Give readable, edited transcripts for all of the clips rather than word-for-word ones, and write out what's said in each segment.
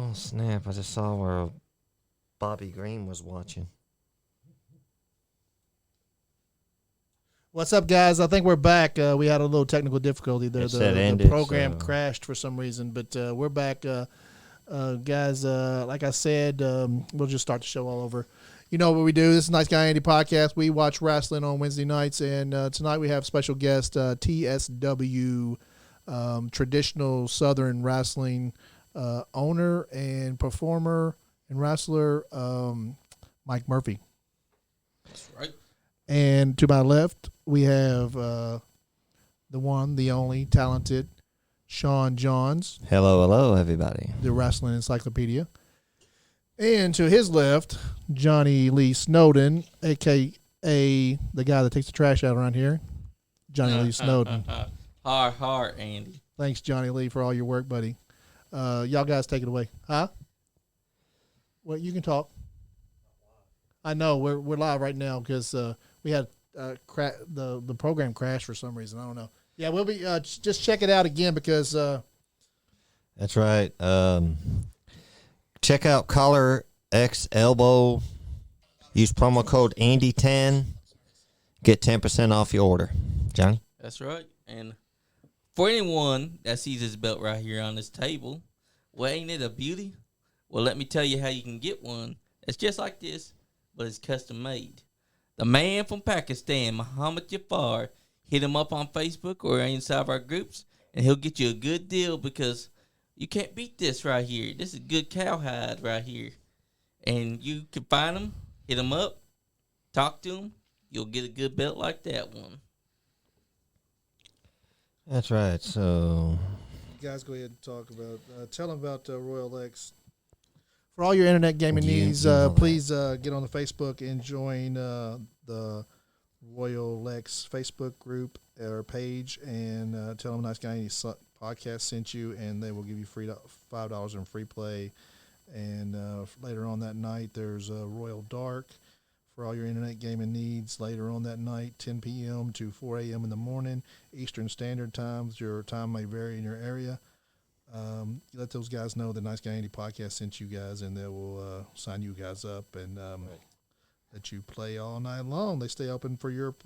Oh, snap. I just saw where Bobby Green was watching. What's up, guys? I think we're back. We had a little technical difficulty there. The program crashed for some reason, but we're back. Guys, like I said, we'll just start the show all over. You know what we do. This is Nice Guy Andy podcast. We watch wrestling on Wednesday nights, and tonight we have special guest TSW, traditional Southern wrestling owner and performer and wrestler, Myke Murphy. That's right. And to my left, we have the one, the only, talented Sean Johns. Hello, everybody. The wrestling encyclopedia. And to his left, Johnny Lee Snowden, a.k.a. the guy that takes the trash out around here, Johnny Lee Snowden. Hard, Andy. Thanks, Johnny Lee, for all your work, buddy. Y'all guys take it away. Huh? Well, you can talk. I know, we're live right now because we had the program crash for some reason. I don't know. Yeah, we'll be just check it out again because that's right. Check out Collar X Elbow. Use promo code Andy10. Get 10% off your order. Johnny? That's right. And for anyone that sees this belt right here on this table, well, ain't it a beauty? Well, let me tell you how you can get one. It's just like this, but it's custom made. The man from Pakistan, Muhammad Jafar, hit him up on Facebook or inside of our groups, and he'll get you a good deal because you can't beat this right here. This is good cowhide right here. And you can find him, hit him up, talk to him. You'll get a good belt like that one. That's right. So, you guys go ahead and talk about, tell them about Royal X. For all your internet gaming needs, please get on the Facebook and join the Royal X Facebook group or page and tell them Nice Guy Andy podcast sent you, and they will give you $5 in free play. And later on that night, there's Royal Dark for all your internet gaming needs. Later on that night, 10 p.m. to 4 a.m. in the morning, Eastern Standard Time. Your time may vary in your area. Let those guys know the Nice Guy Andy podcast sent you guys, and they will sign you guys up and let you play all night long. They stay open for your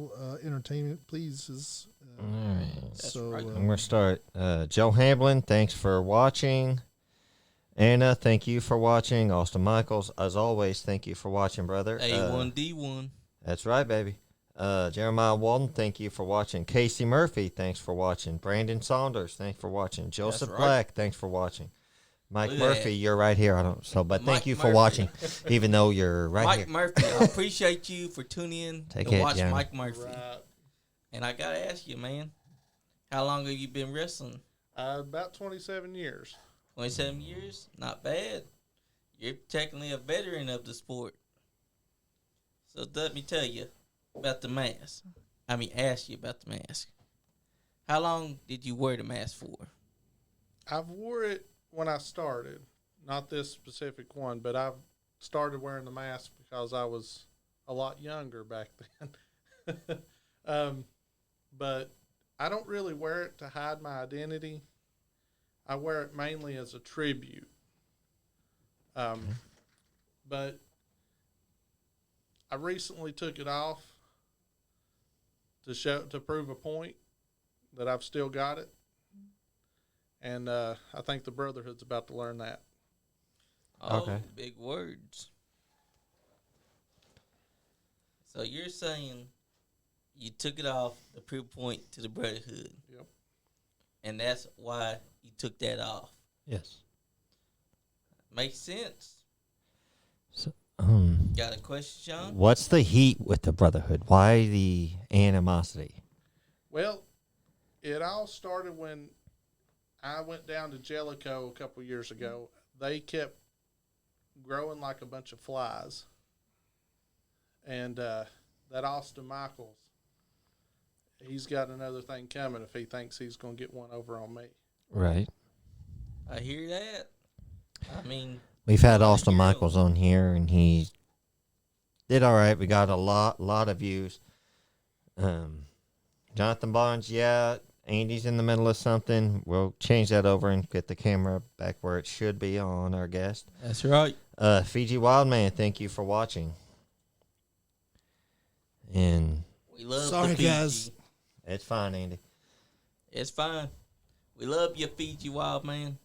entertainment, please. All right. So right. I'm going to start. Joe Hamblin, thanks for watching. Anna, thank you for watching. Austin Michaels, as always, thank you for watching, brother. A1D1. That's right, baby. Jeremiah Walden, thank you for watching. Casey Murphy, thanks for watching. Brandon Saunders, thanks for watching. Joseph Black, thanks for watching. Myke Murphy, you're right here. But thank you for watching, even though you're right here. Myke Murphy, I appreciate you for tuning in to watch Jeremy. Myke Murphy. Right. And I gotta ask you, man, how long have you been wrestling? About 27 years. 27 years? Not bad. You're technically a veteran of the sport. So let me tell you about the mask. Ask you about the mask. How long did you wear the mask for? I've wore it when I started. Not this specific one, but I've started wearing the mask because I was a lot younger back then. But I don't really wear it to hide my identity. I wear it mainly as a tribute. But I recently took it off to prove a point that I've still got it. And I think the Brotherhood's about to learn that. Oh, okay. Big words. So you're saying you took it off to prove a point to the Brotherhood. Yep. And that's why you took that off. Yes. Makes sense. So, Got a question, Sean? what's the heat with the Brotherhood? Why the animosity? Well, it all started when I went down to Jellico a couple years ago. They kept growing like a bunch of flies. And that Austin Michaels, he's got another thing coming if he thinks he's going to get one over on me. Right. I hear that. We've had Austin Michaels on here, and he did all right. We got a lot of views. Jonathan Barnes, Andy's in the middle of something. We'll change that over and get the camera back where it should be on our guest. That's right. Fiji Wildman, thank you for watching. And We love Sorry, the Fiji. guys. it's fine, Andy. It's fine. We love you, Fiji Wild Man.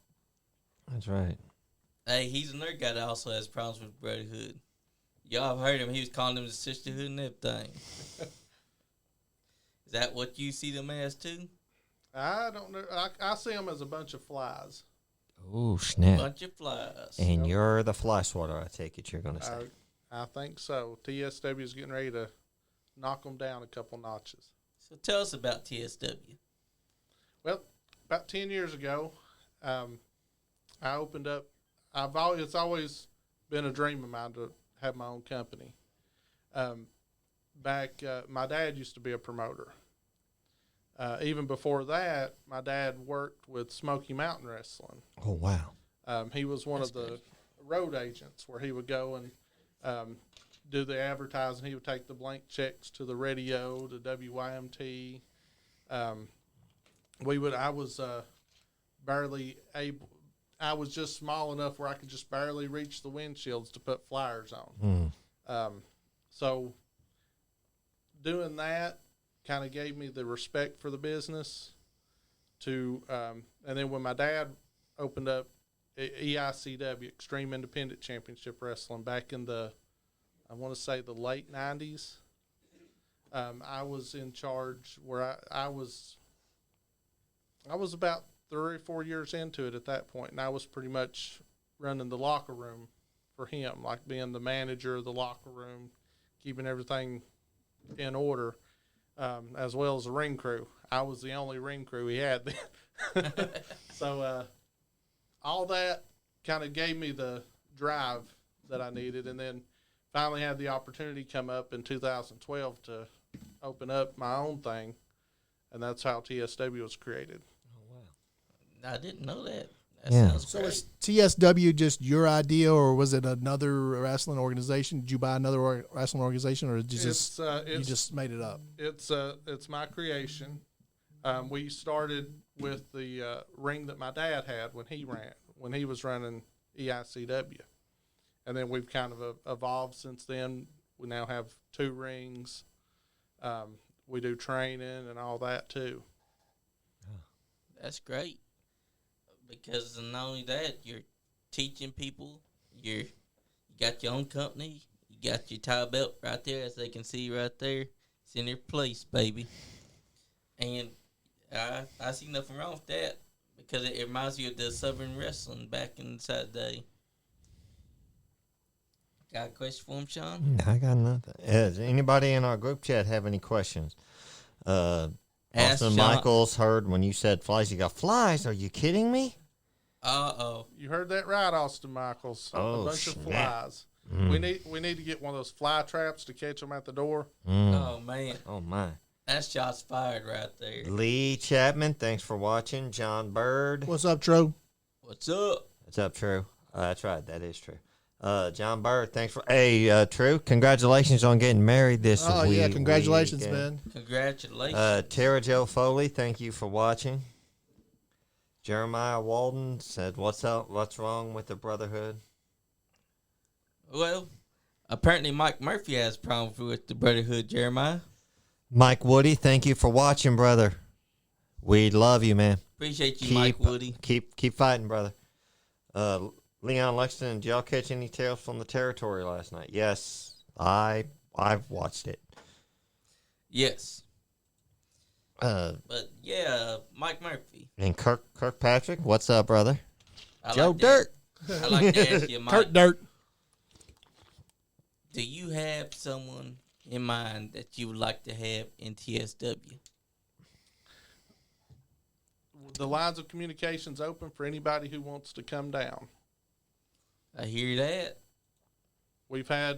That's right. Hey, he's another guy that also has problems with brotherhood. Y'all have heard him. He was calling them the sisterhood and everything. Is that what you see them as, too? I don't know. I see them as a bunch of flies. Oh, snap. Bunch of flies. And you're the fly swatter, I take it you're going to say. I think so. TSW is getting ready to knock them down a couple notches. So tell us about TSW. Well, about 10 years ago, I opened up. It's always been a dream of mine to have my own company. My dad used to be a promoter. Even before that, my dad worked with Smoky Mountain Wrestling. Oh, wow. He was one of the road agents where he would go and do the advertising. He would take the blank checks to the radio, to WYMT. I was barely able. I was just small enough where I could just barely reach the windshields to put flyers on. So doing that kind of gave me the respect for the business. And then when my dad opened up EICW, Extreme Independent Championship Wrestling, back in I want to say the late 90s, I was in charge where I was about 3 or 4 years into it at that point, and I was pretty much running the locker room for him, like being the manager of the locker room, keeping everything in order, as well as the ring crew. I was the only ring crew he had then. So all that kind of gave me the drive that I needed, and then finally had the opportunity come up in 2012 to open up my own thing, and that's how TSW was created. I didn't know that. Yeah. Sounds So great. is TSW just your idea, or was it another wrestling organization? Did you buy another wrestling organization, or did you you just made it up? It's my creation. We started with the ring that my dad had when he was running EICW, and then we've kind of evolved since then. We now have 2 rings. We do training and all that too. That's great. Because not only that, you're teaching people. You got your own company. You got your tie belt right there, as they can see right there. It's in their place, baby. And I see nothing wrong with that, because it reminds you of the Southern wrestling back inside the day. Got a question for him, Sean? I got nothing. Does anybody in our group chat have any questions? Austin Sean. Michaels heard when you said flies. You got flies? Are you kidding me? Uh-oh. You heard that right, Austin Michaels. Oh, a bunch of snap. flies. We need to get one of those fly traps to catch them at the door. Oh, man. Oh, my. That's shots fired right there. Lee Chapman, thanks for watching. John Bird. What's up, Tro? What's up? What's up, True? That's right. That is true. John Bird, thanks for... Hey, True, congratulations on getting married this week. Oh, yeah, congratulations, man. Congratulations. Tara Jo Foley, thank you for watching. Jeremiah Walden said, what's up? What's wrong with the brotherhood? Well, apparently Mike Murphy has problems with the brotherhood, Jeremiah. Mike Woody, thank you for watching, brother. We love you, man. Appreciate you, Mike Woody. Keep fighting, brother. Leon Lexington, did y'all catch any Tales from the Territory last night? Yes, I've watched it. Yes. But yeah, Mike Murphy. And Kirkpatrick, what's up, brother? I Joe like Dirt. I like to ask you, Mike. Kurt Dirt. Do you have someone in mind that you would like to have in TSW? The lines of communication's open for anybody who wants to come down. I hear that. We've had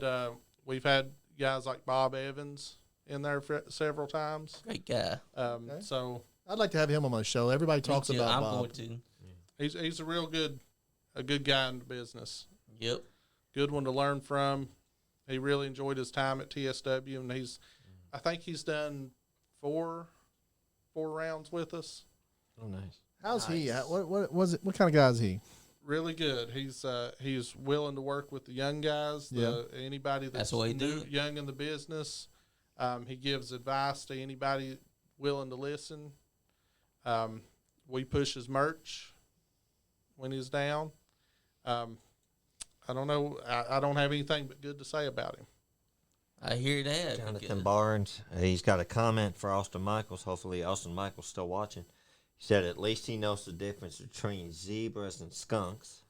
guys like Bob Evans in there several times. Great guy. So I'd like to have him on my show. Everybody talks Me too. about I'm Bob. going to. he's a real good guy in the business. Yep. Good one to learn from. He really enjoyed his time at TSW, and I think he's done four 4 rounds with us. Oh, nice. How's he? Nice. What was it? What kind of guy is he? Really good. He's willing to work with the young guys. Anybody that's the way he new, do it. young in the business. He gives advice to anybody willing to listen. We push his merch when he's down. I don't know. I don't have anything but good to say about him. I hear that. Jonathan Barnes, he's got a comment for Austin Michaels. Hopefully Austin Michaels still watching. He said at least he knows the difference between zebras and skunks.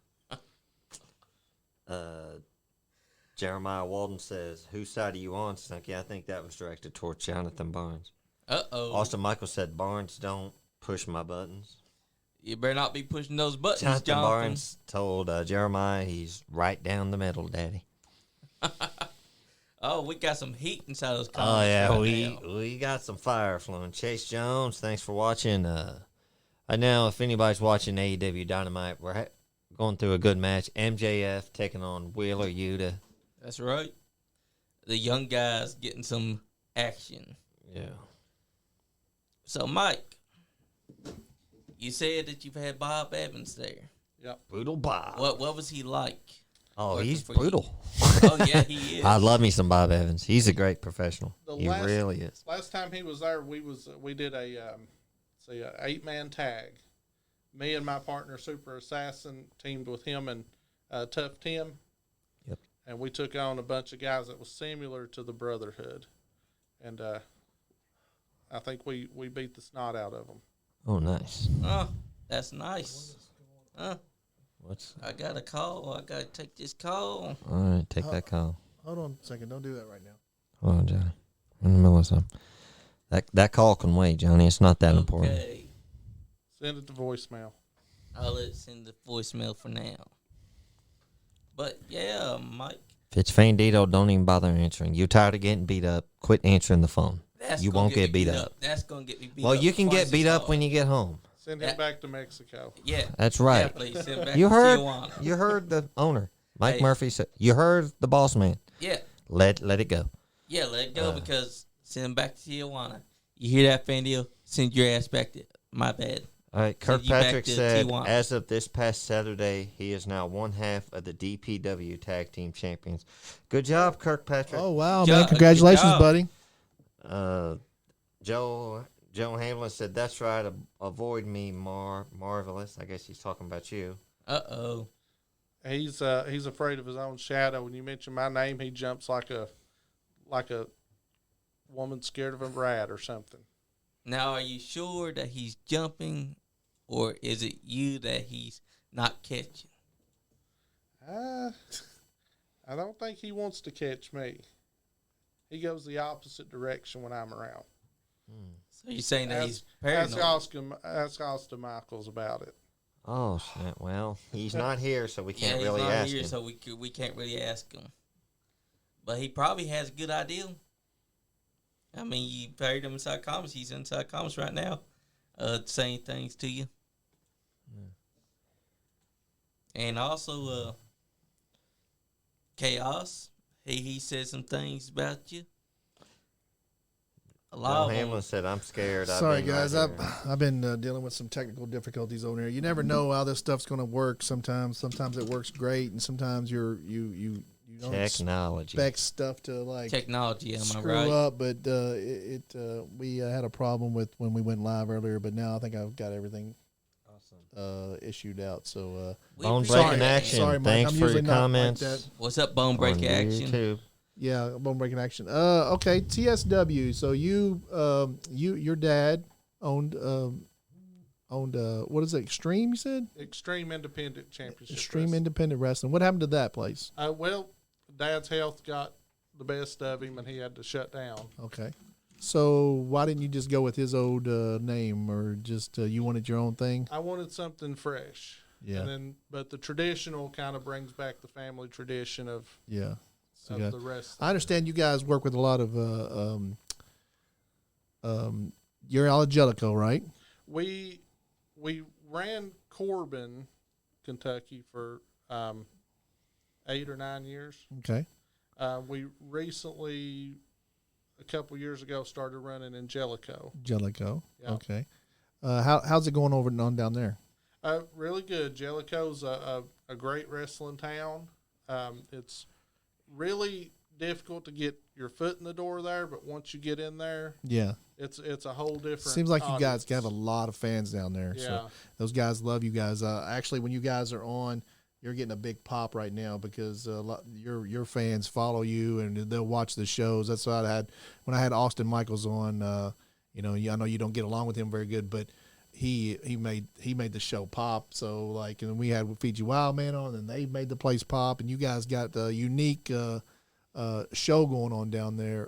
Jeremiah Walden says, whose side are you on, Stunky? I think that was directed towards Jonathan Barnes. Uh-oh. Austin Michaels said, Barnes, don't push my buttons. You better not be pushing those buttons, Jonathan Jonathan. Barnes told Jeremiah he's right down the middle, Daddy. Oh, we got some heat inside those Oh, comments. yeah, right now. we got some fire flowing. Chase Jones, thanks for watching. Right now, if anybody's watching AEW Dynamite, we're going through a good match. MJF taking on Wheeler Yuta. That's right. The young guys getting some action. Yeah. So, Mike, you said that you've had Bob Evans there. Yep. Brutal Bob. What was he like? Oh, working he's for you? brutal. Oh, yeah, he is. I love me some Bob Evans. He's a great professional. He last- really is. Last time he was there, we did a 8-man tag. Me and my partner Super Assassin teamed with him and Tough Tim. Yep. And we took on a bunch of guys that was similar to the Brotherhood, and I think we beat the snot out of them. Oh, nice. Oh, that's nice. What's? I got a call. I got to take this call. All right, take that call. Hold on a second. Don't do that right now. Hold on, Johnny. I'm in the middle of something. That call can wait, Johnny. It's not that important. Okay. Send it to voicemail. I'll let it send the voicemail for now. But, yeah, Mike. If it's Fandito, don't even bother answering. You're tired of getting beat up, quit answering the phone. You won't get beat up. That's going to get me beat up. Well, you can twice get beat as up hard. when you get home. Send him back to Mexico. Yeah. That's right. Yeah, please. Send back You to heard Tijuana. you heard the owner, Mike Hey. Murphy said. You heard the boss man. Yeah. Let it go. Yeah, let it go because send him back to Tijuana. You hear that, Fandio? Send your ass back to my bad. All right, Send you back Kirkpatrick to said, Tijuana. as of this past Saturday, he is now one half of the DPW Tag Team Champions. Good job, Kirkpatrick. Oh wow, Good man! job. Congratulations, Good job. buddy. Joe Hamlin said, that's right, avoid me, Marvelous. I guess he's talking about you. Uh-oh. He's afraid of his own shadow. When you mention my name, he jumps like a woman scared of a rat or something. Now, are you sure that he's jumping, or is it you that he's not catching? I don't think he wants to catch me. He goes the opposite direction when I'm around. So you're saying that he's Ask paranoid? Austin Michaels about it. Oh, snap. Well, he's not here, so we can't he's really not ask here, him. so we can't really ask him. But he probably has a good idea. I mean, you heard him inside comments. He's inside comments right now, saying things to you. And also, Chaos. He said some things about you. A lot Joe of them. Hamlin said, I'm scared. Sorry, I've been guys. right here." I've been dealing with some technical difficulties over there. You never know how this stuff's going to work. Sometimes it works great, and sometimes you don't Technology. expect stuff to like Technology, am I screw right? up. But we had a problem with when we went live earlier, but now I think I've got everything issued out. So Bone appreciate Breaking that. Action. Sorry, Mike. Thanks I'm for your usually not like comments. that. What's up, Bone Breaking on Action? YouTube. yeah, bone breaking action. Okay, TSW. So your dad owned what is it? Extreme? You said Extreme Independent Championship. Extreme Wrestling. Independent Wrestling. What happened to that place? Well, Dad's health got the best of him, and he had to shut down. Okay. So why didn't you just go with his old name, or just you wanted your own thing? I wanted something fresh. Yeah. But the traditional kind of brings back the family tradition of Yeah. So you of got- the rest. I understand you guys work with a lot of you're out of Jellico, right? We ran Corbin, Kentucky for 8 or 9 years. Okay. We recently a couple years ago started running in Jellico. Jellico. Yeah. Okay. How's it going over and on down there? Really good. Jellico's a great wrestling town. It's really difficult to get your foot in the door there, but once you get in there, Yeah. it's a whole different. Seems like you guys audience. have a lot of fans down there. Yeah. So those guys love you guys. Actually, when you guys are on, you're getting a big pop right now because your fans follow you and they'll watch the shows. That's what I had when I had Austin Michaels on. I know you don't get along with him very good, but he made the show pop. So like, and we had Fiji Wildman on, and they made the place pop. And you guys got the unique show going on down there,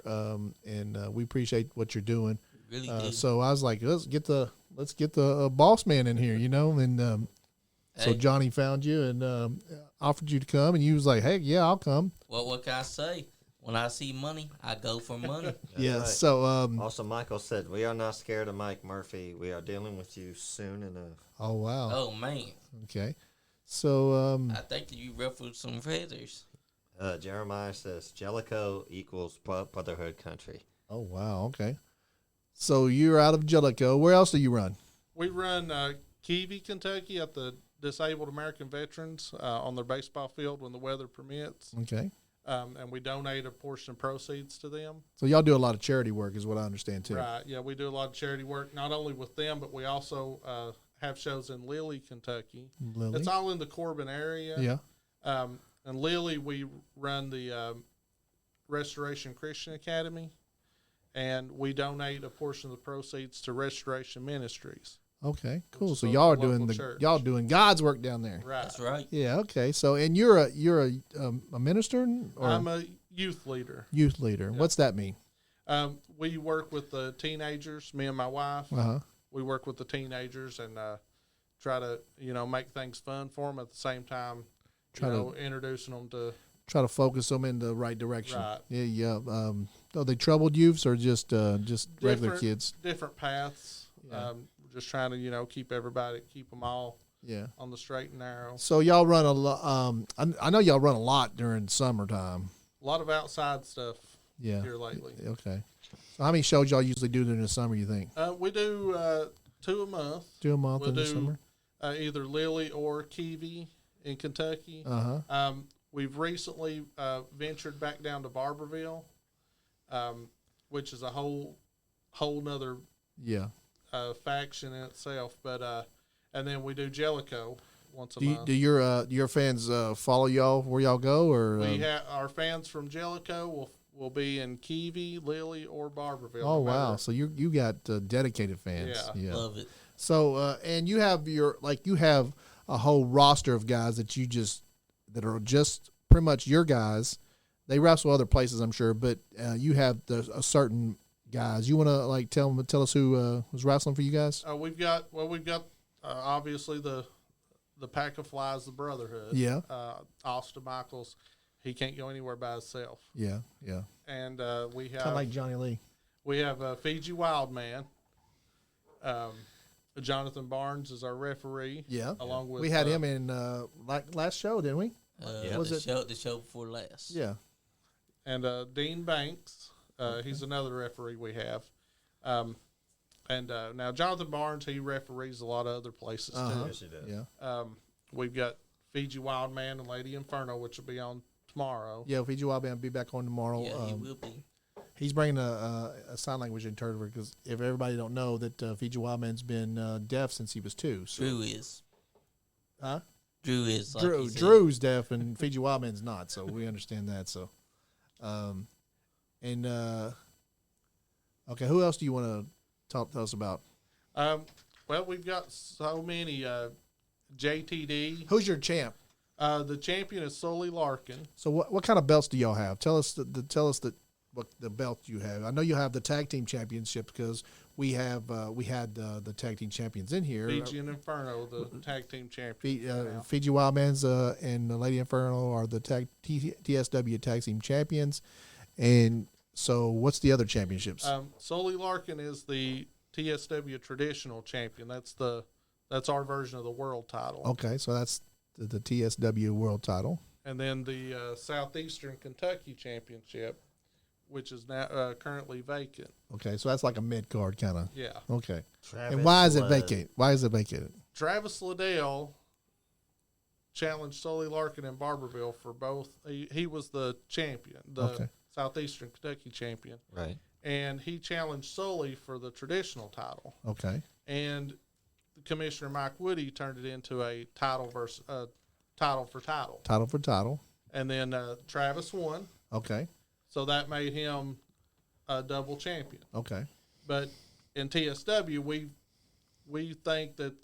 and we appreciate what you're doing. Really do. So I was like, let's get the boss man in here, and so Hey. Johnny found you and offered you to come, and you was like, hey, yeah, I'll come. Well, what can I say? When I see money, I go for money. Yeah. right. So Also, Michael said, "We are not scared of Myke Murphy. We are dealing with you soon enough." oh wow, Oh man, okay. So I think that you ruffled some feathers. Jeremiah says, "Jellico equals brotherhood country." oh wow, okay. So you're out of Jellico. Where else do you run? We run Keavy, Kentucky, at the Disabled American Veterans on their baseball field when the weather permits, Okay. and we donate a portion of proceeds to them. So y'all do a lot of charity work, is what I understand too. Right? Yeah, we do a lot of charity work, not only with them, but we also have shows in Lilly, Kentucky. Lily. It's all in the Corbin area. Yeah. And Lilly, we run the Restoration Christian Academy, and we donate a portion of the proceeds to Restoration Ministries. Okay. Cool. Which So is y'all are the doing local church. y'all doing God's work down there. Right. That's right. Yeah. Okay. So and you're a minister or I'm a youth leader. youth leader. What's that mean? We work with the teenagers, me and my wife. Uh huh. We work with the teenagers and try to, make things fun for them at the same time, introducing them to. Try to focus them in the right direction. Right. Yeah. Yeah. Are they troubled youths or just regular Different- kids? Different paths. Yeah. Just trying to, keep them all Yeah. on the straight and narrow. So y'all run a lot. I know y'all run a lot during summertime. A lot of outside stuff Yeah. here lately. Okay. So how many shows y'all usually do during the summer? You think We do 2 a month. 2 a month We'll in the do summer? Either Lilly or Keavy in Kentucky. Uh-huh. We've recently ventured back down to Barberville, which is a whole nother Yeah. faction in itself. But and then we do Jellico once a Do month. your fans follow y'all where y'all go or? We have our fans from Jellico will be in Keavy, Lilly, or Barberville. Oh no matter- wow! So you got dedicated fans. Yeah. Love it. So and you have you have a whole roster of guys that are just pretty much your guys. They wrestle other places, I'm sure, but you have a certain guys. You want to tell us who was wrestling for you guys? We've got obviously the Pack of Flies, the Brotherhood. Yeah. Austin Michaels, he can't go anywhere by himself. Yeah, yeah. And we Kind of have like Johnny Lee. we have Fiji Wildman. Jonathan Barnes is our referee. Yeah. Along with We had him in last show, didn't we? Yeah. Was the show before last. Yeah. and Dean Banks. He's another referee we have. And now Jonathan Barnes, he referees a lot of other places Uh-huh. too. Yes, he does. Yeah. We've got Fiji Wildman and Lady Inferno, which will be on tomorrow. Yeah, Fiji Wild Band will be back on tomorrow. Yeah, he will be. He's bringing a sign language interpreter because if everybody don't know that Fiji Wildman's been deaf since he was 2. So. Drew is. Huh? Drew is. Like he said. Drew's deaf and Fiji Wildman's not, so we understand that. So, okay, who else do you want to tell us about? Well, we've got so many. JTD. Who's your champ? The champion is Sully Larkin. So what kind of belts do y'all have? Tell us what the belt you have. I know you have the tag team championship because we had the tag team champions in here. Fiji and Inferno, the tag team champions. Fiji Wildmans and the Lady Inferno are the TSW tag team champions. And so what's the other championships? Sully Larkin is the TSW traditional champion. That's our version of the world title. Okay, so that's the TSW world title. And then the Southeastern Kentucky Championship, which is now currently vacant. Okay, so that's like a mid card kind of. Yeah. Okay. Travis And why is it was- vacant? Why is it vacated? Travis Liddell challenged Sully Larkin in Barberville for both. He was the champion, the Okay. Southeastern Kentucky champion, Right. and he challenged Sully for the traditional title. Okay. And Commissioner Mike Woody turned it into a title versus title for title. Title for title. And then Travis won, Okay. so that made him a double champion. Okay. But in TSW, we think that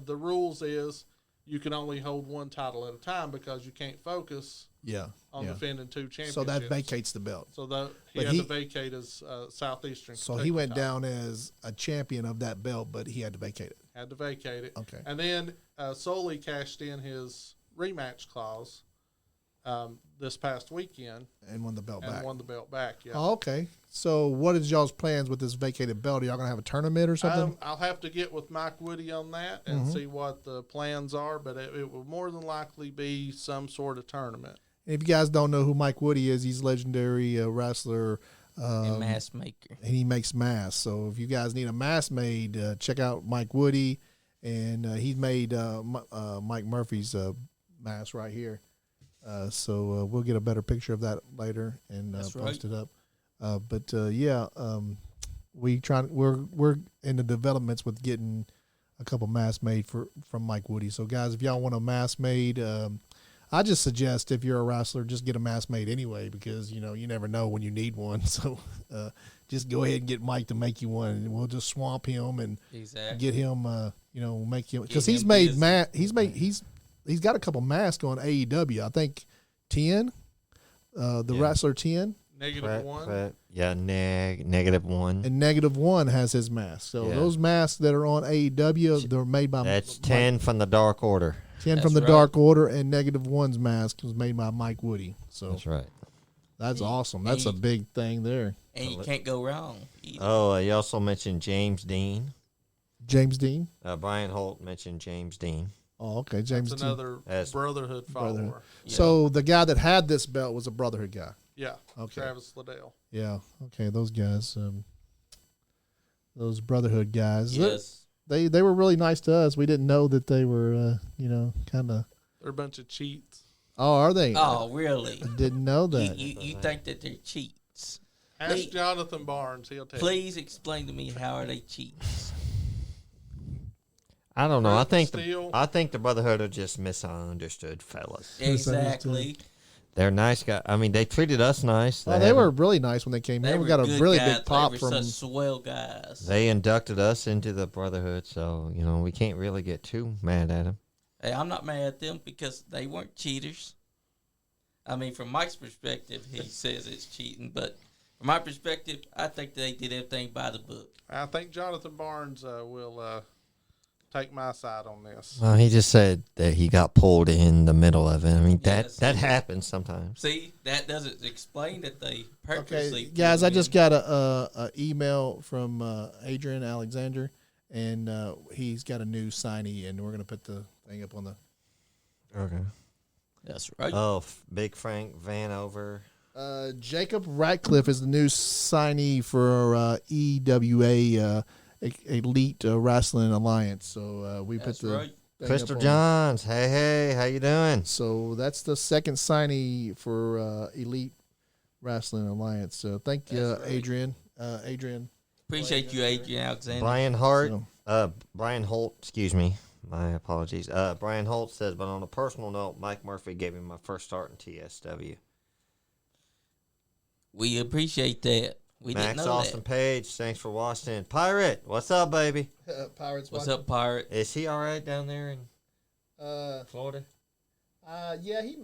the rules is you can only hold one title at a time because you can't focus Yeah. on yeah. defending two championships. So that vacates the belt. So that he But had he- to vacate his Southeastern. So Kentucky he went title. down as a champion of that belt, but he had to vacate it. Had to vacate it. Okay. And then Sully cashed in his rematch clause this past weekend And won the belt and back. won the belt back. Yeah. Oh, okay. So what is y'all's plans with this vacated belt? Are y'all going to have a tournament or something? I'll have to get with Mike Woody on that and see what the plans are, but it will more than likely be some sort of tournament. If you guys don't know who Mike Woody is, he's a legendary wrestler. And mask maker. And he makes masks. So if you guys need a mask made, check out Mike Woody. And he's made Mike Murphy's mask right here. So we'll get a better picture of that later and That's post right. it up. We're in the developments with getting a couple masks made from Mike Woody. So guys, if y'all want a mask made, I just suggest if you're a wrestler, just get a mask made anyway, because you never know when you need one. So just go ahead and get Mike to make you one, and we'll just swamp him and Exactly. get him. Make him, because Get he's him made busy. he's got a couple masks on AEW. I think 10, the wrestler 10 -1. Yeah, -1. and -1 has his mask. So Yeah. those masks that are on AEW, they're made by That's Mike. 10 from the Dark Order. 10 That's from the right. Dark Order, and -1's mask was made by Mike Woody. So That's right. that's awesome. That's a big thing there. And you can't go wrong either. Oh, you also mentioned James Dean. James Dean. Brian Holt mentioned James Dean. Oh, okay. James That's Dean. another As- Brotherhood follower. Brotherhood. Yeah. So the guy that had this belt was a Brotherhood guy. Yeah. Okay. Travis Liddell. Yeah. Okay. Those guys, those Brotherhood guys. Yes. They were really nice to us. We didn't know that they were, kind of. They're a bunch of cheats. Oh, are they? Oh, really? I didn't know that. You think that they're cheats? Ask Please- Jonathan Barnes. He'll tell you. Please explain to me, how are they cheats? I don't know. I think Steel. I think the Brotherhood are just misunderstood fellas. Exactly. They're nice guys. I mean, they treated us nice. Oh, they were really nice when they came They in. We were got a good really guys. big pop they from. were such swell guys. They inducted us into the Brotherhood, so we can't really get too mad at them. Hey, I'm not mad at them because they weren't cheaters. I mean, from Mike's perspective, he says it's cheating, but from my perspective, I think they did everything by the book. I think Jonathan Barnes will take my side on this. Well, he just said that he got pulled in the middle of it. I mean, Yes. that happens sometimes. See, that doesn't explain that they Okay, purposely. guys, put I them just in. got a email from Adrian Alexander, and he's got a new signee, and we're gonna put the thing up on the. Okay. That's right. Oh, Big Frank Vanover. Jacob Ratcliffe is the new signee for EWA Elite Wrestling Alliance. So we That's put the right. thing Crystal up on- Johns. Hey, how you doing? So that's the second signee for Elite Wrestling Alliance. So thank you, That's right. Adrian. Adrian. Appreciate you, Adrian Alexander. Brian Hart. So, Brian Holt. Excuse me. My apologies. Brian Holt says, but on a personal note, Mike Murphy gave me my first start in TSW. We appreciate that. We Max didn't know Austin that. Page, thanks for watching. Pirate, what's up, baby? Pirates. What's up, Pirate? Is he all right down there in Florida? Yeah, he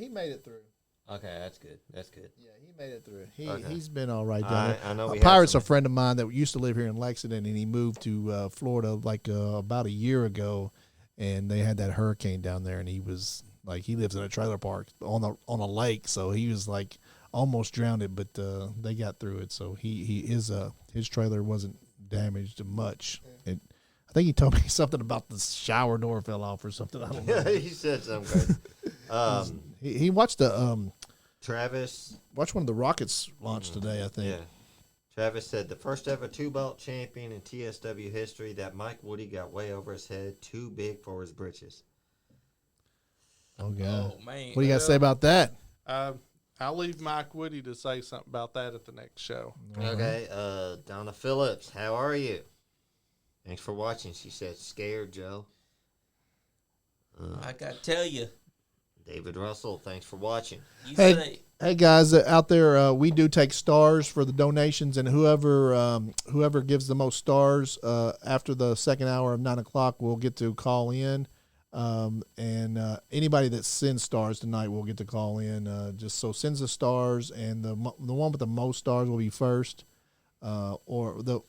made it through. Okay, that's good. That's good. Yeah, he made it through. Okay. He's been all right down there. I know. Pirate's a friend of mine that used to live here in Lexington, and he moved to Florida like about a year ago, and they had that hurricane down there, and he was like, he lives in a trailer park on a lake, so he was like almost drowned, but they got through it. So his trailer wasn't damaged much. I think he told me something about the shower door fell off or something. I don't know. he said something good. He watched the Travis watched one of the Rockets launch today. I think. Yeah. Travis said the first ever 2-belt champion in TSW history. That Myke Woody got way over his head, too big for his britches. Oh God. Oh man. What do you got to say about that? I'll leave Myke Woody to say something about that at the next show. Okay, Donna Phillips, how are you? Thanks for watching. She said, scared, Joe. I gotta tell you. David Russell, thanks for watching. You Hey. say Hey guys out there, we do take stars for the donations, and whoever gives the most stars after the second hour of 9 o'clock will get to call in, and anybody that sends stars tonight will get to call in. Just so sends the stars, and the one with the most stars will be first, or the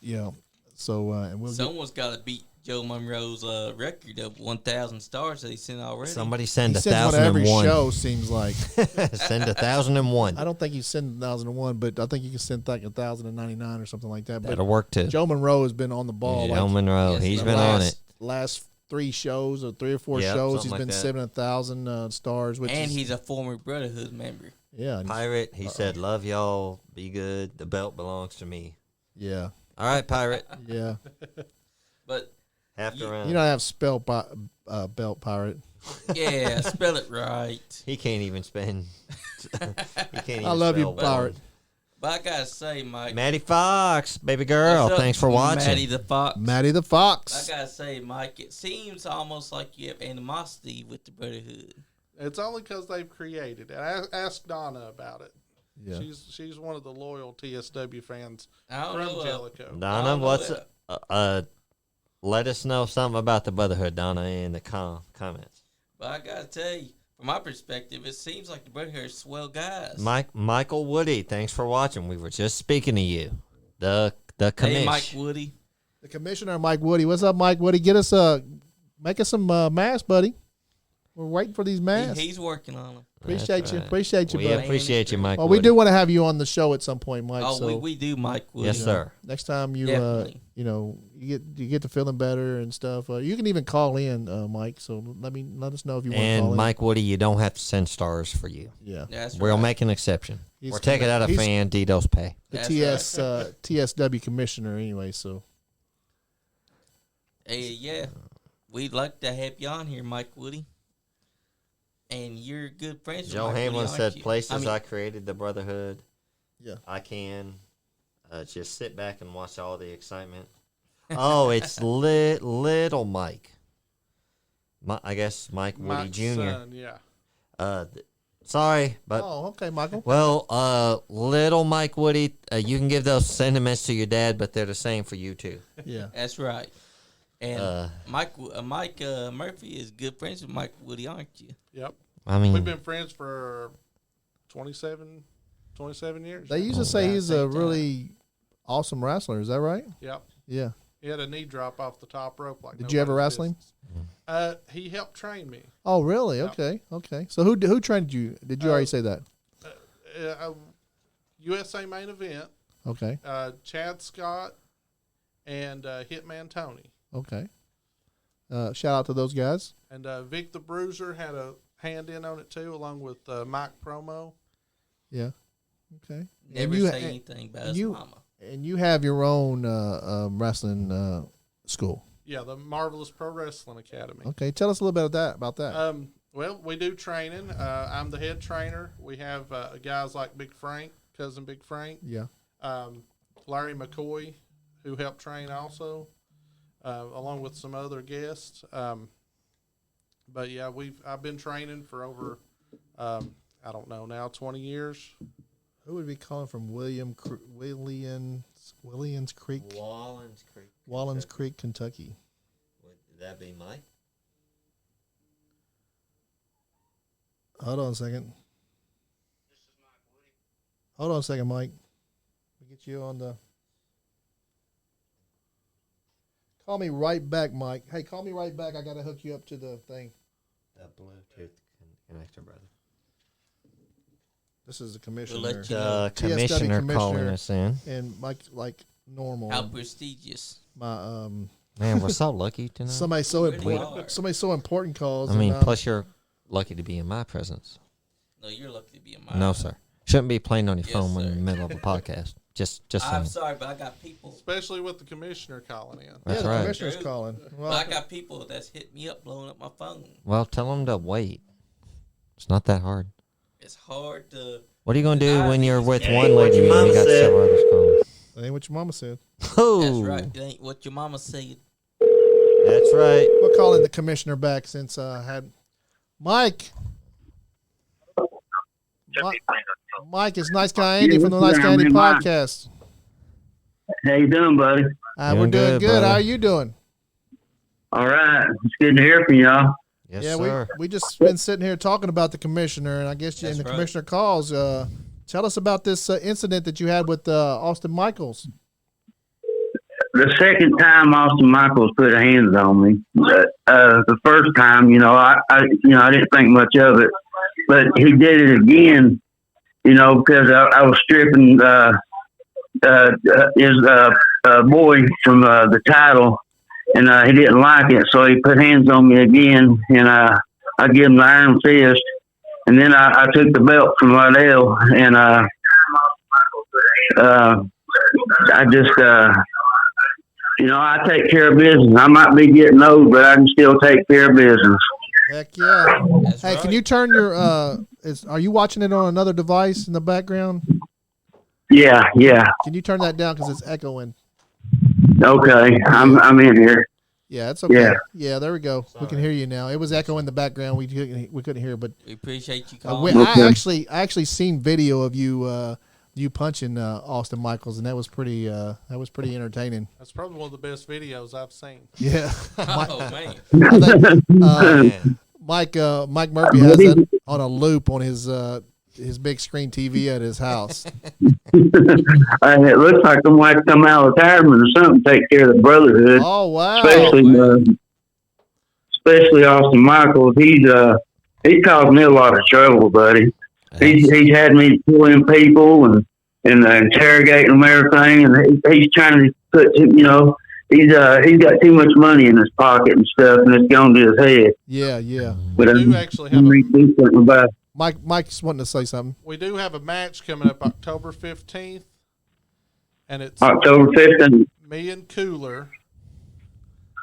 So and we'll someone's got to beat Joe Monroe's record of 1,000 stars that he sent already. Somebody send he sends one every 1,001. show. Seems like Send 1,001. I don't think you send 1,001, but I think you can send like 1,099 or something like that. But That'll work too. Joe Monroe has been on the ball. Joe Monroe, Yes, he's the been on it. Last 3 shows or 3 or 4 Yep, shows, something he's like been that. 7,000 stars. Which And is, he's a former Brotherhood member. yeah, and he's- Pirate, he said, love y'all, be good, the belt belongs to me. yeah, All right, Pirate, yeah. But half the round. You don't have belt pirate. yeah, spell it right. He can't even spend. He can't even I love you, spell Pirate. But I gotta say, Mike. Maddie Fox, baby girl, what's up, thanks for watching. Maddie the Fox. Matty the I Fox. gotta say, Mike, it seems almost like you have animosity with the Brotherhood. It's only because they've created it. Ask Donna about it. Yeah. She's one of the loyal TSW fans I don't from know. Jellico. I Donna, don't know what's that. let us know something about the Brotherhood, Donna, in the comments. But I gotta tell you, from my perspective, it seems like the Brotherhood are swell guys. Michael Woody, thanks for watching. We were just speaking to you. The Hey, commish. Mike Woody. The commissioner, Mike Woody. What's up, Mike Woody? Get us make us some masks, buddy. We're waiting for these masks. He's working on them. Appreciate That's you. right. Appreciate you, We buddy. appreciate you, Mike. Well, we Woody. do want to have you on the show at some point, Mike. Oh, so we do, Mike Woody. Yes, sir. next time you Definitely. you get to feeling better and stuff. You can even call in, Mike. So let us know if you want to call And in. Mike Woody, you don't have to send stars for you. Yeah, That's We'll right. make an exception. He's We're taking out a he's fan, Dito's pay. the That's TSW commissioner anyway. So Hey, yeah. We'd like to have you on here, Mike Woody. And you're good friends with Joe Mike Woody, Hamlin aren't said, you? places I I mean, created the Brotherhood. Yeah. I can just sit back and watch all the excitement. Oh, it's little Mike. I guess Mike Woody Mike's Jr. son, yeah. Sorry, but oh, okay, Michael. well, little Mike Woody, you can give those sentiments to your dad, but they're the same for you too. Yeah, that's right. And Mike Murphy is good friends with Mike Woody, aren't you? Yep. I mean, We've been friends for 27 years. they used to say he's a really awesome wrestler. Is that right? Yep. Yeah. He had a knee drop off the top rope. Like Did you ever nobody's wrestle him? business. He helped train me. Oh, really? Yeah. Okay. So who trained you? Did you already say that? USA main event. Okay. Chad Scott and Hitman Tony. Okay. Shout out to those guys. And Vic the Bruiser had a hand in on it too, along with Mike Promo. Yeah. Okay. Never you, say anything about his you- mama. And you have your own wrestling school. Yeah, the Marvelous Pro Wrestling Academy. Okay. Tell us a little bit about that. Well, we do training. I'm the head trainer. We have guys like Big Frank, cousin Big Frank, Yeah. Larry McCoy, who helped train also, along with some other guests. But yeah, I've been training for over I don't know now 20 years. Who would be calling from Williams Creek, Wallens Creek, Kentucky? Would that be Mike? Hold on a second. Hold on a second, Mike. We get you on the. Call me right back, Mike. Hey, call me right back. I gotta hook you up to the thing. The Bluetooth connector, brother. This is the commissioner. We'll let you The TSW commissioner calling commissioner. us in. And Mike, like normal. How prestigious. My Man, we're so lucky tonight. somebody so Really important. are. Somebody so important calls. I mean, and, plus you're lucky to be in my presence. No, you're lucky to be in my No, sir. Shouldn't be playing on your Yes, phone when sir. you're in the middle of a podcast. Just I'm saying. sorry, but I got people. Especially with the commissioner calling in. That's the right. commissioner's True. calling. But Well, I got people that's hit me up, blowing up my phone. Well, tell them to wait. It's not that hard. It's hard to. What are you gonna do Deny when you're these with things. one lady and you got several others calling? that ain't what your mama said. Oh, That's right. It ain't what your mama said. That's right. We're calling the commissioner back since I had Myke. Myke is Nice Guy Andy from the Nice Guy Andy podcast. How you doing, buddy? We're Doing doing good, good. brother. How are you doing? All right. It's good to hear from y'all. Yes, Yeah, sir. we just been sitting here talking about the commissioner, and I guess That's the right. commissioner calls. Tell us about this incident that you had with Austin Michaels. The second time Austin Michaels put hands on me, the first time, I didn't think much of it, but he did it again, because I was stripping his boy from the title, and he didn't like it, so he put hands on me again, and I gave him the iron fist, and then I took the belt from Liddell, and I just. I take care of business. I might be getting old, but I can still take care of business. Heck yeah! That's Hey, right. can you turn your? Are you watching it on another device in the background? Yeah. Can you turn that down because it's echoing? Okay, I'm in here. Yeah, it's okay. Yeah. Yeah, there we go. We can hear you now. It was echoing in the background. We couldn't hear, but We appreciate you I calling. Okay. actually seen video of you you punching Austin Michaels, and that was pretty entertaining. That's probably one of the best videos I've seen. Yeah, Oh man. Mike Murphy has that on a loop on his big screen TV at his house. It looks like I might come out of retirement or something. Take care of the brotherhood, Oh wow! especially Austin Michaels. He's caused me a lot of trouble, buddy. He's had me pulling people and interrogating them and everything, and he's trying to put, he's got too much money in his pocket and stuff, and it's gone to his head. Yeah. But We do actually have a, something about it. Mike's wanting to say something. we do have a match coming up October 15th, and it's October 15th. me and Cooler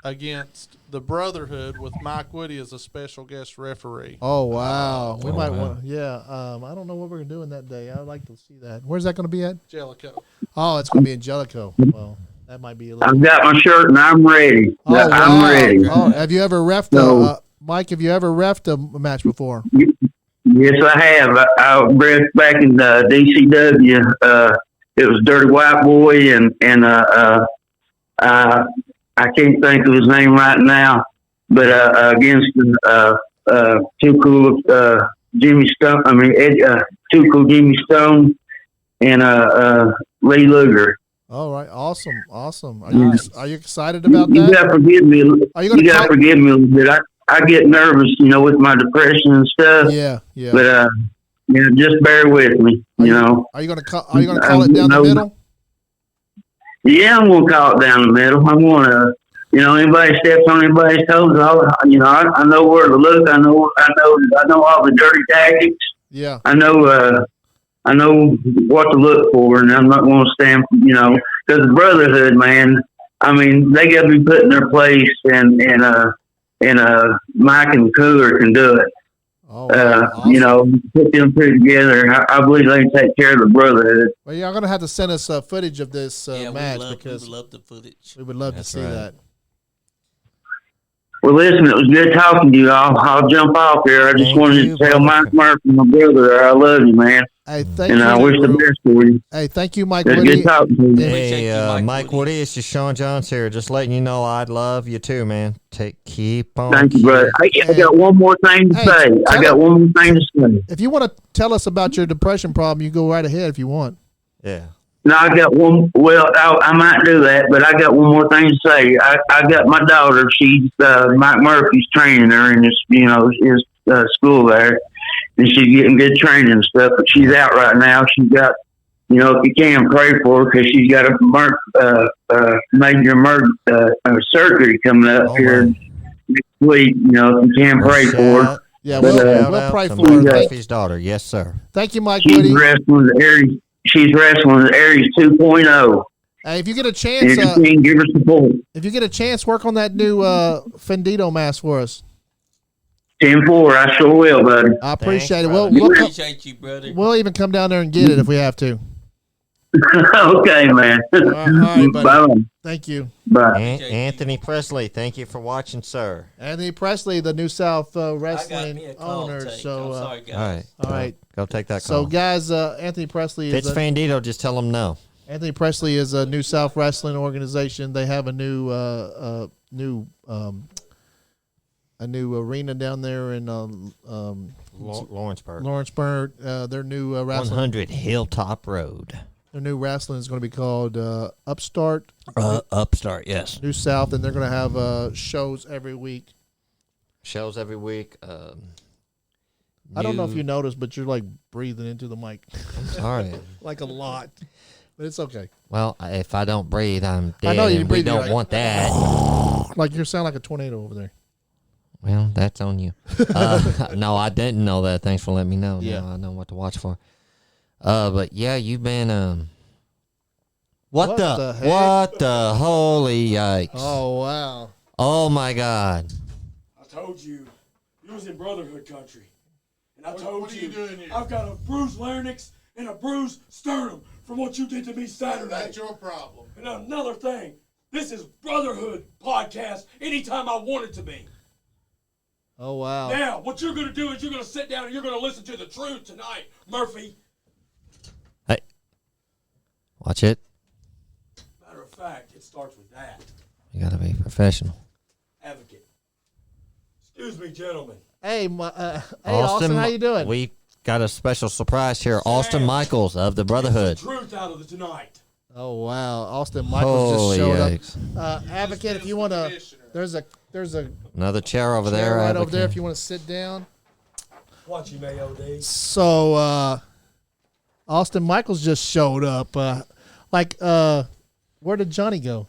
against the Brotherhood with Mike Woody as a special guest referee. Oh wow! We might wow. want. Yeah. I don't know what we're doing that day. I'd like to see that. Where's that going to be at? Jellico. Oh, it's going to be in Jellico. Well, that might be a little. I've got my shirt and I'm ready. Oh, wow. I'm ready. Oh, have you ever reffed No. Mike? Have you ever reffed a match before? Yes, I have. I read back in the DCW. It was Dirty White Boy and I can't think of his name right now, but against Too Cool Jimmy Stone. Too Cool Jimmy Stone and Lee Luger. All right, awesome. Are Nice. you excited about You that? gotta forgive me. Are you gonna You gotta call- forgive me a little bit. I get nervous, with my depression and stuff. Yeah. But just bear with me. Are you gonna call it down the No. middle? Yeah, I'm gonna call it down the middle. I'm gonna, anybody steps on anybody's toes. I know where to look. I know all the dirty tactics. Yeah. I know what to look for, and I'm not going to stand. Because the Brotherhood, man. I mean, they got to be put in their place, and Mike and Cooler can do it. Oh, wow. Awesome. Put them two together. I believe they can take care of the Brotherhood. Well, you're gonna have to send us footage of this match we because would love the footage. we would love That's to see right. that. Well, listen, it was good talking to you. I'll jump off here. I just Thank wanted you, to tell brother. Mike Murphy, my brother, I love you, man, Hey, thank and you. I wish the best for you. Hey, thank you, Mike It's Woody. good talking to you. Yeah. Appreciate Hey, you, Mike Mike Woody. Woody, it's just Sean Johns here. Just letting you know I love you too, man. Keep on. Thank you, brother. I got one more thing to Hey, say. I tell got him- one more thing to say. If you want to tell us about your depression problem, you go right ahead if you want. Yeah. No, I got one. Well, I might do that, but I got one more thing to say. I got my daughter. She's Mike Murphy's training her in his school there, and she's getting good training and stuff. But she's out right now. She's got, if you can, pray for her because she's got a major surgery coming up Oh, here my. next week. If you can, pray for her. Yeah, But, we'll pray to for Myke her. Murphy's daughter. Yes, sir. Thank you, Mike she's Woody. wrestling the Aries. She's wrestling the Aries 2.0. Hey, if you get a And chance, if you can, give her support. work on that new Fendito mask for us. 10-4, I sure will, buddy. I appreciate Thanks, it. brother. Appreciate you, brother. We'll even come down there and get it if we have to. Okay, man. All right, buddy. Bye. Thank you. Bye. Anthony Presley, thank you for watching, sir. Anthony Presley, the New South I got me Wrestling a call owner. to take. So, I'm sorry, guys. All right. all right. Go take that So, call. guys, Anthony Presley If it's is Fandito, just tell him no. Anthony Presley is a New South Wrestling organization. They have a new arena down there in Lawrenceburg. Lawrenceburg. Their new wrestling. 100 Hilltop Road. Their new wrestling is going to be called Upstart Upstart, yes. New South, and they're going to have shows every week. Shows every week. I don't know if you noticed, but you're like breathing into the mic Sorry. like a lot, but it's okay. Well, if I don't breathe, I'm dead. I know you and breathe, we you're don't like- want that. Like you sound like a tornado over there. Well, that's on you. No, I didn't know that. Thanks for letting me know. Yeah. Now I know what to watch for. But yeah, you've been What the heck? what the holy yikes! Oh wow! Oh my God! I told you, you was in brotherhood country. And I told what are you doing here? I've got a bruised larynx and a bruised sternum from what you did to me Saturday. That's your problem. And another thing, this is brotherhood podcast anytime I want it to be. Oh wow! Now, what you're going to do is you're going to sit down and you're going to listen to the truth tonight, Murphy. Hey, watch it. Matter of fact, it starts with that. You gotta be professional. Advocate. Excuse me, gentlemen. Hey, Austin, how you doing? We got a special surprise here. Austin Michaels of the Brotherhood. Truth out of it tonight. Oh wow! Austin Michaels Holy just showed yikes. up. Advocate, if you want to, there's a Another chair over chair there. right over Advocate. there if you want to sit down. Watch you, Mayo D. So Austin Michaels just showed up. Where did Johnny go?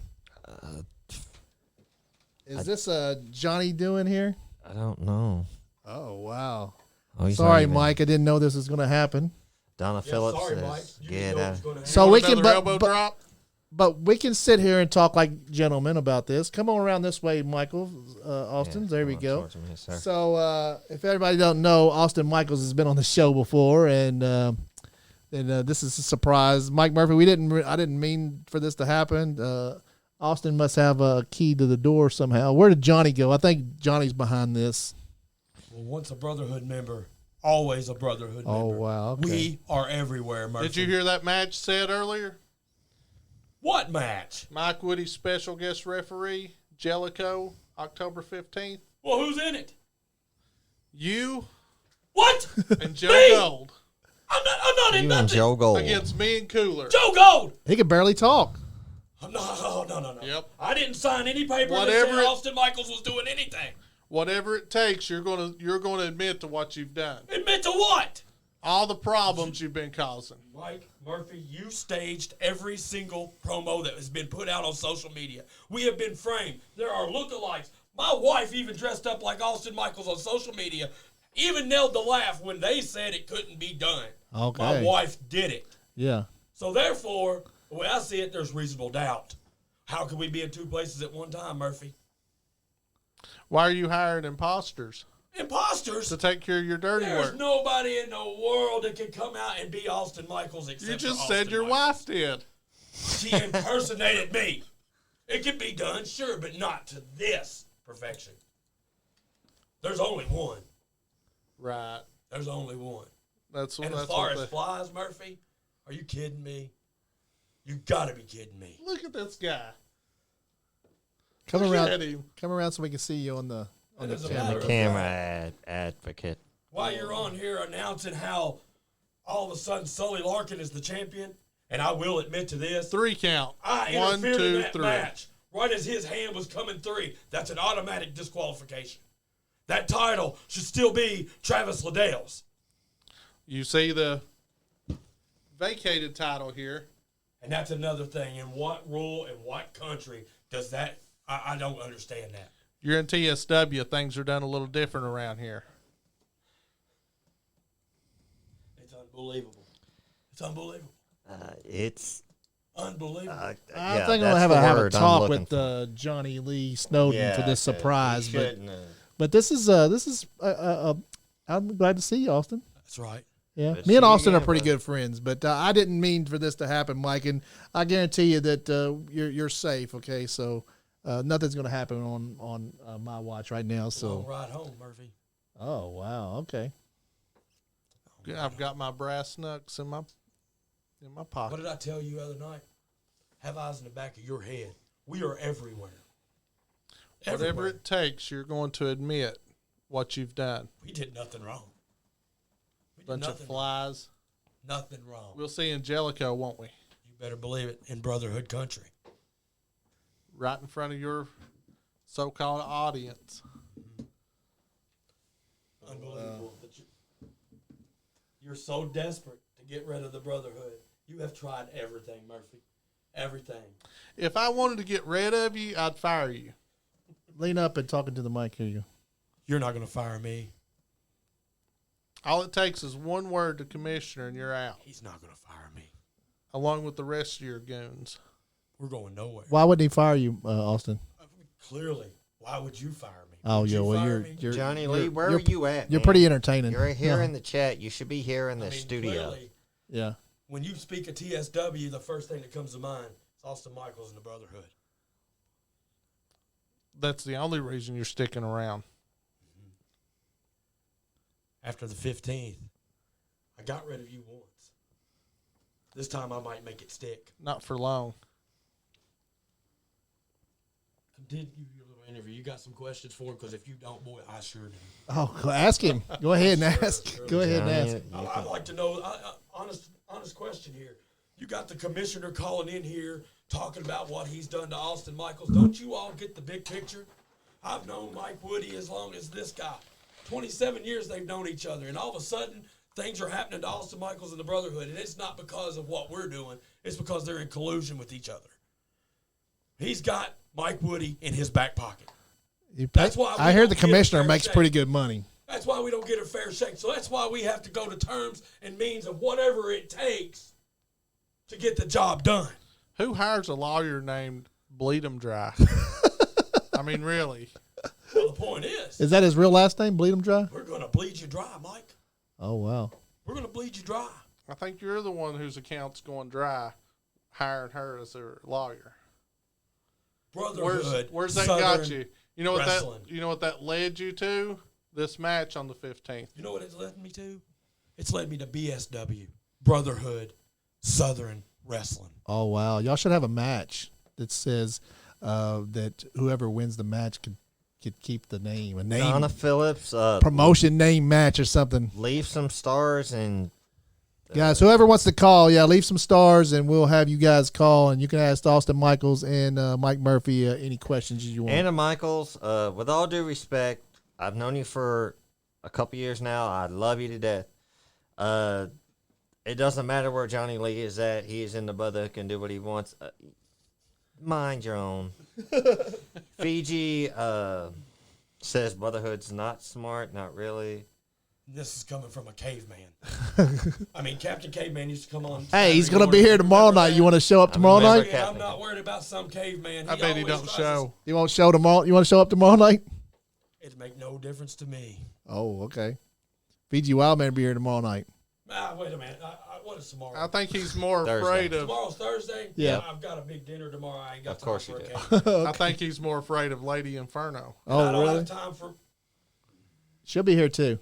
Is this Johnny doing here? I don't know. Oh wow! Oh, he's Sorry, not even- Mike. I didn't know this was going to happen. Donna Phillips sorry, says, Mike. You "Get didn't know it out." was gonna happen. So we can, Another elbow but, drop. but we can sit here and talk like gentlemen about this. Come on around this way, Michael. Austin. There we Come on go. towards me, sir. So if everybody don't know, Austin Michaels has been on the show before, and this is a surprise. Mike Murphy, I didn't mean for this to happen. Austin must have a key to the door somehow. Where did Johnny go? I think Johnny's behind this. Well, once a brotherhood member, always a brotherhood member. Oh wow! Okay. We are everywhere, Murphy. Did you hear that match said earlier? What match? Mike Woody's special guest referee, Jellico, October 15th. Well, who's in it? You What? and Joe Me? Gold I'm not in You nothing. and Joe Gold. against me and Cooler. Joe Gold. He can barely talk. No. Yep. I didn't sign any paper Whatever that said it- Austin Michaels was doing anything. Whatever it takes, you're gonna admit to what you've done. Admit to what? All the problems you've been causing. Mike Murphy, you staged every single promo that has been put out on social media. We have been framed. There are lookalikes. My wife even dressed up like Austin Michaels on social media. Even nailed the laugh when they said it couldn't be done. Okay. My wife did it. Yeah. So therefore, the way I see it, there's reasonable doubt. How can we be in two places at one time, Murphy? Why are you hiring imposters Imposters? to take care of your dirty There's work? nobody in the world that can come out and be Austin Michaels except You just for said Austin your Michaels. wife did. She impersonated me. It can be done, sure, but not to this perfection. There's only one. Right. There's only one. That's And that's as far what as they, flies, Murphy, are you kidding me? You gotta be kidding me. Look at this guy. Come Look at around. him. Come around so we can see you on the And as a camera. matter of Camera advocate. While you're on here announcing how all of a sudden Sully Larkin is the champion, and I will admit to this, 3 count. I 1, interfered in 2, that 3. match right as his hand was coming through. That's an automatic disqualification. That title should still be Travis Liddell's. You see the vacated title here. And that's another thing. In what rule, in what country does that? I don't understand that. You're in TSW. Things are done a little different around here. It's unbelievable. It's unbelievable. It's Unbelievable. I yeah, think that's I'll the have a word I'm talk looking with for. Johnny Lee Snowden for this surprise. he shouldn't, But this is I'm glad to see you, Austin. That's right. Yeah, Good me and to see you Austin are again, pretty brother. good friends, but I didn't mean for this to happen, Mike. And I guarantee you that you're safe. Okay, so nothing's going to happen on my watch right now. Long So, ride home, Murphy. oh wow, okay. I've got my brass knucks in my What pocket. did I tell you the other night? Have eyes in the back of your head. We are everywhere. Whatever Everywhere. it takes, you're going to admit what you've done. We did nothing wrong. We did Bunch of nothing flies. wrong. Nothing wrong. We'll see in Jellico, won't we? You better believe it. In Brotherhood Country. Right in front of your so-called audience. Unbelievable. That you're so desperate to get rid of the Brotherhood. You have tried everything, Murphy. Everything. If I wanted to get rid of you, I'd fire you. Lean up and talking to the mic. Here you go. You're not going to fire me. All it takes is one word to commissioner and you're out, He's not going to fire me. along with the rest of your goons. We're going nowhere. Why wouldn't he fire you, Austin? Clearly. Why would you fire me? Oh Would yeah, you well fire me? you're Johnny you're- Lee, where you're, are you at? You're man? pretty entertaining. You're here Yeah. in the chat. You should be here in the studio. Clearly, Yeah. when you speak of TSW, the first thing that comes to mind is Austin Michaels and the Brotherhood. That's the only reason you're sticking around. After the 15th, I got rid of you once. This time I might make it stick. Not for long. Did give you a little interview. You got some questions for him? Because if you don't, boy, I sure do. Oh, ask him. Go ahead and Sure, ask. sure. Go ahead and Johnny, ask. I'd like to know, honest question here. You got the commissioner calling in here talking about what he's done to Austin Michaels. Don't you all get the big picture? I've known Mike Woody as long as this guy. 27 years they've known each other, and all of a sudden things are happening to Austin Michaels and the Brotherhood, and it's not because of what we're doing. It's because they're in collusion with each other. He's got Mike Woody in his back pocket. That's why we I hear don't the get a commissioner fair makes shake. pretty good money. That's why we don't get a fair shake. So that's why we have to go to terms and means of whatever it takes to get the job done. Who hires a lawyer named Bleed 'em Dry? I mean, really. Well, the point is, Is that his real last name? Bleed him dry? we're going to bleed you dry, Mike. Oh wow. We're going to bleed you dry. I think you're the one whose account's going dry, hiring her as their lawyer. Brotherhood. Where's that Southern got you? You know what wrestling. that? You know what that led you to? This match on the 15th. You know what it's led me to? It's led me to BSW, Brotherhood, Southern Wrestling. Oh wow. Y'all should have a match that says that whoever wins the match could keep the name. A name Donna Phillips, promotion name match or something. leave some stars and Guys, whoever wants to call, leave some stars and we'll have you guys call and you can ask Austin Michaels and Mike Murphy any questions you want. Anna Michaels. With all due respect, I've known you for a couple years now. I love you to death. It doesn't matter where Johnny Lee is at. He is in the Brotherhood, can do what he wants. Mind your own. Fiji says Brotherhood's not smart, not really. This is coming from a caveman. I mean, Captain Caveman used to come on. Hey, he's Saturday going to be morning. here tomorrow night. You want to show up tomorrow remember night? Captain. I'm not worried about some caveman. I bet he always don't tries show. You won't show tomorrow? You want to show up tomorrow night? It make no difference to me. Oh, okay. Fiji Wildman will be here tomorrow night. Wait a minute. What is tomorrow? I think he's more Thursday. afraid of. Tomorrow's Thursday? Yeah. I've got a big dinner tomorrow. I ain't got Of time course for you a do. caveman. I think he's more afraid of Lady Inferno. I Oh, don't really? have time for. She'll be here too.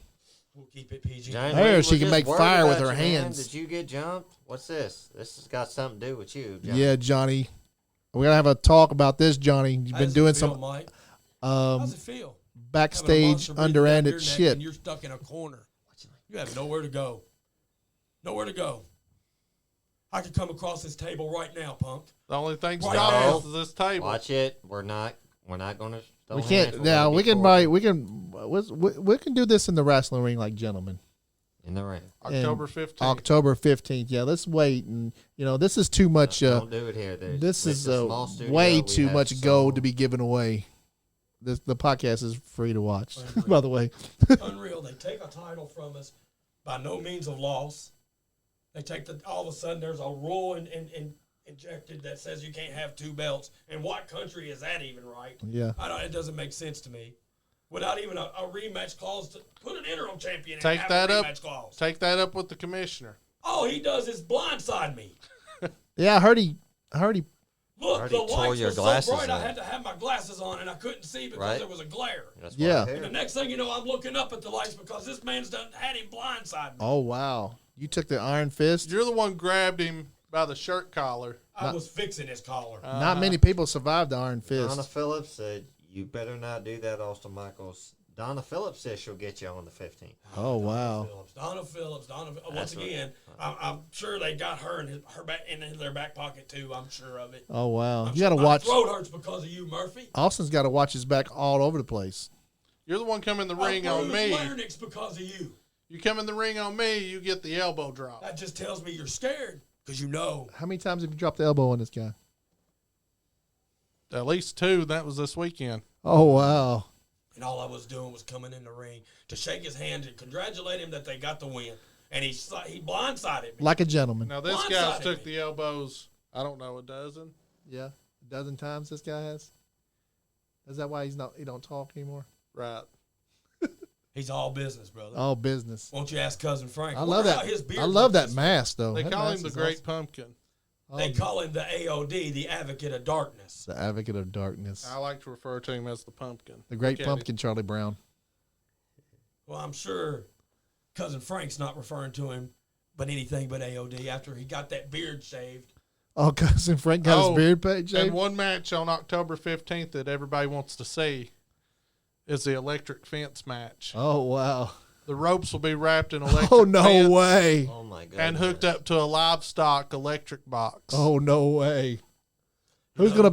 We'll keep it PG. Johnny Hey, Lee, she we're can just make worried fire with about her you, man. hands. Did you get jumped? What's this? This has got something to do with you, Johnny. Yeah, Johnny. We're going to have a talk about this, Johnny. You've How been does doing it feel, some Mike? How's it feel? Having a backstage monster breathing down underhanded your neck shit. And you're stuck in a corner. You have nowhere to go. Nowhere to go. I could come across this table right now, punk. The only thing Right stopping now. us is this table. Watch it. We're not going to. We can't. Now we can buy. We can do this in the wrestling ring like gentlemen. in the ring. October 15th. October 15th. Yeah, let's wait. And this is too much. Don't do it here. This With is the small studio, way we too have much gold to so- be given away. The podcast is free to watch. By the way, Unreal. They take a title from us by no means of loss. They take all of a sudden there's a rule injected that says you can't have 2 belts. In what country is that even right? Yeah. It doesn't make sense to me. Without even a rematch clause, to put an interim champion and Take have that a up. rematch clause. Take that up with the commissioner. All he does is blindside me. Yeah, I heard he. Look, Already the tore lights your were so glasses bright I out. had to have my glasses on and I couldn't see because Right. there was a glare. That's Yeah. what I And the hear. next thing you know, I'm looking up at the lights because this man's done had him blindside me. Oh wow! You took the iron fist. You're the one grabbed him by the shirt collar. I was fixing his collar. Not many people survived the iron fist. Donna Phillips said, "You better not do that, Austin Michaels." Donna Phillips says she'll get you on the 15th. Oh wow! Donna Phillips. Once That's what- again, I'm sure they got her in their back pocket too. I'm sure of it. Oh wow! I'm You got to sure watch. My throat hurts because of you, Murphy. Austin's got to watch his back all over the place. You're the one coming in the My ring on bruised me. larynx because of you. You come in the ring on me, you get the elbow drop. That just tells me you're scared because you know. How many times have you dropped the elbow on this guy? At least 2. That was this weekend. Oh wow! And all I was doing was coming in the ring to shake his hand and congratulate him that they got the win. And he blindsided me. Like a gentleman. Now, this Blindsided guy's took me. the elbows, I don't know, a dozen. Yeah, a dozen times this guy has. Is that why he don't talk anymore? Right. He's all business, brother. All business. Won't you ask Cousin Frank? I love Wonder how that. his beard I love looks that this mask though. They That call him mask the is Great awesome. Pumpkin. week. They call him the AOD, the Advocate of Darkness. The advocate of darkness. I like to refer to him as the pumpkin. The great Look at pumpkin, Charlie Brown. Well, I'm sure Cousin Frank's not referring to him but anything but AOD after he got that beard shaved. Oh, cousin Frank got Oh, his beard page. And one match on October 15th that everybody wants to see is the electric fence match. Oh wow! The ropes will be wrapped in electric Oh no fence way! Oh my god! and hooked up to a livestock electric box. Oh no way! Who's gonna?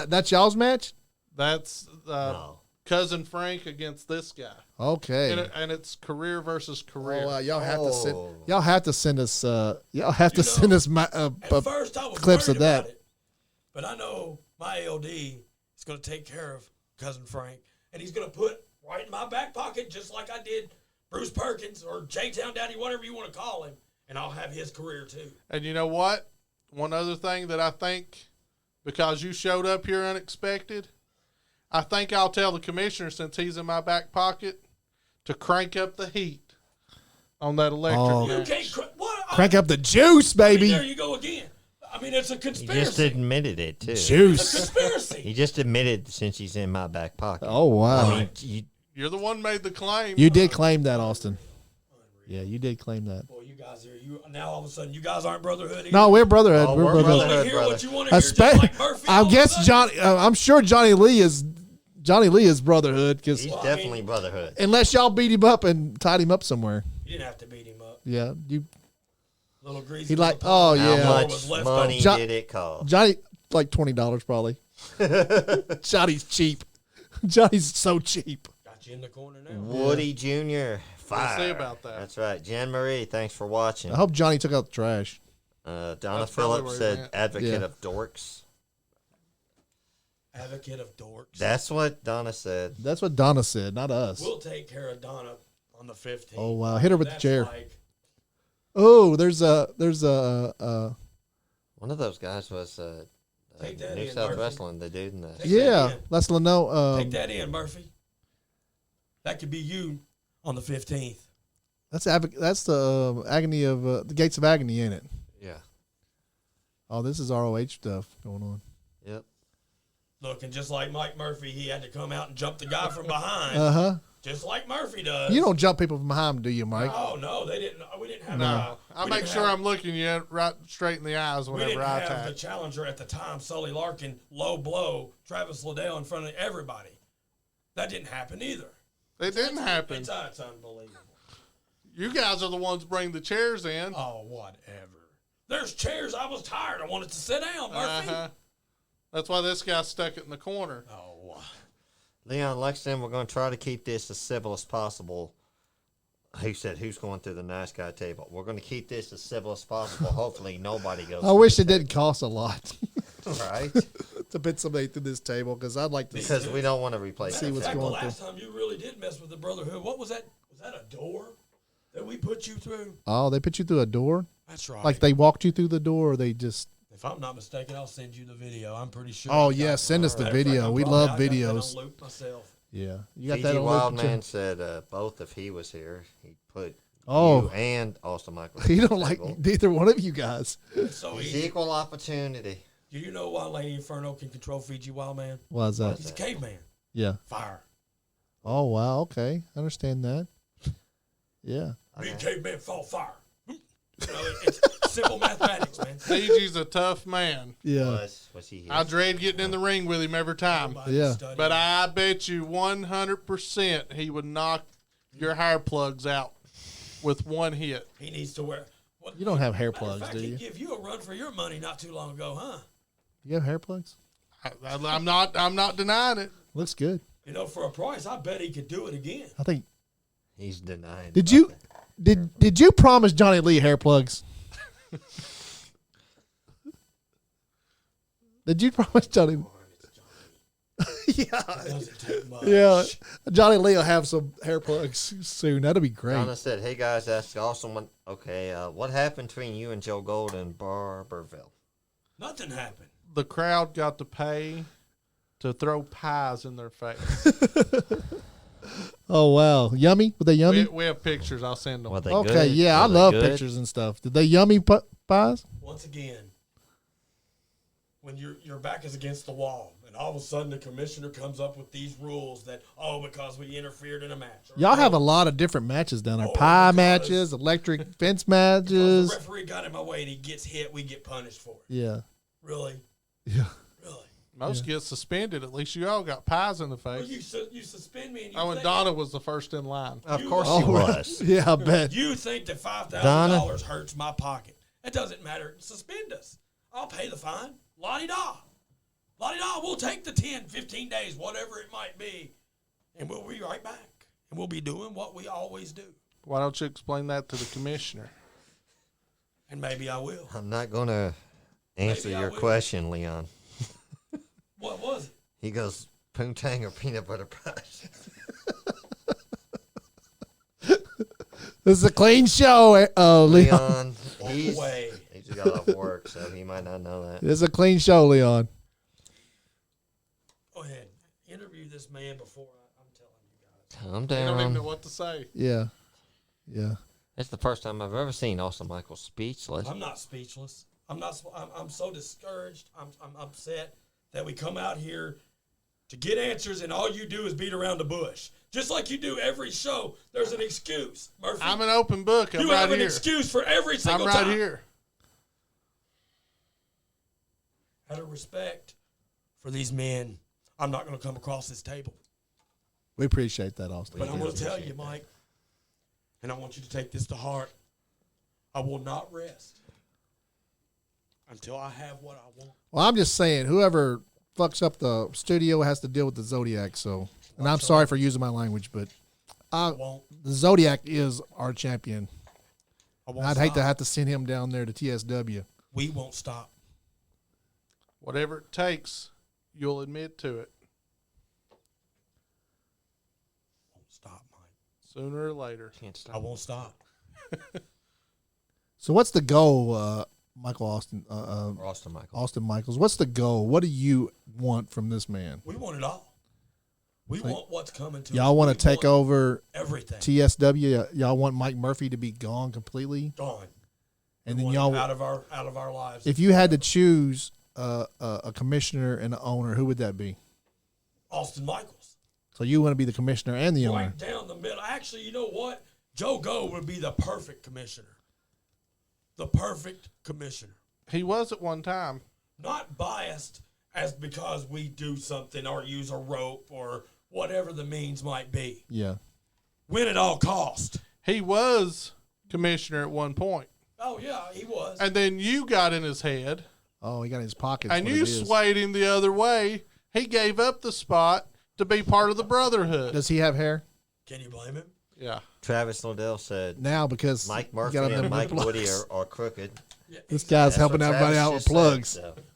That's y'all's match. That's No. Cousin Frank against this guy. Okay. And it's career versus career. Oh, y'all have to send. Oh. Y'all have to send us. Y'all have to You send know, us At first, I was clips worried of that. about it, but I know my AOD is going to take care of Cousin Frank, and he's going to put right in my back pocket, just like I did Bruce Perkins or J-Town Daddy, whatever you want to call him, and I'll have his career too. And you know what? One other thing that I think, because you showed up here unexpected, I think I'll tell the commissioner, since he's in my back pocket, to crank up the heat on that electric Oh. You match. can't what? Crank up the juice, There baby. you go again. I mean, it's a He conspiracy. just admitted it too. It's Juice. a conspiracy. He just admitted since he's in my back pocket. Oh wow! I mean, you, You're the one made the claim. You did claim that, Austin. Yeah, you did claim that. Boy, you guys are now all of a sudden you guys aren't brotherhood. Either. No, we're brotherhood. Oh, we're we're You brotherhood. only hear brother. what you want to hear, just like Murphy. I all of a guess sudden. Johnny. I'm sure Johnny Lee is brotherhood because he's Well, I definitely mean- brotherhood. unless y'all beat him up and tied him up somewhere. You didn't have to beat him up. Yeah, you Little greasy. He like- little oh, pie. yeah. How More much was left money Jo- did it cost? Johnny like $20 probably. Johnny's cheap. Johnny's so cheap. Got you in the corner now. Woody Jr. We'll Fire. see about that. That's right. Jan Marie, thanks for watching. I hope Johnny took out the trash. Donna That's probably Phillips where he said, went. advocate Yeah. of dorks. Advocate of dorks. That's what Donna said. That's what Donna said, not us. We'll take care of Donna on the 15th. Oh wow, hit her with the That's chair. like- Oh, there's a One of those guys was Take that New in, South Murphy. Wrestling, the dude in the... Take that yeah. in. Let's know. Take that in, Murphy. That could be you on the 15th. That's the agony of the gates of agony, ain't it? Yeah. Oh, this is ROH stuff going on. Yep. Looking just like Mike Murphy, he had to come out and jump the guy from behind, Uh huh. just like Murphy does. You don't jump people from behind, do you, Mike? Oh no, they didn't. We didn't have. No. I we make didn't sure have- I'm looking you right straight in the eyes We whenever didn't I have the attack. challenger at the time, Sully Larkin, low blow, Travis Liddell in front of everybody. That didn't happen either. It didn't happen. It's unbelievable. You guys are the ones bring the chairs in. Oh, whatever. There's chairs. I was tired. I wanted to sit down, Murphy. That's why this guy stuck it in the corner. Oh, Leon Lexington, we're going to try to keep this as civil as possible. He said, who's going through the nice guy table? We're going to keep this as civil as possible. Hopefully nobody goes I wish it didn't cost a lot right? to put somebody through this table because I'd like to Because we don't want to replace See it. what's in fact, going the last time you really did mess with the Brotherhood, what was that? Was that a door that we put you through? Oh, they put you through a door? That's right. Like they walked you through the door, or they just? If I'm not mistaken, I'll send you the video. I'm pretty sure. Oh I've yeah, got send us the Matter of fact, video. I'm We probably- love I got that videos. on loop myself. Yeah, you got Fiji that on Wildman said both if he was here, he'd put Oh. you and Austin Michaels. He on the don't like table. neither one of you guys. It's so It's easy. equal opportunity. Do you know why Lady Inferno can control Fiji Wildman? Why is that? He's a caveman. Yeah. Fire. Oh wow. Okay, I understand that. Yeah. Me and caveman fall fire. You know, it's simple mathematics, man. Fiji's a tough man. Yeah. Was he here? I dread getting in the ring with him every time. Everybody Yeah. study. But I bet you 100% he would knock your hair plugs out with one hit. He needs to wear. Well, You don't have hair matter of plugs, fact, do he you? gave you a run for your money not too long ago, huh? You have hair plugs? I'm not denying it. Looks good. You know, for a price, I bet he could do it again. I think. He's denying. Did you? Did you promise Johnny Lee hair plugs? Did you promise Johnny? Yeah, It doesn't take much. yeah. Johnny Lee will have some hair plugs soon. That'll be great. Donna said, "Hey guys, ask Austin what. Okay, what happened between you and Joe Gold in Barberville?" Nothing happened. The crowd got to pay to throw pies in their face. Oh wow, yummy? Were they yummy? We have pictures. I'll send them. Were they Okay, good? yeah, I Were they love good? pictures and stuff. Did they yummy pies? Once again, when your back is against the wall, and all of a sudden the commissioner comes up with these rules that because we interfered in a match. Or, Y'all have a lot of different matches down there. Oh, Pie because- matches, electric fence because matches. the referee got in my way and he gets hit, we get punished for it. Yeah, Really, yeah. really. Most get suspended. At least you all got pies in the Well, face. you suspend me and you Oh, and think, Donna was the first in line. Of You- course Oh, he was. Yeah, I bet. you think that Donna? $5,000 hurts my pocket. It doesn't matter. Suspend us. I'll pay the fine. La-di-da. La-di-da. We'll take the 10, 15 days, whatever it might be, and we'll be right back. And we'll be doing what we always do. Why don't you explain that to the commissioner? And maybe I will. I'm not gonna answer Maybe I your will. question, Leon. What was it? He goes poontang or peanut butter pies. This is a clean show, Leon. Leon, he's away. he just got off work, so he might not know that. This is a clean show, Leon. Go ahead. Interview this man before I'm telling you guys. Calm They don't even know down. what to say. Yeah, yeah. It's the first time I've ever seen Austin Michaels speechless. I'm not speechless. I'm so discouraged. I'm upset that we come out here to get answers and all you do is beat around the bush. Just like you do every show, there's an excuse. Murphy, I'm an open book. I'm you right have an here. excuse for every I'm single right time. here. Out of respect for these men, I'm not going to come across this table. We appreciate that, Austin. But I'm going to tell you, Mike, and I want you to take this to heart. I will not rest until I have what I want. Well, I'm just saying, whoever fucks up the studio has to deal with the Zodiac. So, and I'm sorry for using my language, but I won't. the Zodiac is our champion. I And won't I'd hate to stop. have to send him down there to TSW. We won't stop. Whatever it takes, you'll admit to it Won't stop, Mike. sooner or later. Can't I stop. won't stop. So, what's the goal, Michael Austin? Austin Michaels. Austin Michaels. What's the goal? What do you want from this man? We want it all. We want what's coming to us. Y'all want We to take over everything. TSW? Y'all want Mike Murphy to be gone completely? Gone. And We then want y'all, it out of our lives. if you had to choose a commissioner and an owner, who would that be? Austin Michaels. So you want to be the commissioner and the owner? Right down the middle. Actually, you know what? Joe Go would be the perfect commissioner. The perfect commissioner. He was at one time. Not biased as because we do something or use a rope or whatever the means might be. Yeah. Win at all cost. He was commissioner at one point. Oh, yeah, he was. And then you got in his head Oh, he got in his pocket. and you swayed him the other way. He gave up the spot to be part of the brotherhood. Does he have hair Can you blame him? Yeah. Travis Liddell said now? Because Mike he Murphy got and them Mike plugs. Woody are crooked. Yeah, This exactly. guy's That's helping what everybody Travis out with just said, plugs.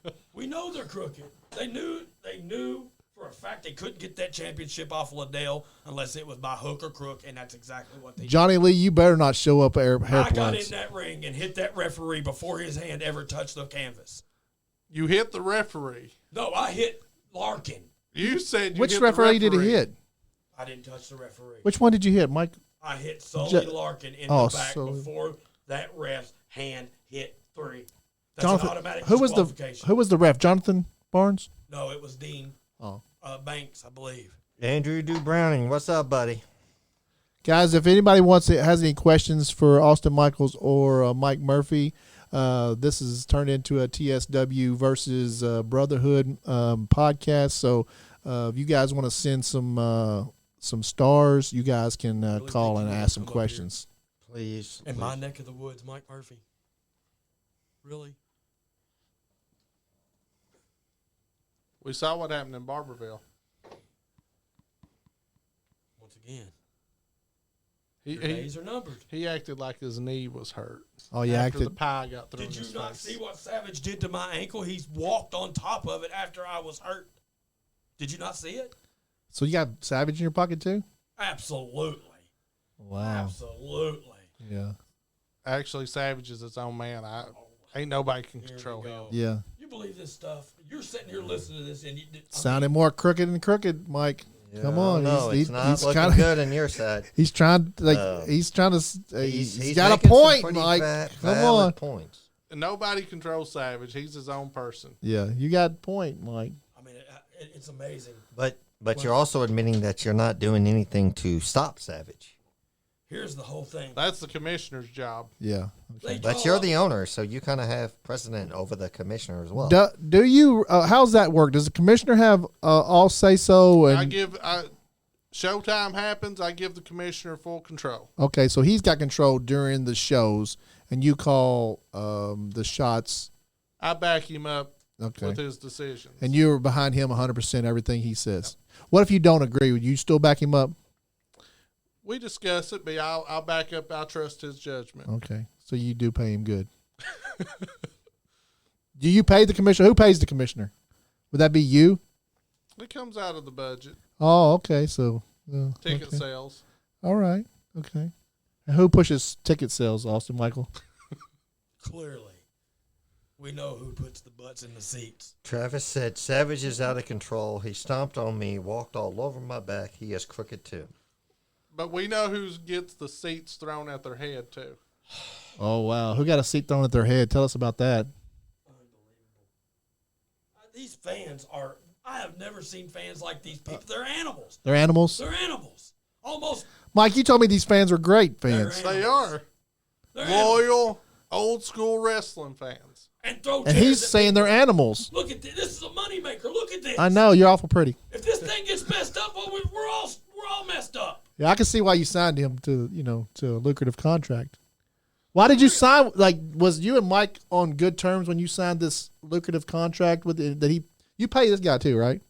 so. We know they're crooked. They knew for a fact they couldn't get that championship off Liddell unless it was by hook or crook, and that's exactly what they Johnny Lee, you better not show up at hair I got plugs. in that ring and hit that referee before his hand ever touched the canvas. You hit the referee. No, I hit Larkin. You said you Which hit referee the did he hit? I didn't touch the referee. Which one did you hit, Mike? I hit Sully Larkin in the back before that ref's hand hit 3. That's Jonathan, an automatic who was disqualification. who was the ref? Jonathan Barnes? No, it was Dean Oh. Banks, I believe. Andrew Du Browning, what's up, buddy? Guys, if anybody has any questions for Austin Michaels or Mike Murphy, this is turned into a TSW versus Brotherhood podcast. So if you guys want to send some stars, you guys can call and ask some questions. Please. In my neck of the woods, Mike Murphy. Really? We saw what happened in Barberville. Once again, He, your he, days are numbered. he acted like his knee was hurt. Oh, yeah, after the acted. pie got thrown Did in his you not face. see what Savage did to my ankle? He's walked on top of it after I was hurt. Did you not see it? So you got Savage in your pocket too? Absolutely. Wow. Absolutely. Yeah. Actually, Savage is his own man. Ain't nobody can Here control we him. go. Yeah. You believe this stuff? You're sitting here listening to this, and you Sounded more crooked than crooked, Mike. Come on. No, it's not looking kinda, good on your side. He's trying to, he's He's got a making some point, pretty Mike. Come valid on. points. And nobody controls Savage. He's his own person. Yeah, you got a point, Mike. I mean, it's amazing. But you're also admitting that you're not doing anything to stop Savage. Here's the whole thing. That's the commissioner's job. Yeah. They But draw you're up- the owner, so you kind of have precedent over the commissioner as well. Do you? How's that work? Does the commissioner have all say so? And Showtime happens, I give the commissioner full control. okay, so he's got control during the shows, and you call the shots. I back him up Okay, with his decisions. and you're behind him 100% everything he says. What if you don't agree? Would you still back him up? We discuss it, but I'll back up. I'll trust his judgment. Okay, so you do pay him good. Do you pay the commissioner? Who pays the commissioner? Would that be you? It comes out of the budget. Oh, okay. So Ticket okay. sales. All right. Okay. And who pushes ticket sales, Austin Michael? Clearly, we know who puts the butts in the seats. Travis said, Savage is out of control. He stomped on me, walked all over my back. He is crooked too. But we know who gets the seats thrown at their head, too. Oh wow. Who got a seat thrown at their head? Tell us about that. Unbelievable. These fans are. I have never seen fans like these people. They're animals. They're animals. They're animals. Almost. Mike, you told me these fans were great fans. They're They animals. are They're animals. loyal, old school wrestling fans. And throw And chairs he's at saying people. they're animals. Look at this. This is a moneymaker. Look at this. I know, you're awful pretty. If this thing gets messed up, well, we're all messed up. Yeah, I can see why you signed him to a lucrative contract. Why did you sign? Like, was you and Mike on good terms when you signed this lucrative contract with you pay this guy too, right?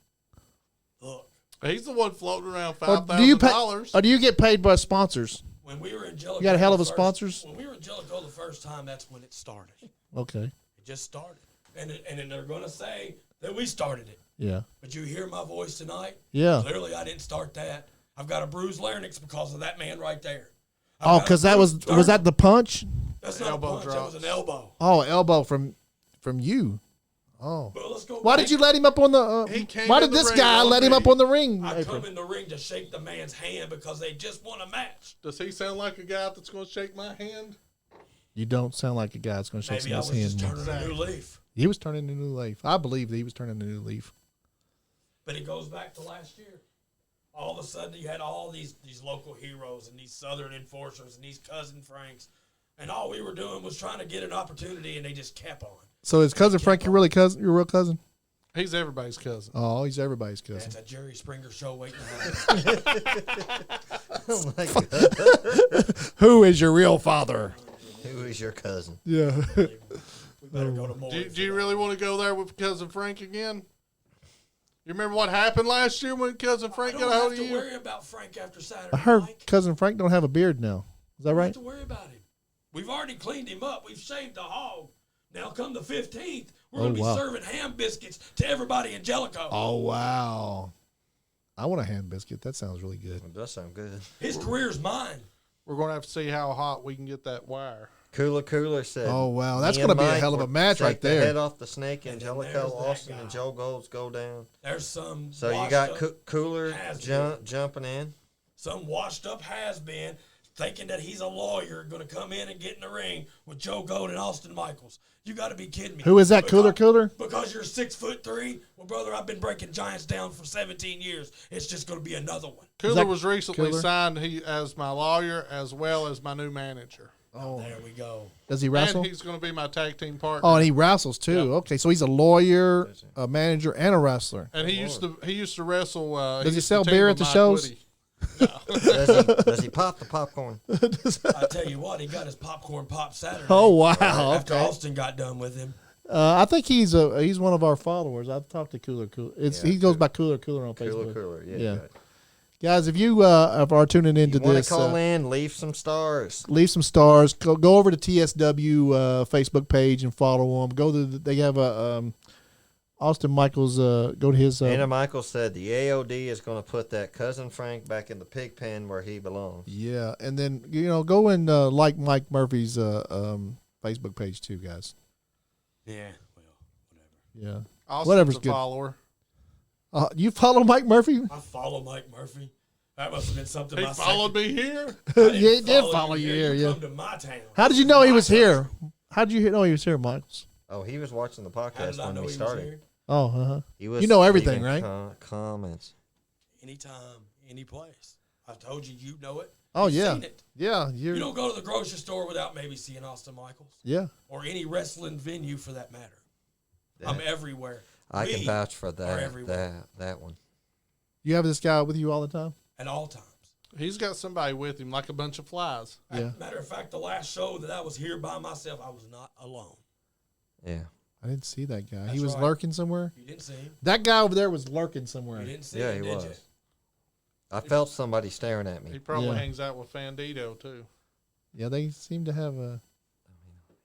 Look, He's the one floating around Or do you pay? $5,000. Or do you get paid by sponsors? when we were in Jellico, You got a hell of the a sponsors? When we were in Jellico the first time, that's when it started. Okay. It just started, and then they're gonna say that we started it. Yeah. But you hear my voice tonight. Yeah. Clearly, I didn't start that. I've got a bruised larynx because of that man right there. Oh, because that was that the punch? That's not Elbow a punch. That was drops. an elbow. Oh, elbow from you. Oh. But let's go. Why did you let him up on the? He came Why in did the this ring guy on let him me. up on the ring? I apron? come in the ring to shake the man's hand because they just won a match. Does he sound like a guy that's going to shake my hand? You don't sound like a guy that's going to shake Maybe I was somebody's just hand. turning a new leaf. He was turning a new leaf. I believe that he was turning a new leaf. But it goes back to last year. All of a sudden, you had all these local heroes and these Southern enforcers and these cousin Franks, and all we were doing was trying to get an opportunity, and they just kept on. So is cousin Frank your real cousin? He's everybody's cousin. Oh, he's everybody's That's cousin. a Jerry Springer show waiting to happen. Oh my God. Who is your real father? Who is your cousin? Yeah. We better go to more. Do you really want to go there with cousin Frank again? You remember what happened last year when cousin I Frank don't got a hold have of to you? worry about Frank after Saturday. I heard Mike. cousin Frank don't have a beard now. Is that Don't right? have to worry about him. We've already cleaned him up. We've shaved the hog. Now come the 15th, we're going to be wow. serving ham biscuits to everybody in Jellico. Oh wow. I want a hand biscuit. That sounds really good. It does sound good. His career's mine. We're going to have to see how hot we can get that wire. Cooler said. Oh, wow. That's "Me going to and be a Mike hell of a will match take right the there." head off the snake and And then Jellico, there's that Austin, guy. and Joe Golds go down. There's some So you washed got up- Cooler has-been. jumping in. some washed up has-been thinking that he's a lawyer going to come in and get in the ring with Joe Gold and Austin Michaels. You got to be kidding me. Who is that? Cooler? Because you're 6'3"? Well, brother, I've been breaking giants down for 17 years. It's just going to be another one. Cooler that was recently Cooler? signed as my lawyer as well as my new manager. Oh, There we go. does he wrestle? And he's going to be my tag team partner. Oh, and he wrestles too. Yep. Okay, so he's a lawyer, a manager, and a wrestler. And he used to wrestle. Does he used sell to team beer with at the Mike shows? Woody. Does he pop the popcorn? I tell you what, he got his popcorn pop Saturday. Oh, wow. After Okay. Austin got done with him. I think he's one of our followers. I've talked to Cooler. He goes by Cooler on Facebook. Cooler. Yeah. Yeah. Good. Guys, if you are tuning into You want this, to call in? Leave some stars. leave some stars. Go over to TSW Facebook page and follow them. They have a Austin Michaels. Go to his. Anna Michaels said the AOD is going to put that cousin Frank back in the pig pen where he belongs. Yeah, and then go and like Mike Murphy's Facebook page too, guys. Yeah, well, whatever. Yeah. Austin's Whatever's a good. follower. You follow Mike Murphy? I follow Mike Murphy. That must have been something. He my followed second- me here. I didn't Yeah, he did follow you here. You Yeah. come to my town. How did you know he was My here? country. How did you know he was here, Michaels? Oh, he was watching the How podcast did I when know we he was started. here? Oh, uh-huh. He was You know everything, leaving right? Comments. Anytime, any place. I've told you, you know it. Oh, You've yeah. seen it. Yeah, You don't go to the grocery store without maybe seeing Austin Michaels yeah. or any wrestling venue for that matter. I'm everywhere. I We can vouch for are that. everywhere. That one. You have this guy with you all the time? At all times. He's got somebody with him, like a bunch of flies. Yeah. Matter of fact, the last show that I was here by myself, I was not alone. Yeah. I didn't see that guy. That's He was right. lurking somewhere? You didn't see him. That guy over there was lurking somewhere. You didn't see Yeah, him, he did was. you? I felt somebody staring at He me. probably Yeah. hangs out with Fandito too. Yeah, they seem to have a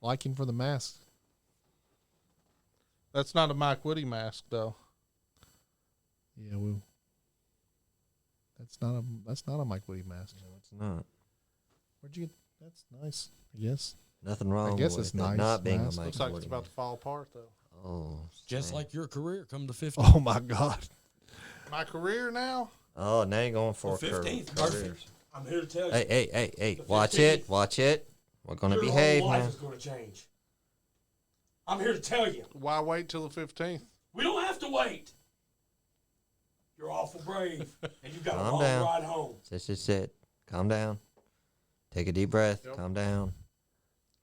liking for the mask. That's not a Mike Woody mask though. Yeah, well, that's not a Mike Woody mask. No, it's not. Where'd you get? That's nice. I guess. Nothing wrong guess with it's it nice, not being mask. a Mike Looks like it's Woody about to mask. fall apart though. Oh, Just dang. like your career come to 15. Oh my God. My career now. Oh, now you're going for The 15th, careers. perfect. I'm here to tell you. Hey! The Watch 15th. it! Watch it! We're gonna your behave whole life now. is going to change. I'm here to tell you. Why wait till the 15th? We don't have to wait. You're awful brave, and you got a Calm long down. ride home. Sit. Calm down. Take a deep breath. Yep. Calm down.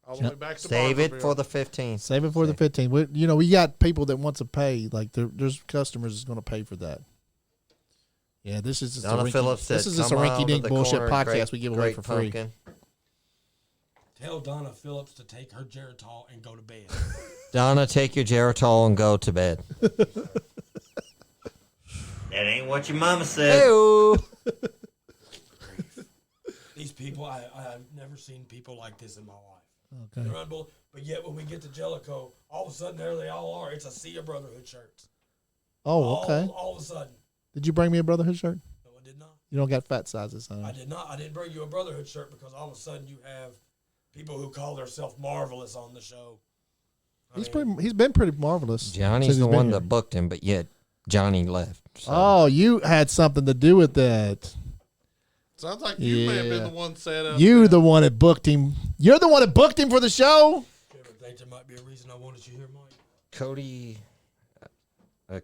All the way back to Save it Barberville. for the 15th. Save it for the 15th. We got people that want to pay. Like there's customers that's going to pay for that. Yeah, this is just Donna Phillips said, this is just a "Come on to rinky-dink the bullshit corner, podcast great- we give away great for free. pumpkin." Tell Donna Phillips to take her Geritol and go to bed. Donna, take your Geritol and go to bed. That ain't what your mama said. These people, I've never seen people like this in my life. Okay. They're unbelievable. But yet when we get to Jellico, all of a sudden there they all are. It's a Sea of Brotherhood shirts. Oh, okay. All of a sudden. Did you bring me a Brotherhood shirt? No, I did not. You don't got fat sizes, huh? I did not. I didn't bring you a Brotherhood shirt because all of a sudden you have people who call themselves marvelous on the show. He's been pretty marvelous. Johnny's since the he's been one here. that booked him, but yet Johnny left. So. Oh, you had something to do with that. Sounds like you may have been Yeah. the one set up. You that. the one that booked him. You're the one that booked him for the show. You ever think there might be a reason I wanted you here, Mike?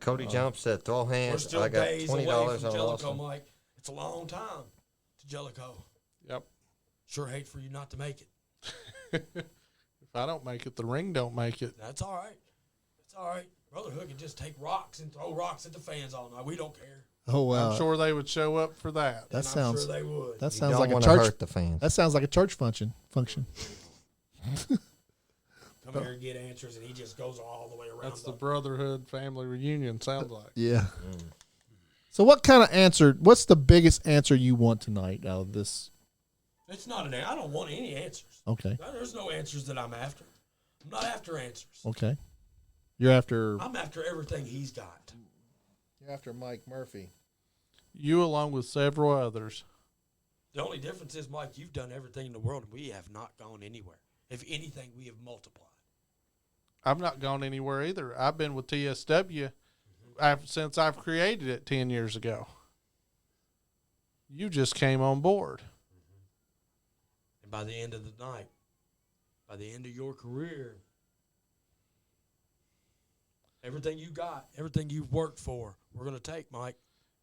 Cody Jump said, "Throw We're hands. still I got days $20 away from on Jellico, Austin." Mike. It's a long time to Jellico. Yep. Sure hate for you not to make it. If I don't make it, the ring don't make it. That's all right. That's all right. Brotherhood can just take rocks and throw rocks at the fans all night. We don't care. Oh wow, I'm sure they would show up for that. that And sounds I'm sure they would. that You sounds don't like a wanna church. hurt the fans. That sounds like a church function. Come here and get answers, and he just goes all the way around. That's the Brotherhood family reunion. Sounds like. Yeah. So what kind of answer? What's the biggest answer you want tonight out of this? It's not an. I don't want any answers. Okay. There's no answers that I'm after. I'm not after answers. Okay. You're after. I'm after everything he's got. You're after Mike Murphy. You, along with several others. The only difference is, Mike, you've done everything in the world, and we have not gone anywhere. If anything, we have multiplied. I've not gone anywhere either. I've been with TSW since I've created it 10 years ago. You just came on board. And by the end of the night, by the end of your career, everything you got, everything you've worked for, we're going to take, Mike.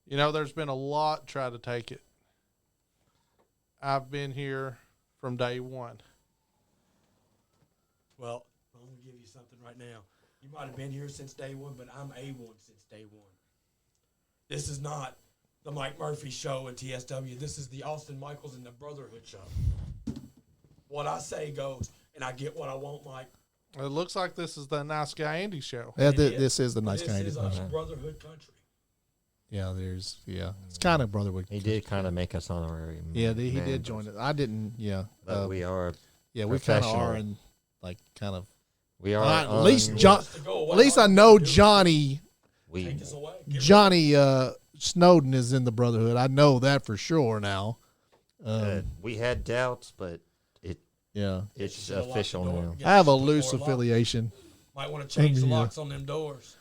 You know, there's been a lot try to take it. I've been here from day one. Well, I'm going to give you something right now. You might have been here since day one, but I'm A1 since day one. This is not the Mike Murphy show and TSW. This is the Austin Michaels and the Brotherhood show. What I say goes, and I get what I want, Mike. It looks like this is the Nice Guy Andy show. Yeah, this is the Nice Guy Andy. This is a brotherhood country. Yeah, it's kind of brotherhood. He did kind of make us honorary. Yeah, he did join it. I didn't. Yeah, But we are. Yeah, we kind of professional. are, and like kind of. We are. At least Who John. wants to go away, At least I Mike? know Do it. Johnny. Take us away. Get Johnny Snowden is in the Brotherhood. I know that for sure now. we had doubts, but Yeah, it's Should have locked official the door. now. Get I have a some more loose locks. affiliation. Might want to change the Yeah. locks on them doors.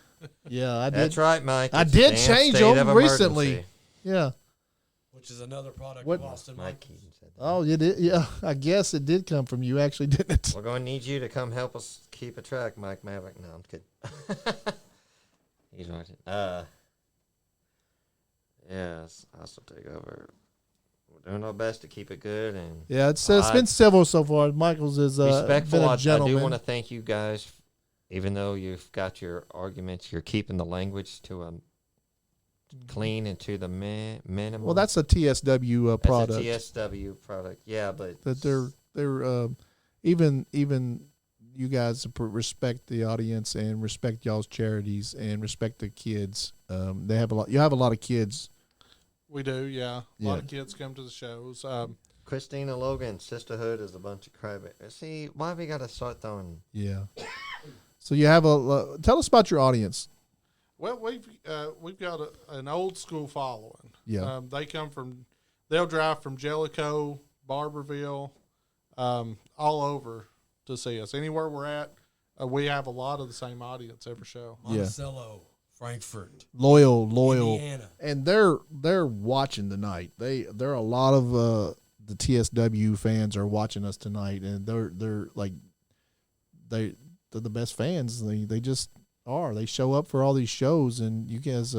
Yeah, I did. That's right, Mike. I It's did damn change state them of recently. emergency. Yeah. Which is another product What- of Austin Mike Mike. Keaton said that. Oh, you did. Yeah, I guess it did come from you, actually, didn't it? We're going to need you to come help us keep a track, Mike Maverick. No, I'm kidding. He's watching. Yes, I'll still take over. We're doing our best to keep it good and Yeah, it's been civil so far. Michael's is respectful. been a I do gentleman. want to thank you guys, even though you've got your arguments, you're keeping the language to a clean and to the minimum. Well, that's a TSW That's product. a TSW product. Yeah, but That they're even you guys respect the audience and respect y'all's charities and respect the kids. They have a lot. You have a lot of kids. We do, yeah. A Yeah. lot of kids come to the shows. Christina Logan, Sisterhood is a bunch of crybabies. See, why we got to start throwing? Yeah. So you have tell us about your audience. Well, we've got an old school following. Yeah. They'll drive from Jellico, Barberville, all over to see us. Anywhere we're at, we have a lot of the same audience every show. Yeah. Monticello, Frankfurt, Loyal, Indiana. and they're watching tonight. There are a lot of the TSW fans are watching us tonight, and they're the best fans. They just are. They show up for all these shows, and you guys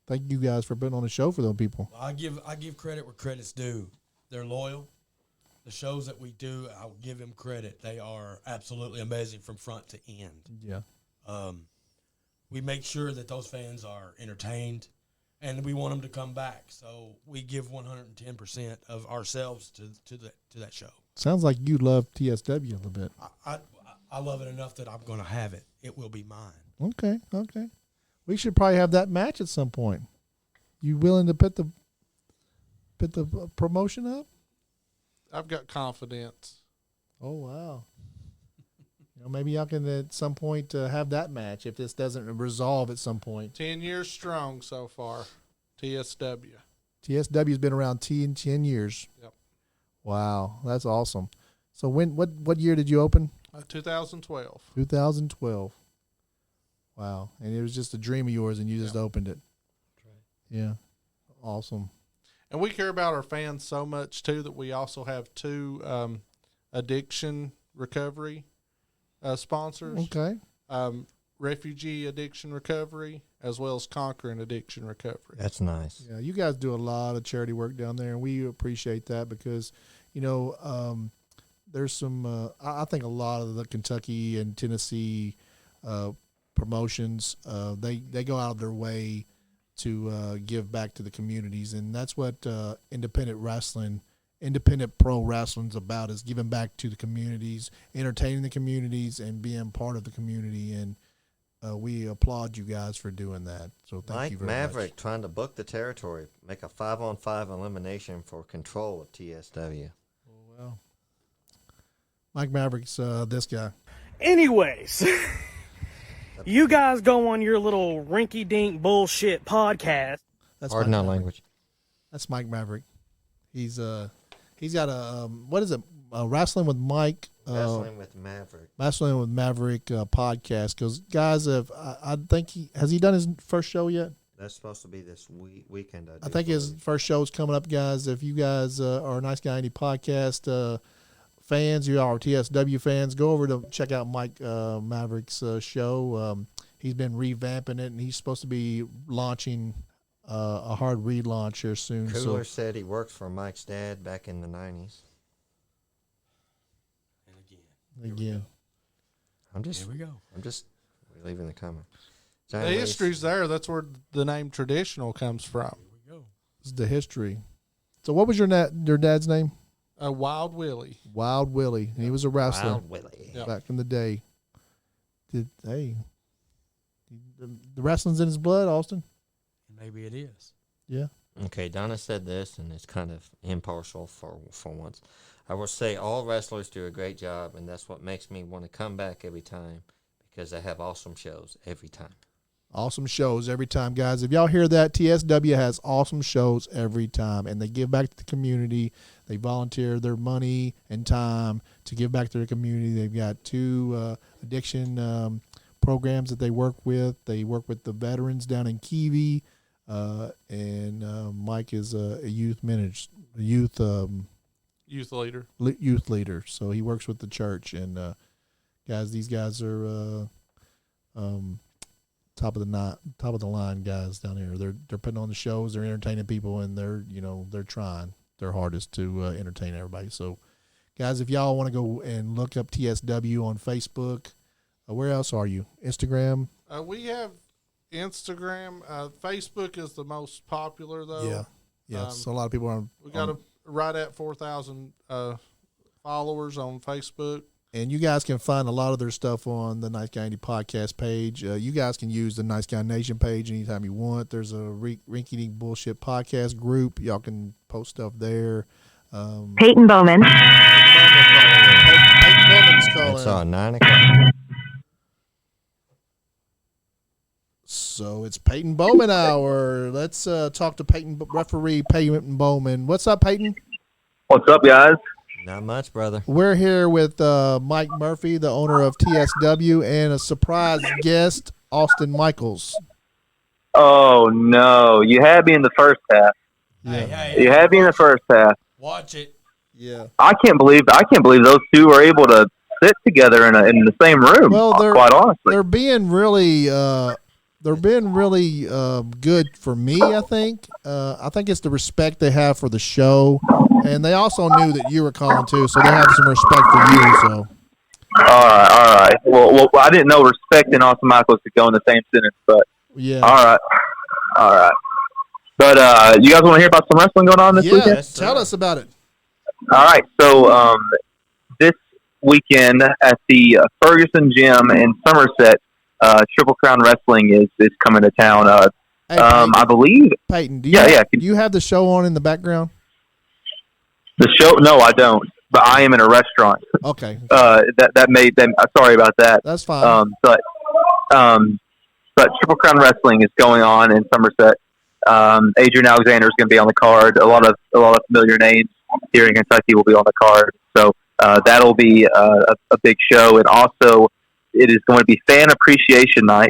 thank you guys for putting on a show for those people. I give credit where credit's due. They're loyal. The shows that we do, I'll give them credit. They are absolutely amazing from front to end. Yeah. We make sure that those fans are entertained, and we want them to come back. So we give 110% of ourselves to that show. Sounds like you love TSW a little bit. I love it enough that I'm going to have it. It will be mine. Okay. We should probably have that match at some point. You willing to put the promotion up? I've got confidence. Oh wow! Maybe y'all can at some point have that match if this doesn't resolve at some point. 10 years strong so far. TSW. TSW's been around 10 years. Yep. Wow, that's awesome. So what year did you open? 2012. 2012. Wow, and it was just a dream of yours, and you just opened it. That's right. Yeah, awesome. And we care about our fans so much, too, that we also have 2 addiction recovery sponsors. Okay. Refugee addiction recovery, as well as Conquering addiction recovery. That's nice. Yeah, you guys do a lot of charity work down there, and we appreciate that because, there's some. I think a lot of the Kentucky and Tennessee promotions, they go out of their way to give back to the communities, and that's what independent pro wrestling's about, is giving back to the communities, entertaining the communities, and being part of the community. And we applaud you guys for doing that. So thank you Mike very Maverick much. trying to book the territory, make a 5-on-5 elimination for control of TSW. Well, Mike Maverick's this guy. Anyways, The You guys go on your little rinky-dink bullshit podcast. That's Pardon Mike our Maverick. language. That's Mike Maverick. He's got a what is it? Wrestling with Mike. Wrestling with Maverick. Wrestling with Maverick podcast. Because guys, I think has he done his first show yet? That's supposed to be this weekend. I think his first show is coming up, guys. If you guys are Nice Guy Andy podcast fans, you are TSW fans, go over to check out Mike Maverick's show. He's been revamping it, and he's supposed to be launching a hard relaunch here soon. Cooler said he worked for Mike's dad back in the 90s. And Again. here we go. I'm just leaving the comment. The history's there. That's where the name traditional comes from. Here we go. This is the history. So what was your dad's name? Wild Willie. Wild Willie. He was a wrestler Wild Willie. Yep. back in the day. The wrestling's in his blood, Austin? Maybe it is. Yeah. Okay, Donna said this, and it's kind of impartial for once. I will say all wrestlers do a great job, and that's what makes me want to come back every time because they have awesome shows every time. Awesome shows every time, guys. If y'all hear that, TSW has awesome shows every time, and they give back to the community. They volunteer their money and time to give back to their community. They've got 2 addiction programs that they work with. They work with the veterans down in Kiwi, and Mike is a youth leader. So he works with the church, and guys, these guys are top of the line guys down here. They're putting on the shows, they're entertaining people, and they're trying their hardest to entertain everybody. So, guys, if y'all want to go and look up TSW on Facebook, where else are you? Instagram? We have Instagram. Facebook is the most popular though. Yeah. So a lot of people are. We got right at 4,000 followers on Facebook. And you guys can find a lot of their stuff on the Nice Guy Andy podcast page. You guys can use the Nice Guy Nation page anytime you want. There's a Rinky Dink Bullshit podcast group. Y'all can post stuff there. Peyton Bowman. Peyton Bowman's calling. It's 9 o'clock. So it's Peyton Bowman hour. Let's talk to referee Peyton Bowman. What's up, Peyton? What's up, guys? Not much, brother. We're here with Mike Murphy, the owner of TSW, and a surprise guest, Austin Michaels. Oh no, you had me in the first half. Hey, You had me in the first half. watch it. Yeah. I can't believe those two were able to sit together in the same room. Well, quite honestly, they're being really good for me. I think it's the respect they have for the show, and they also knew that you were calling too, so they have some respect for you. So. All right. Well, I didn't know respect and Austin Michaels could go in the same sentence, but yeah. All right. But you guys want to hear about some wrestling going on this weekend? Yes, Tell us about it. All right. So this weekend at the Ferguson Gym in Somerset, Triple Crown Wrestling is coming to town. Hey, Peyton, I believe. Peyton, do you have the show on in the background? The show? No, I don't. But I am in a restaurant. Okay. That made them. Sorry about that. That's fine. But Triple Crown Wrestling is going on in Somerset. Adrian Alexander is going to be on the card. A lot of familiar names here in Kentucky will be on the card. So that'll be a big show. And also, it is going to be Fan Appreciation Night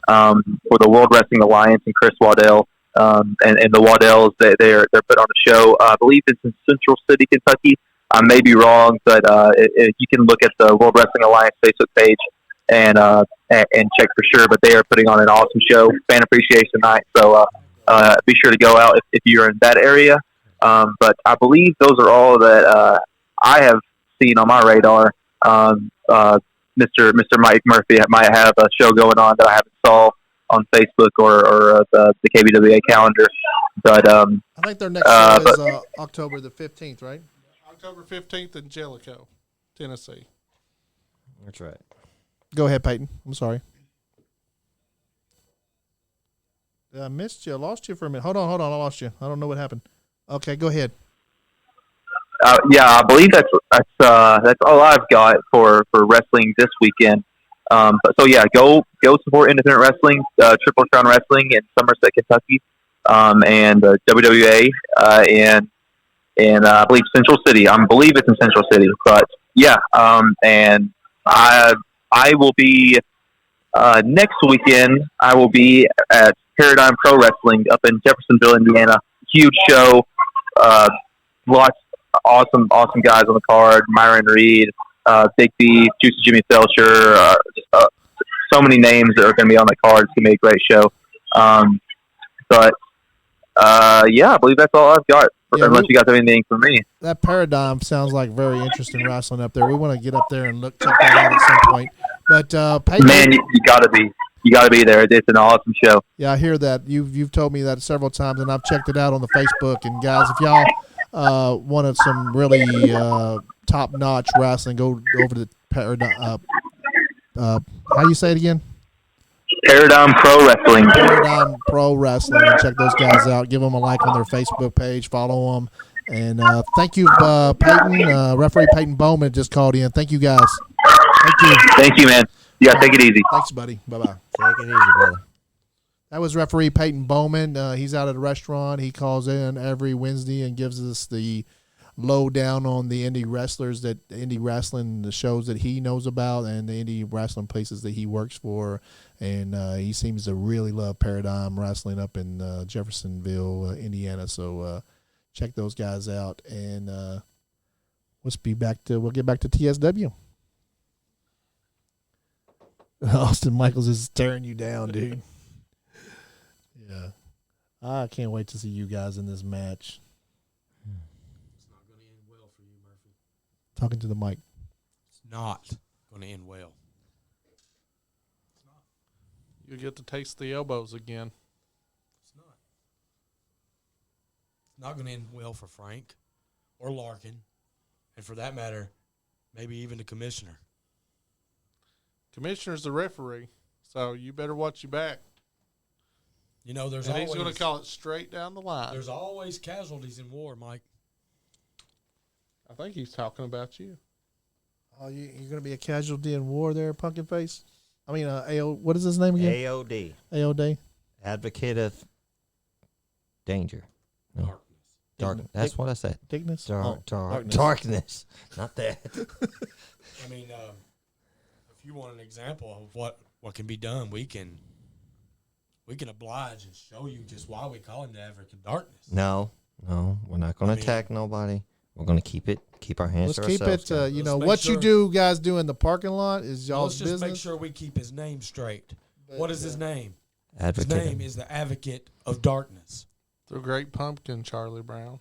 for the World Wrestling Alliance and Chris Waddell. And the Waddells, they're put on a show. I believe it's in Central City, Kentucky. I may be wrong, but you can look at the World Wrestling Alliance Facebook page and check for sure. But they are putting on an awesome show, Fan Appreciation Night. So be sure to go out if you're in that area. But I believe those are all that I have seen on my radar. Mr. Myke Murphy might have a show going on that I haven't saw on Facebook or the KBWA calendar. But I think their next show is October the 15th, right? October 15th in Jellico, Tennessee. That's right. Go ahead, Peyton. I'm sorry. I missed you. I lost you for a minute. Hold on. I lost you. I don't know what happened. Okay, go ahead. Yeah, I believe that's all I've got for wrestling this weekend. So yeah, go support independent wrestling, Triple Crown Wrestling in Somerset, Kentucky, and WWA, and I believe Central City. I believe it's in Central City, but yeah, and I will be next weekend. I will be at Paradigm Pro Wrestling up in Jeffersonville, Indiana. Huge show. Lots awesome guys on the card. Myron Reed, Big B, Juicy Jimmy Felcher. So many names that are going to be on the card. It's going to be a great show. But yeah, I believe that's all I've got. Yeah, unless you guys have anything for me. That Paradigm sounds like very interesting wrestling up there. We want to get up there and check that out at some point. But Peyton, man, you gotta be there. It's an awesome show. Yeah, I hear that. You've told me that several times, and I've checked it out on the Facebook. And guys, if y'all wanted some really top notch wrestling, go over to Paradigm. How you say it again? Paradigm Pro Wrestling. Paradigm Pro Wrestling, and check those guys out. Give them a like on their Facebook page. Follow them. And thank you, Peyton. Referee Peyton Bowman just called in. Thank you, guys. Thank you. Thank you, man. Yeah, take it easy. Thanks, buddy. Bye-bye. Take it easy, brother. That was referee Peyton Bowman. He's out at a restaurant. He calls in every Wednesday and gives us the lowdown on the indie wrestlers, indie wrestling, the shows that he knows about, and the indie wrestling places that he works for. And he seems to really love Paradigm Wrestling up in Jeffersonville, Indiana. So check those guys out. And we'll get back to TSW. Austin Michaels is staring you down, dude. Yeah. I can't wait to see you guys in this match. It's not going to end well for you, Murphy. Talking to the mic. It's not going to end well. It's not. You get to taste the elbows again. It's not. It's not going to end well for Frank or Larkin, and for that matter, maybe even the commissioner. Commissioner's the referee, so you better watch your back. You know, he's he's going to call it straight down the line. There's always casualties in war, Mike. I think he's talking about you. Oh, you're going to be a casualty in war there, Pumpkin Face? I mean, what is his name again? AOD. AOD? Advocate of Danger. No. Darkness. That's what I said. Dickness? Darkness. Not that. I mean, if you want an example of what can be done, we can oblige and show you just why we call him the Advocate of Darkness. No, we're not going to attack nobody. We're going to keep our hands to ourselves. Let's keep it, what you do guys do in the parking lot is y'all's business. Let's just make sure we keep his name straight. What is his name? Advocate. His name is the Advocate of Darkness. The Great Pumpkin, Charlie Brown.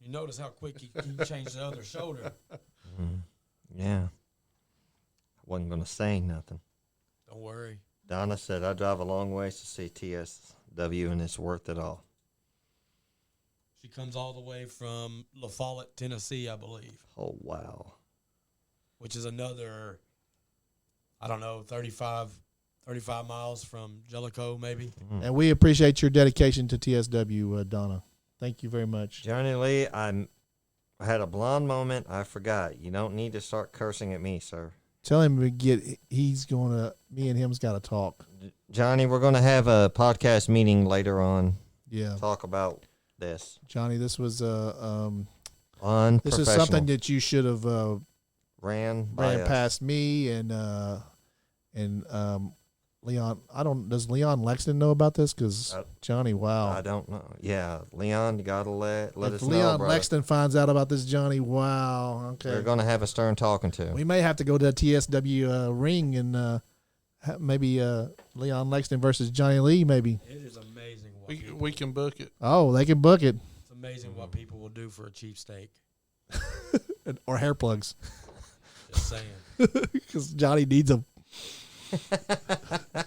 You notice how quick he changed the other shoulder. Yeah. I wasn't going to say nothing. Don't worry. Donna said, I drive a long ways to see TSW, and it's worth it all. She comes all the way from La Follette, Tennessee, I believe. Oh, wow. Which is another, 35 miles from Jellico, maybe. And we appreciate your dedication to TSW, Donna. Thank you very much. Johnny Lee, I had a blonde moment. I forgot. You don't need to start cursing at me, sir. Tell him me and him's got to talk. Johnny, we're going to have a podcast meeting later on. Yeah. Talk about this. Johnny, this was unprofessional. This is something that you should have ran past me and Leon. Does Leon Lexington know about this? Because Johnny, wow. I don't know. Yeah, Leon, you got to let us know, If Leon brother. Lexington finds out about this, Johnny, wow. Okay. We're going to have a stern talking to. We may have to go to the TSW ring and maybe Leon Lexington versus Johnny Lee, maybe. It is amazing. We can book it. Oh, they can book it. It's amazing what people will do for a cheap steak. Or hair plugs. Just saying. Because Johnny needs them. I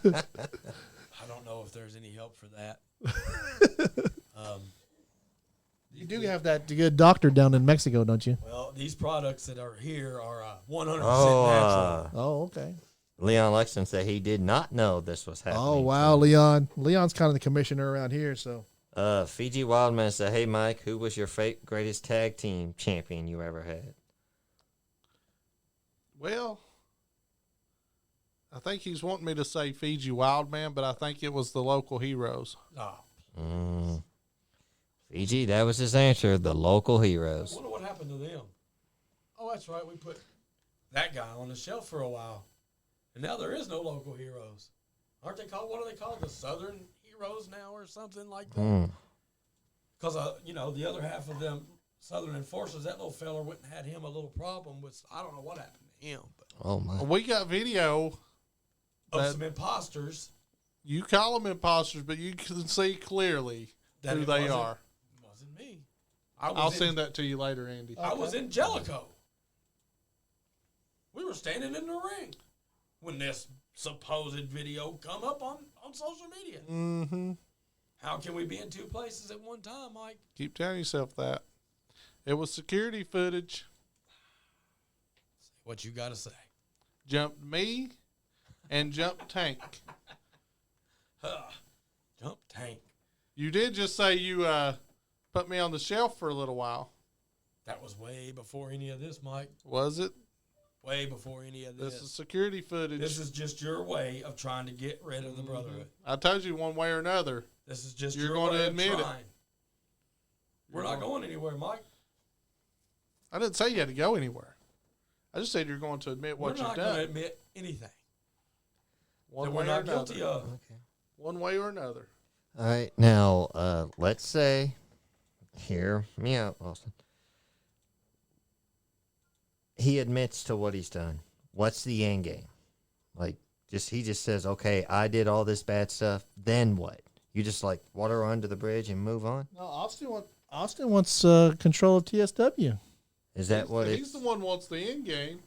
don't know if there's any help for that. You do have that good doctor down in Mexico, don't you? Well, these products that are here are 100% natural. Oh, okay. Leon Lexington said he did not know this was happening. Oh, wow, Leon. Leon's kind of the commissioner around here, so. Fiji Wildman said, hey, Mike, who was your greatest tag team champion you ever had? Well, I think he's wanting me to say Fiji Wildman, but I think it was the local heroes. Oh. Fiji, that was his answer. The local heroes. I wonder what happened to them. Oh, that's right. We put that guy on the shelf for a while. And now there is no local heroes. Aren't they called, what are they called? The Southern Heroes now or something like that? Because, the other half of them, Southern Enforcers, that little fella went and had him a little problem with, I don't know what happened to him. But Oh, my. We got video of that some imposters. you call them imposters, but you can see clearly That who it they wasn't- are. Wasn't me. I'll send that to you later, Andy. I was in Jellico. We were standing in the ring when this supposed video come up on social media. Mm-hmm. How can we be in two places at one time, Mike? Keep telling yourself that. It was security footage. What you got to say? Jumped me and jumped Tank. Jump Tank. You did just say you put me on the shelf for a little while. That was way before any of this, Mike. Was it? Way before any of this. This is security footage. This is just your way of trying to get rid of the Brotherhood. I told you one way or another. This is just You're your going way to admit of it. trying. We're not going anywhere, Mike. I didn't say you had to go anywhere. I just said you're going to admit what We're you've not going done. to admit anything One that way we're or not another. guilty of. One way or another. All right. Now, let's say, hear me out, Austin. He admits to what he's done. What's the end game? Like, he just says, okay, I did all this bad stuff. Then what? You just like water under the bridge and move on? No, Austin wants control of TSW. Is that what He's the one who wants the end game.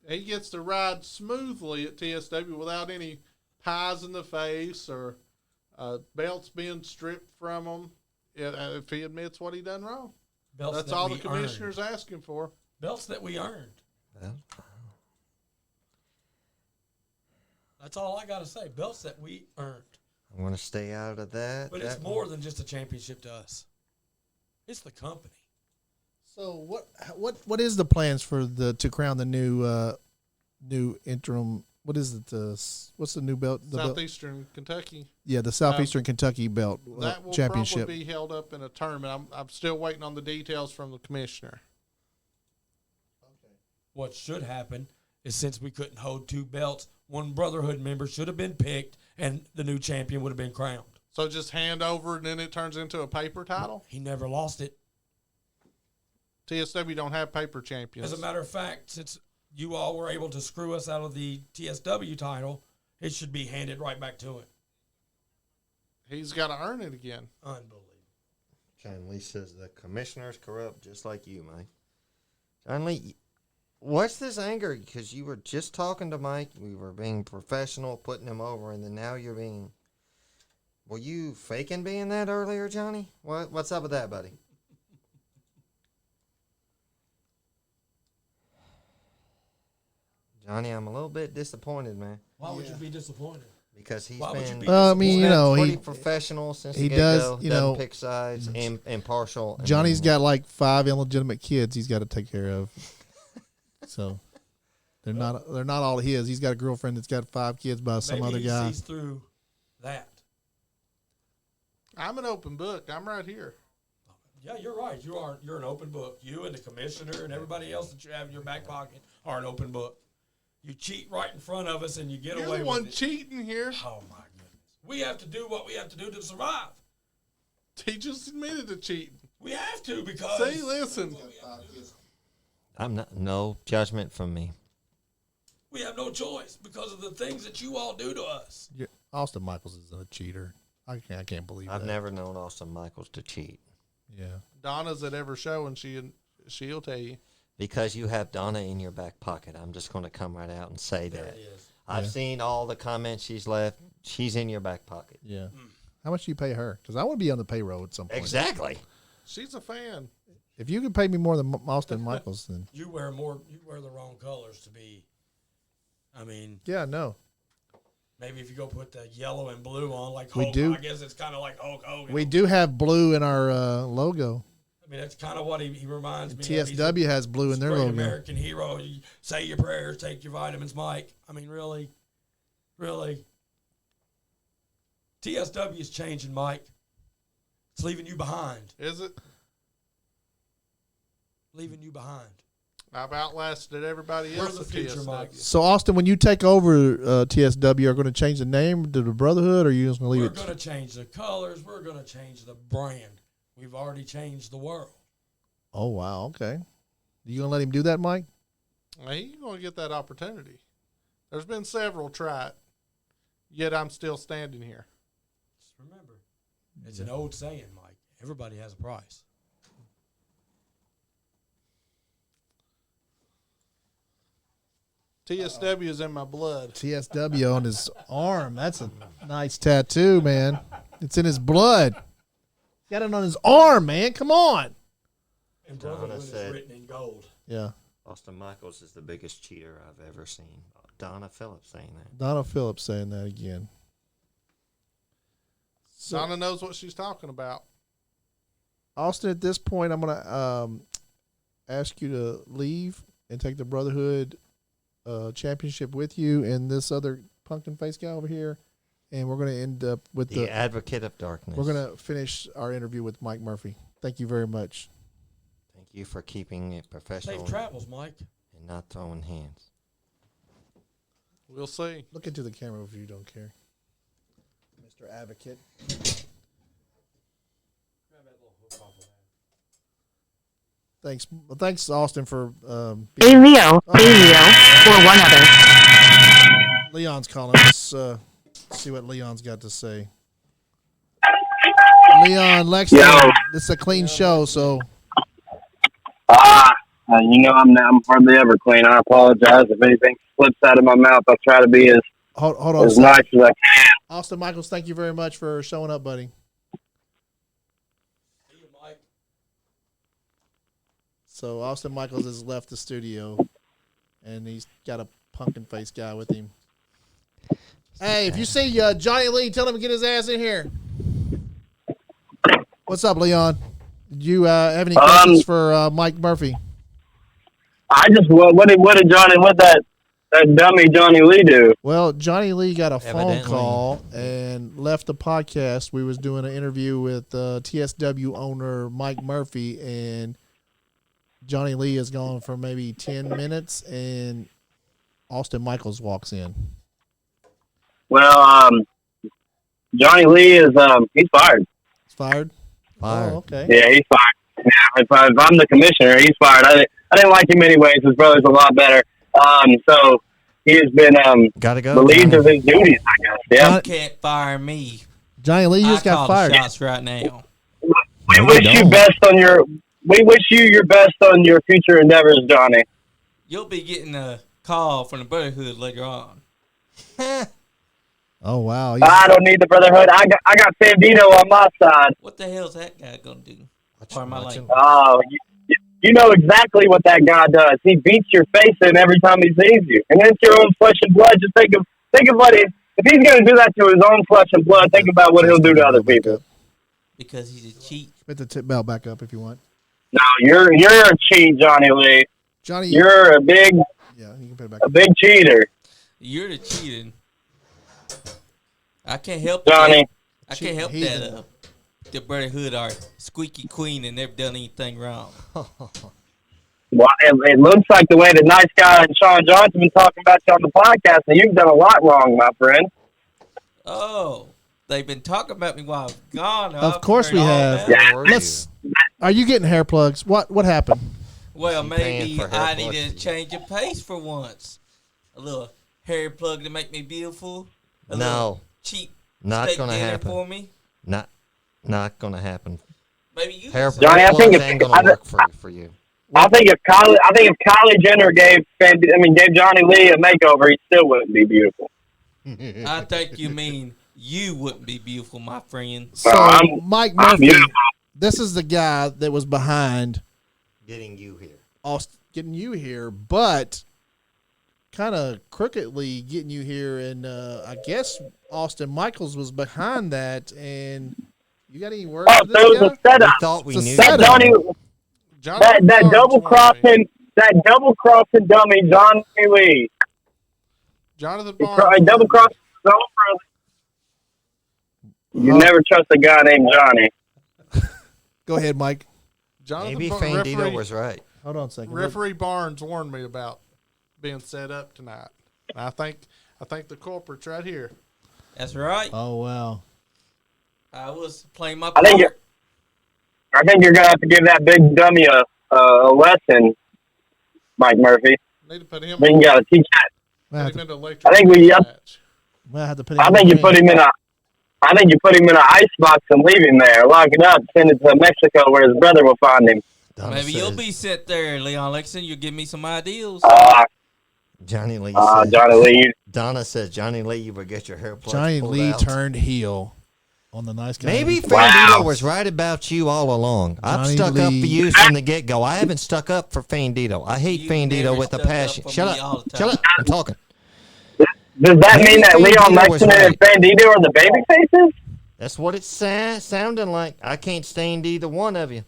He gets to ride smoothly at TSW without any pies in the face or belts being stripped from him if he admits what he done wrong. Belts That's that all we the commissioner's asking for. Belts that we earned. Well, That's all I got to say. Belts that we earned. I want to stay out of that. But it's more than just a championship to us. It's the company. So what is the plans for to crown the new interim? What is it? What's the new belt? The Southeastern Kentucky. Yeah, the Southeastern Kentucky belt That will championship. probably be held up in a tournament. I'm still waiting on the details from the commissioner. What should happen is since we couldn't hold two belts, one Brotherhood member should have been picked and the new champion would have been crowned. So just hand over and then it turns into a paper title? He never lost it. TSW don't have paper champions. As a matter of fact, since you all were able to screw us out of the TSW title, it should be handed right back to him. He's got to earn it again. Unbelievable. John Lee says the commissioner's corrupt just like you, Mike. John Lee, what's this anger? Because you were just talking to Mike. We were being professional, putting him over, and then now you're being... Were you faking being that earlier, Johnny? What's up with that, buddy? Johnny, I'm a little bit disappointed, man. Why would you be disappointed? Because he's Why would you been... be I mean, pretty professional since he the does, get-go. you Doesn't know, pick sides, impartial. Johnny's got like 5 illegitimate kids he's got to take care of. So they're not all his. He's got a girlfriend that's got 5 kids by some Maybe other guy. he sees through that. I'm an open book. I'm right here. Yeah, you're right. You're an open book. You and the commissioner and everybody else that you have in your back pocket are an open book. You cheat right in front of us and you get You're away the with one it. cheating here. Oh my goodness. We have to do what we have to do to survive. He just admitted to cheating. We have to because See, listen. I'm not... No judgment from me. we have no choice because of the things that you all do to us. Austin Michaels is a cheater. I can't believe I've that. never known Austin Michaels to cheat. Yeah. Donna's at every show, and she'll tell you. Because you have Donna in your back pocket. I'm just going to come right out and say There that. it is. I've seen all the comments she's left. She's in your back pocket. Yeah. How much do you pay her? Because I want to be on the payroll at some point. Exactly. She's a fan. If you could pay me more than Austin Michaels, then You wear the wrong colors to be. I mean, yeah, no. maybe if you go put the yellow and blue on like We Hulk, do. I guess it's kind of like Hulk Hogan. We do have blue in our logo. I mean, that's kind of what he reminds me of. TSW has blue in their Great logo. American hero. You say your prayers, take your vitamins, Myke. I mean, really. TSW is changing, Myke. It's leaving you behind. Is it? Leaving you behind. I've outlasted everybody We're else the at future, TSW. Myke. So, Austin, when you take over TSW, are going to change the name to the Brotherhood, or are you just going to leave We're it? going to change the colors. We're going to change the brand. We've already changed the world. Oh, wow. Okay. You going to let him do that, Myke? He's going to get that opportunity. There's been several try it, yet I'm still standing here. Just remember, it's an old saying, Myke. Everybody has a price. TSW is in my blood. TSW on his arm. That's a nice tattoo, man. It's in his blood. Got it on his arm, man. Come on. And Donna Brotherhood is said- written in gold. Yeah. Austin Michaels is the biggest cheater I've ever seen. Donna Phillips saying that. Donna Phillips saying that again. So, Donna knows what she's talking about. Austin, at this point, I'm going to ask you to leave and take the Brotherhood championship with you and this other pumpkin face guy over here. And we're going to end up with The advocate of darkness. We're going to finish our interview with Myke Murphy. Thank you very much. Thank you for keeping it professional Safe travels, Myke. and not throwing hands. We'll see. Look into the camera if you don't care. Mr. Advocate. Thanks, Austin, for being Leo, or one other. Leon's calling. Let's see what Leon's got to say. Leon, Lexington, this is a clean show, so. You know, I'm hardly ever clean. I apologize if anything slips out of my mouth. I'll try to be Hold on as nice as I can. Austin Michaels, thank you very much for showing up, buddy. See you, Myke. So Austin Michaels has left the studio, and he's got a pumpkin face guy with him. Hey, if you see Johnny Lee, tell him to get his ass in here. What's up, Leon? Did you have any questions for Myke Murphy? I just what did that dummy Johnny Lee do? Well, Johnny Lee got a phone Evidently. call and left the podcast. We was doing an interview with TSW owner Myke Murphy, and Johnny Lee is gone for maybe 10 minutes, and Austin Michaels walks in. Well, Johnny Lee is he's fired. He's fired? Fired. Oh, okay. Yeah, he's fired. Yeah, if I'm the commissioner, he's fired. I didn't like him anyways. His brother's a lot better. So he has been Gotta go. relieved Johnny. of his duties, I guess. Yeah. You can't fire me. Johnny Lee just I got call fired. the shots right now. We wish you best on your. We wish you your best on your future endeavors, Johnny. You'll be getting a call from the Brotherhood later on. Oh, wow. I don't need the brotherhood. I got Sandino on my side. What the hell's that guy gonna do? Pardon my language. Oh, you know exactly what that guy does. He beats your face in every time he sees you, and it's your own flesh and blood. Just think of what if he's going to do that to his own flesh and blood. Think about what he'll do to other people. Because he's a cheat. Put the tip bell back up if you want. No, you're a cheat, Johnny Lee. Johnny, You're a big yeah, you can put it back a up. big cheater, You're the cheating. I can't help Johnny. that. I can't help Heathen. that. The Brotherhood are squeaky clean and never done anything wrong. Well, it looks like the way the nice guy and Sean Johnson been talking about you on the podcast, that you've done a lot wrong, my friend. Oh, they've been talking about me while I've gone. Of I've course heard we all have. that. Yeah. Were Let's. Are you getting hair plugs? What happened? Well, She paying maybe for hair I plugs need for to you. change of pace for once. A little hair plug to make me beautiful. A No. little cheap Not steak gonna dinner happen. for me. Not gonna happen. Maybe you. Hair can Johnny, I plugs think if- ain't gonna I- work for you. I think if Kylie Jenner gave Johnny Lee a makeover, he still wouldn't be beautiful. I think you mean you wouldn't be beautiful, my friend. So, I'm- Myke I'm Murphy, beautiful. this is the guy that was behind Getting you here. getting you here, but kind of crookedly getting you here. And I guess Austin Michaels was behind that. And You got any words Oh, for so it was this a guy? setup. We thought we It's a knew. setup. Johnny, Jonathan that Barnes double crossing dummy, Johnny Lee. Jonathan He Barnes. double crossing his own brother. You never trust a guy named Johnny. Go ahead, Mike. Jonathan Maybe Fandito was right. Hold on a second. Referee Barnes warned me about being set up tonight. And I think the culprit's right here. That's right. Oh, wow. I was playing my I think part. I think you're gonna have to give that big dummy a lesson, Mike Murphy. Need to put him. Then you gotta teach that. Might have Put him to, into electric I think we- match. might have to put him I in think the you ring. put him in a. I think you put him in an ice box and leave him there. Lock it up, send it to Mexico where his brother will find him. Donna Maybe you'll says- be set there, Leon Lexington. You'll give me some ideas. Johnny Lee. said- Johnny Lee. Donna says Johnny Lee, you would get your hair plugs Johnny pulled Lee out. turned heel on the nice guy. Maybe Wow. Fandito was right about you all along. I've Johnny stuck up Lee. for you from the get go. I haven't stuck up for Fandito. I hate You Fandito never with a stuck up passion. for Shut me up. all the Shut time. up. I'm talking. Does that Maybe mean that Leon Fandito was Lexington and Bandito are the baby faces? That's what it's sounding like. I can't stand either one of you.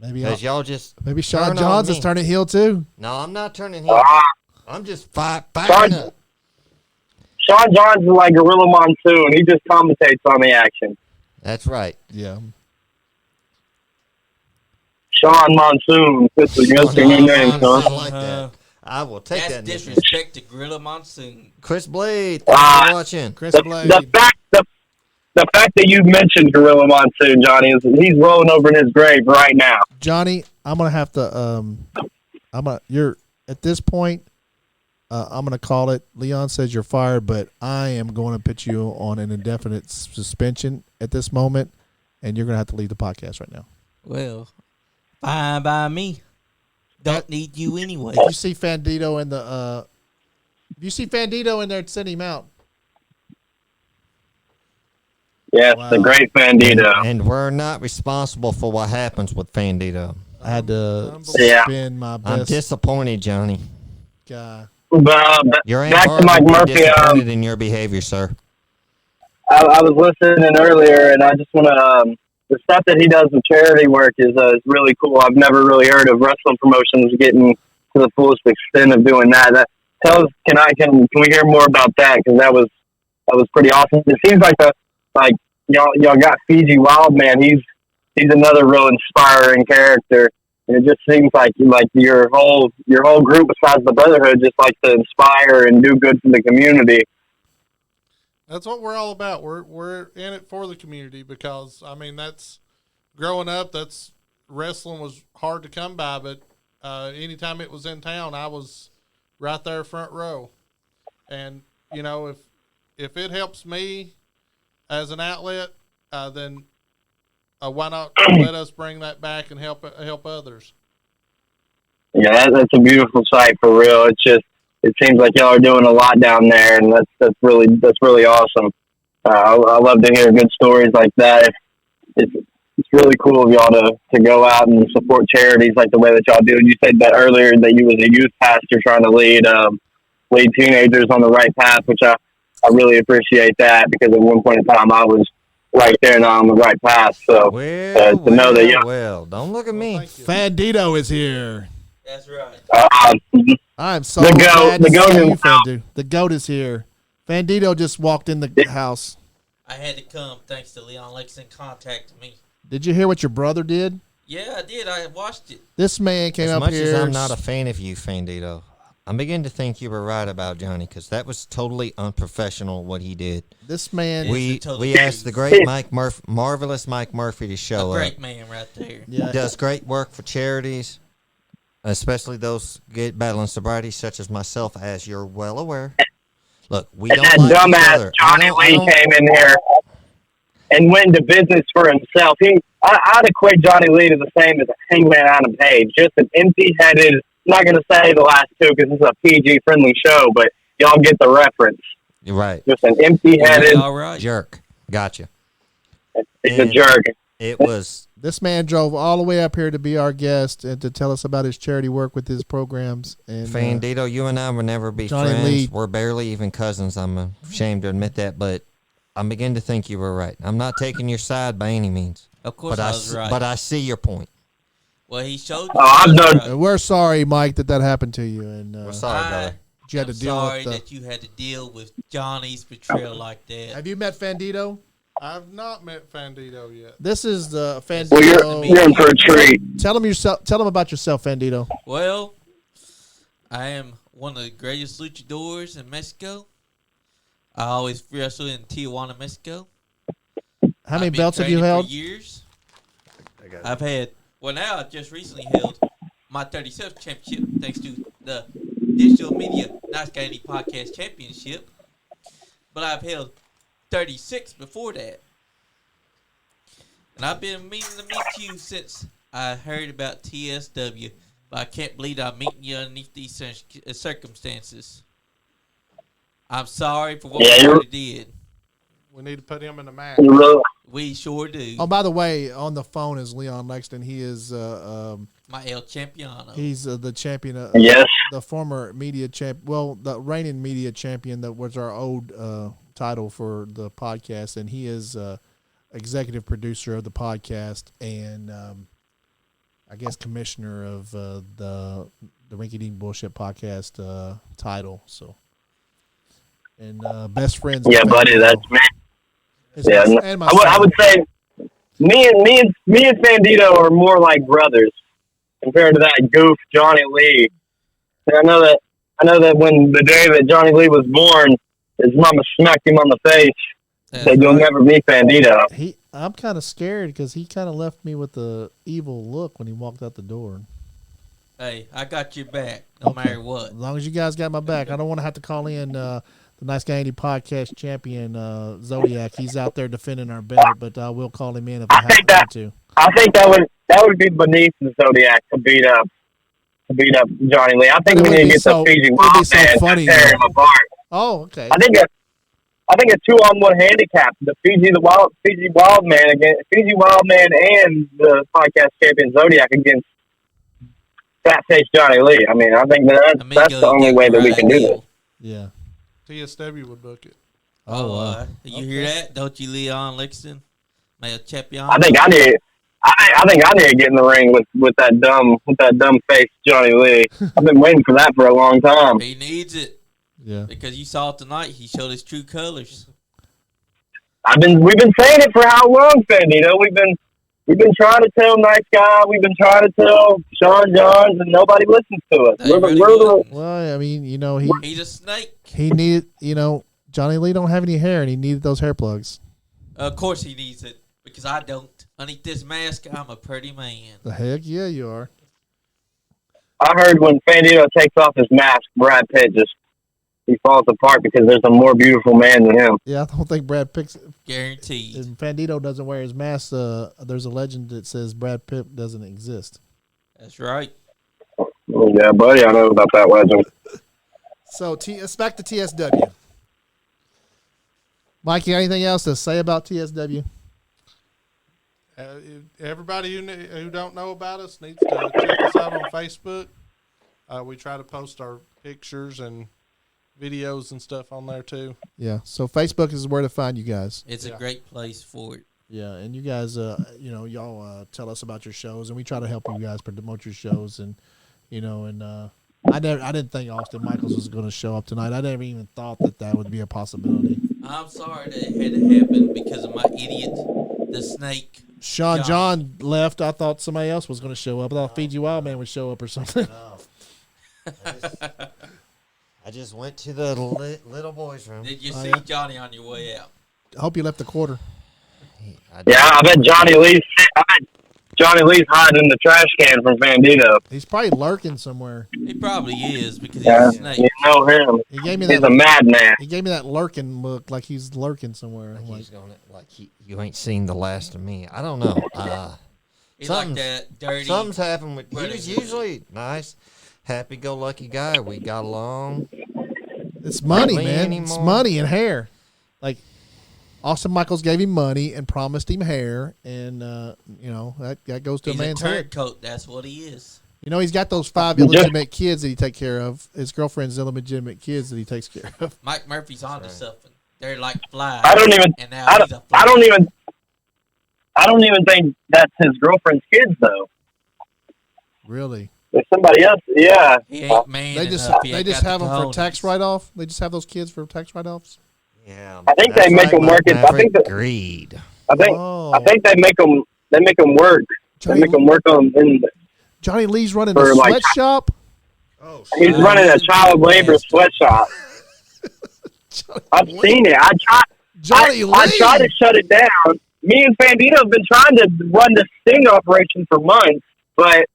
Maybe Because y'all just. maybe Sean turn on Johns me. is turning heel too. No, I'm not turning heel. I'm just firing up. Sean Johns is like Gorilla Monsoon. He just commentates on the action. That's right. Yeah. Sean Monsoon. That's a new name, I son. like that. I will take That's that. nickname. disrespect to Gorilla Monsoon. Chris Blade, thanks for watching. Chris The Blade. fact that you mentioned Gorilla Monsoon, Johnny, is he's rolling over in his grave right now. Johnny, I'm gonna have to. You're at this point. I'm gonna call it. Leon says you're fired, but I am going to put you on an indefinite suspension at this moment, and you're gonna have to leave the podcast right now. Well, fine by me. Don't need you anyway. If you see Fandito in the, if you see Fandito in there, send him out. Yes, Wow. the great Bandito. And we're not responsible for what happens with Fandito. I had to Yeah. spend my I'm best disappointed, Johnny. guy. Your Aunt Back to Barb Mike would be Murphy. disappointed in your behavior, sir. I was listening earlier, and I just want to. The stuff that he does with charity work is really cool. I've never really heard of wrestling promotions getting to the fullest extent of doing that. Tell us, can we hear more about that? Because that was pretty awesome. It seems like y'all got Fiji Wildman. He's another real inspiring character, and it just seems like your whole group besides the Brotherhood just like to inspire and do good for the community. That's what we're all about. We're in it for the community because that's growing up. That's wrestling was hard to come by, but anytime it was in town, I was right there front row. And if it helps me as an outlet, then why not let us bring that back and help others? Yeah, that's a beautiful sight for real. It seems like y'all are doing a lot down there, and that's really awesome. I love to hear good stories like that. It's really cool of y'all to go out and support charities like the way that y'all do. You said that earlier that you was a youth pastor trying to lead teenagers on the right path, which I really appreciate that because at one point in time I was right there and on the right path. So to know that y'all. Don't look at me. Fandito is here. That's right. I'm so The goat- glad the to goat see is you, Fandito. The goat is here. Fandito just walked in the house. I had to come thanks to Leon Lexington contacting me. Did you hear what your brother did? Yeah, I did. I watched it. This man came As up much here. as I'm not a fan of you, Fandito, I'm beginning to think you were right about Johnny because that was totally unprofessional what he did. This man. We totally asked the great marvelous Mike Murphy to A show up. great man right there. Yeah. He does great work for charities, especially those battling sobriety, such as myself, as you're well aware. Look, we don't That like each dumbass other. Johnny Lee came in here and went into business for himself. I'd equate Johnny Lee to the same as a Hangman Adam Page, just an empty-headed. I'm not going to say the last two because this is a PG-friendly show, but y'all get the reference. You're right. Just an empty-headed All right. Jerk. Gotcha. He's a jerk. It was This man drove all the way up here to be our guest and to tell us about his charity work with his programs. And Fandito, you and I will never be Johnny friends. Lee. We're barely even cousins. I'm ashamed to admit that, but I'm beginning to think you were right. I'm not taking your side by any means. Of course I was right. But I see your point. Well, he showed you. I've done. And we're sorry, Mike, that happened to you. And We're sorry, brother. you had to deal sorry with that you had to deal with Johnny's betrayal like that. Have you met Fandito? I've not met Fandito yet. This is the Fandito. Well, you're in for a treat. Tell them about yourself, Fandito. Well, I am one of the greatest luchadors in Mexico. I always wrestle in Tijuana, Mexico. How many belts have you held? For years. I've had. Well, now I just recently held my 37th championship thanks to the digital media NiceGuyAndy podcast championship. But I've held 36 before that. And I've been meaning to meet you since I heard about TSW. But I can't believe I'm meeting you underneath these circumstances. I'm sorry for what we did. We need to put him in the match. We sure do. Oh, by the way, on the phone is Leon Lexington. He is my El Champiano. He's the champion. The former media champ. Well, the reigning media champion that was our old title for the podcast, and he is executive producer of the podcast and I guess commissioner of the Rinky Dink Bullshit podcast title. So, and best friends. Yeah, buddy, that's me. Yeah, I would say me and Fandito are more like brothers compared to that goof Johnny Lee. And I know that when the day that Johnny Lee was born, his mama smacked him on the face. Said, "You'll never meet Fandito." I'm kind of scared because he kind of left me with the evil look when he walked out the door. Hey, I got your back, no matter what. As long as you guys got my back, I don't want to have to call in the NiceGuyAndy podcast champion Zodiac. He's out there defending our belt, but we'll call him in if I have to. I think that would be beneath the Zodiac to beat up Johnny Lee. I think we need to get the Fiji Wild Man to tear him apart. Oh, okay. I think a 2-on-1 handicap. The Fiji Wild Man and the podcast champion Zodiac against Fat Face Johnny Lee. I mean, I think that's the only way that we can do this. Yeah. TSW would book it. You hear that? Don't you, Leon Lexington? Male champion. I think I need to get in the ring with that dumb face Johnny Lee. I've been waiting for that for a long time. He needs it. Yeah. Because you saw it tonight. He showed his true colors. We've been saying it for how long, Fandito? We've been trying to tell Nice Guy. We've been trying to tell Sean Johns, and nobody listens to us. Well, I mean, he's a snake. He needed, Johnny Lee don't have any hair, and he needed those hair plugs. Of course he needs it, because I don't. Underneath this mask, I'm a pretty man. The heck, yeah, you are. I heard when Fandito takes off his mask, Brad Pitt he falls apart because there's a more beautiful man than him. Yeah, I don't think Brad Pitt. Guaranteed. If Fandito doesn't wear his mask, there's a legend that says Brad Pitt doesn't exist. That's right. Yeah, buddy, I know about that legend. So, let's back to TSW. Mikey, anything else to say about TSW? Everybody who don't know about us needs to check us out on Facebook. We try to post our pictures and videos and stuff on there too. Yeah, so Facebook is where to find you guys. It's a great place for it. Yeah, and you guys, y'all tell us about your shows, and we try to help you guys promote your shows, and I didn't think Austin Michaels was going to show up tonight. I never even thought that would be a possibility. I'm sorry that it had to happen because of my idiot, the snake. Sean John left. I thought somebody else was going to show up. I thought Fiji Wild Man would show up or something. No. I just went to the little boys' room. Did you see Johnny on your way out? I hope you left the quarter. Yeah, I bet Johnny Lee's hiding in the trash can from Fandito. He's probably lurking somewhere. He probably is because he's a snake. You know him. He's a madman. He gave me that lurking look, like he's lurking somewhere. You ain't seen the last of me. I don't know. He's like that dirty. Something's happened with. He was usually nice, happy-go-lucky guy. We got along. It's money, man. It's money and hair. Like Austin Michaels gave him money and promised him hair, and that goes to he's a man's a head. turncoat. That's what he is. He's got those 5 illegitimate kids that he takes care of. His girlfriend's illegitimate kids that he takes care of. Mike Murphy's onto something. They're like flies. I don't even. And now I he's don't, a fly. I don't even think that's his girlfriend's kids though. Really? It's somebody else. Yeah. He ain't man They just enough. He they ain't just got have the them for tax cojones. write off. They just have those kids for tax write offs. Yeah, I think that's they make them like work it. I think that, greed. I think Oh. I think they make them work. They make them work on. Johnny Lee's running a For, like, sweatshop. Oh, He's running a child labor sweatshop. I've seen it. I Johnny Lee. tried to shut it down. Me and Fandito have been trying to run this sting operation for months, but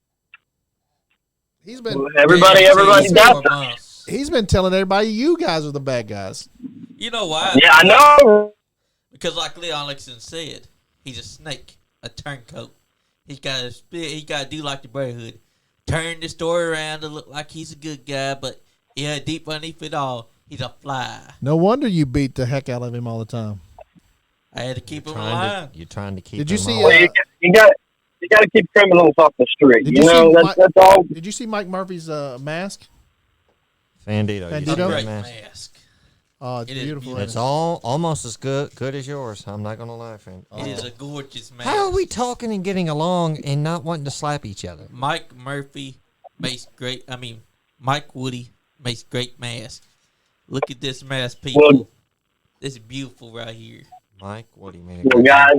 He's been everybody does. He's been telling everybody you guys are the bad guys. You know why? Yeah, I know. Because like Leon Lexington said, he's a snake, a turncoat. He's got to spit. He got to do like the Brotherhood, turn the story around to look like he's a good guy, but yeah, deep underneath it all, he's a fly. No wonder you beat the heck out of him all the time. I had to keep him alive. You're trying to keep. Did you him see? alive. You got to keep criminals off the street. Did You you know, see that's all. Did you see Myke Murphy's mask? Fandito? Fandito? You see that Great mask? mask. Oh, it's It is beautiful. beautiful. It's almost as good as yours. I'm not gonna lie, Fandito. It is a gorgeous mask. How are we talking and getting along and not wanting to slap each other? Myke Murphy makes great. I mean, Mike Woody makes great masks. Look at this mask, people. Well, This is beautiful right here. Mike, what do you mean? Well, guys,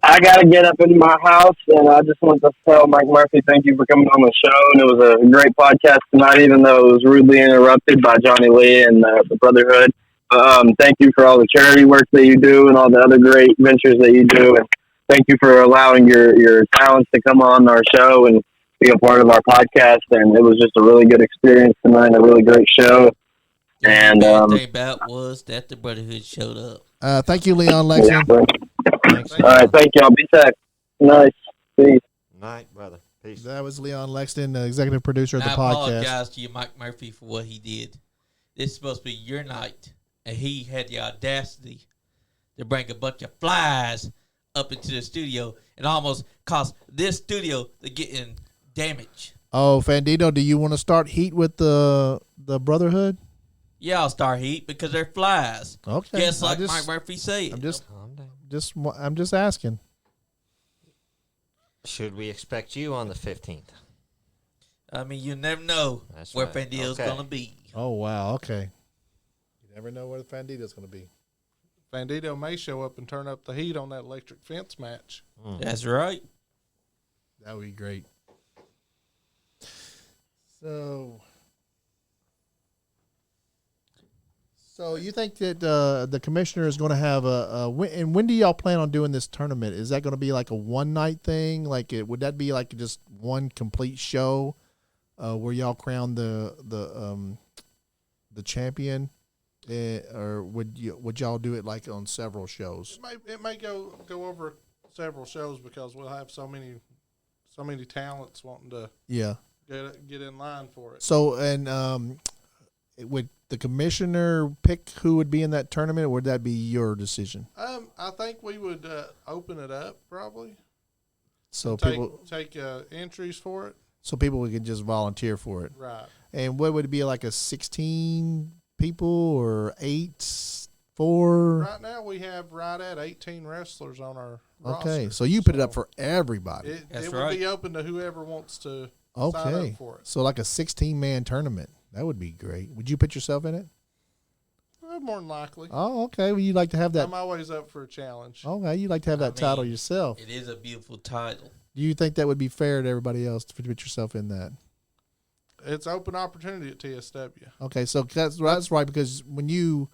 I got to get up in my house, and I just want to tell Myke Murphy, thank you for coming on the show. And it was a great podcast tonight, even though it was rudely interrupted by Johnny Lee and the Brotherhood. Thank you for all the charity work that you do and all the other great ventures that you do. And thank you for allowing your talents to come on our show and be a part of our podcast. And it was just a really good experience tonight, a really great show. The And bad thing about was that the Brotherhood showed up. Thank you, Leon Lexington. Thanks, all right, thank y'all. Be safe. Nice. Peace. Night, brother. Peace. That was Leon Lexington, the executive producer of And the I podcast. apologize to you, Myke Murphy, for what he did. This is supposed to be your night, and he had the audacity to bring a bunch of flies up into the studio and almost cost this studio to get in damage. Oh, Fandito, do you want to start heat with the Brotherhood? Yeah, I'll start heat because they're flies. Okay. Just like Myke Murphy said. I'm just asking. Should we expect you on the 15th? I mean, you never know That's where right. Fandito's Okay. going to be. Oh, wow. Okay. You never know where the Fandito's going to be. Bandito may show up and turn up the heat on that electric fence match. That's right. That would be great. So you think that the commissioner is going to have and when do y'all plan on doing this tournament? Is that going to be like a one night thing? Like, would that be like just one complete show where y'all crown the champion, or would y'all do it like on several shows? It may go over several shows because we'll have so many talents wanting to get in line for it. So would the commissioner pick who would be in that tournament, or would that be your decision? I think we would open it up probably. So take entries for it. So people can just volunteer for it. Right. And what would it be, like a 16 people or 4? Right now we have right at 18 wrestlers on our roster. Okay, so you put it up for everybody. It would be open to whoever wants to sign Okay, up for it. so like a 16-man tournament. That would be great. Would you put yourself in it? More than likely. Oh, okay. Well, you'd like to have that. I'm always up for a challenge. Okay, you'd like to have that title yourself. It is a beautiful title. Do you think that would be fair to everybody else to put yourself in that? It's open opportunity at TSW. Okay, so that's right, because when the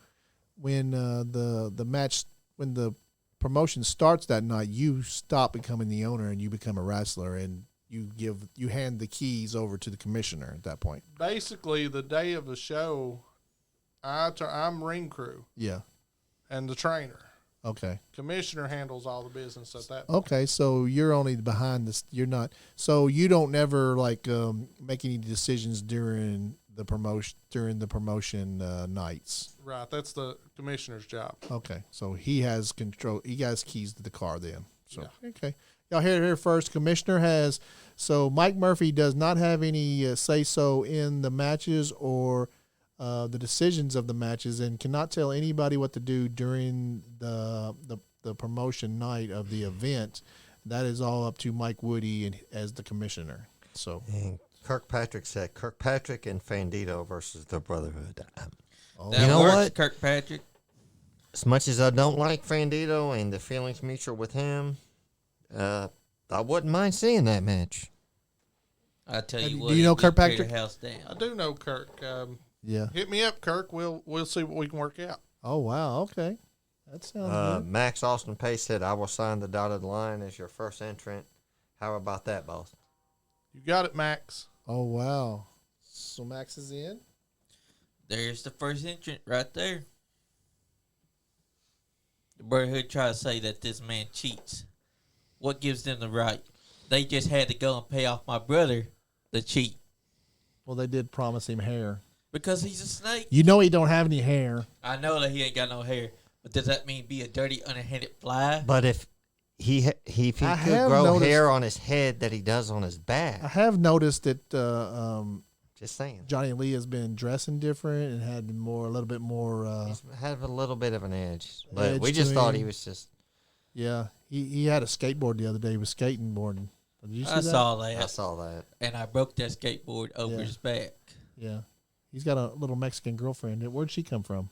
match, when the promotion starts that night, you stop becoming the owner and you become a wrestler, and you hand the keys over to the commissioner at that point. Basically, the day of the show, I'm ring crew. Yeah. And the trainer. Okay. Commissioner handles all the business at that point. Okay, so you're only behind this. You're not. So you don't never make any decisions during the promotion nights. Right, that's the commissioner's job. Okay, so he has control. He has keys to the car then. So okay, y'all heard it here first. Commissioner has. So Myke Murphy does not have any say so in the matches or the decisions of the matches and cannot tell anybody what to do during the promotion night of the event. That is all up to Mike Woody and as the commissioner. So And Kirkpatrick said Kirkpatrick and Fandito versus the Brotherhood. That You know works, what? Kirkpatrick. As much as I don't like Fandito and the feelings mutual with him, I wouldn't mind seeing that match. I tell you Do what, you know it would tear Kirkpatrick? the house down. I do know Kirk. yeah. Hit me up, Kirk. We'll see what we can work out. Oh wow. Okay. That sounds good. Max Austin Pace said, I will sign the dotted line as your first entrant. How about that, boss? You got it, Max. Oh wow. So Max is in. There's the first entrant right there. The Brotherhood try to say that this man cheats. What gives them the right? They just had to go and pay off my brother to cheat Well, they did promise him hair. because he's a snake. You know he don't have any hair. I know that he ain't got no hair, but does that mean be a dirty, underhanded fly? But if he could have grow noticed- hair on his head that he does on his I back, have noticed that just saying. Johnny Lee has been dressing different and had a little bit more. He's had a little bit of an edge. But we Edge just to thought him. he was just, Yeah, he had a skateboard the other day. He was skating boarding. Did you see I that? saw that, I saw that. and I broke that skateboard over Yeah. his back. Yeah, he's got a little Mexican girlfriend. Where'd she come from?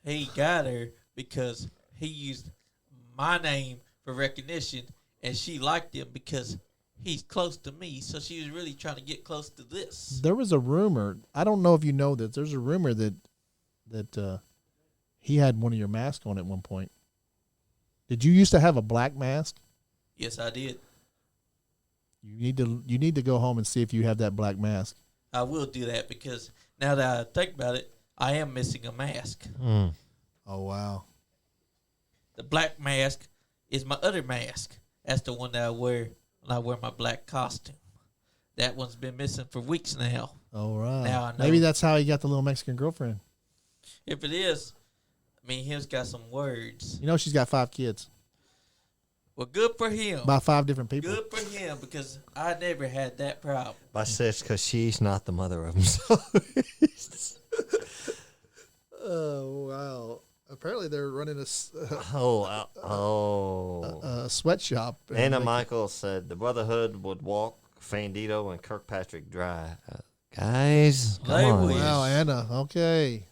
He got her because he used my name for recognition, and she liked him because he's close to me. So she was really trying to get close to this. There was a rumor. I don't know if you know this. There's a rumor that he had one of your masks on at one point. Did you used to have a black mask? Yes, I did. You need to go home and see if you have that black mask. I will do that because now that I think about it, I am missing a mask. Mm. Oh wow. The black mask is my other mask. That's the one that I wear when I wear my black costume. That one's been missing for weeks now. All right. Now I know. Maybe that's how he got the little Mexican girlfriend. If it is, I mean, he's got some words. You know she's got 5 kids Well, good for him. by 5 different people. Good for him because I never had that problem. My sis, because she's not the mother of him. So Oh wow! Apparently they're running a sweatshop. Anna Michael said the Brotherhood would walk Fandito and Kirkpatrick dry. Guys, come They on. will. Wow, Anna. Okay,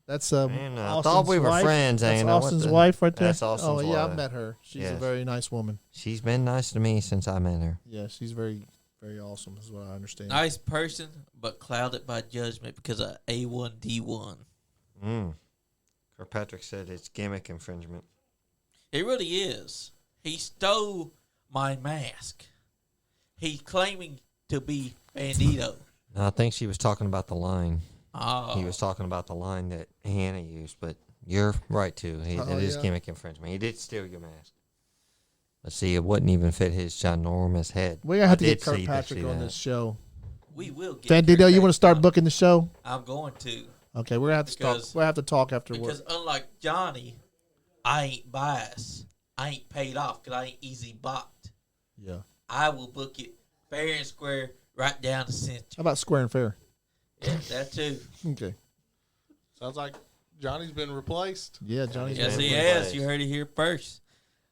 that's Man, I Austin's thought we were wife. friends, That's Anna. What Austin's the- wife right there. That's Austin's Oh yeah, wife. I've met her. She's a Yes. very nice woman. She's been nice to me since I met her. Yeah, she's very, very awesome. Is what I understand. Nice person, but clouded by judgment because of A1D1. Kirkpatrick said it's gimmick infringement. It really is. He stole my mask. He's claiming to be Bandito. I think she was talking about the line. Oh, He was talking about the line that Hannah used, but you're right too. It is yeah. gimmick infringement. He did steal your mask. Let's see, it wouldn't even fit his ginormous head. We're gonna have to I get did see Kirkpatrick on that. this show. we will get Bandito, you Kirkpatrick want to start on. booking the show? I'm going to. Okay, we're gonna have to talk. Because- We'll have to talk after work. Because unlike Johnny, I ain't biased. I ain't paid off because I ain't easy bought. Yeah. I will book it fair and square right down the center. How about Square and Fair? Yeah, that too. Okay. Sounds like Johnny's been replaced. Yeah, Johnny's. Yes, been he replaced. has. You heard it here first.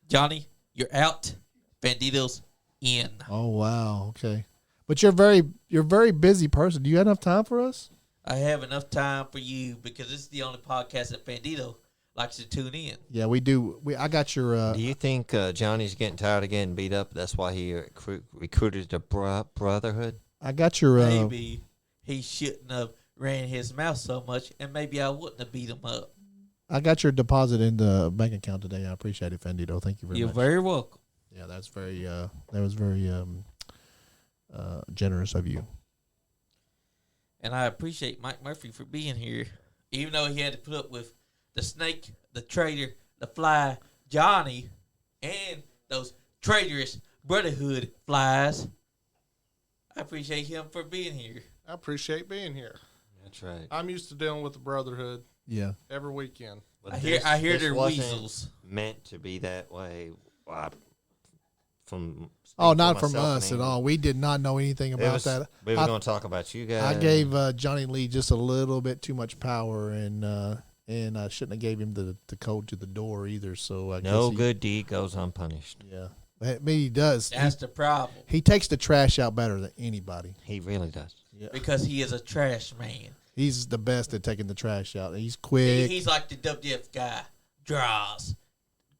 Johnny, you're out. Bandito's in. Oh wow. Okay. But you're a very busy person. Do you have enough time for us? I have enough time for you because this is the only podcast that Bandito likes to tune in. Yeah, we do. I got your. Do you think Johnny's getting tired of getting beat up? That's why he recruited the Brotherhood? I got your. Maybe he shouldn't have ran his mouth so much, and maybe I wouldn't have beat him up. I got your deposit in the bank account today. I appreciate it, Fendito. Thank you very You're much. very welcome. Yeah, that's very. That was very generous of you. And I appreciate Mike Murphy for being here, even though he had to put up with the snake, the traitor, the fly, Johnny, and those traitorous Brotherhood flies. I appreciate him for being here. I appreciate being here. That's right. I'm used to dealing with the Brotherhood Yeah. every weekend. But I hear this their wasn't weasels. meant to be that way. from. Oh, speak for not from myself us and at all. We did not know anything It about was- that. We were going to talk about you guys. I gave Johnny Lee just a little bit too much power, and I shouldn't have gave him the code to the door either. So I No guess good deed goes unpunished. Yeah, I mean, he does. That's the problem. He takes the trash out better than anybody. He really does. Yeah. Because he is a trash man. He's the best at taking the trash out. He's quick. He's like the WWF guy. Draws.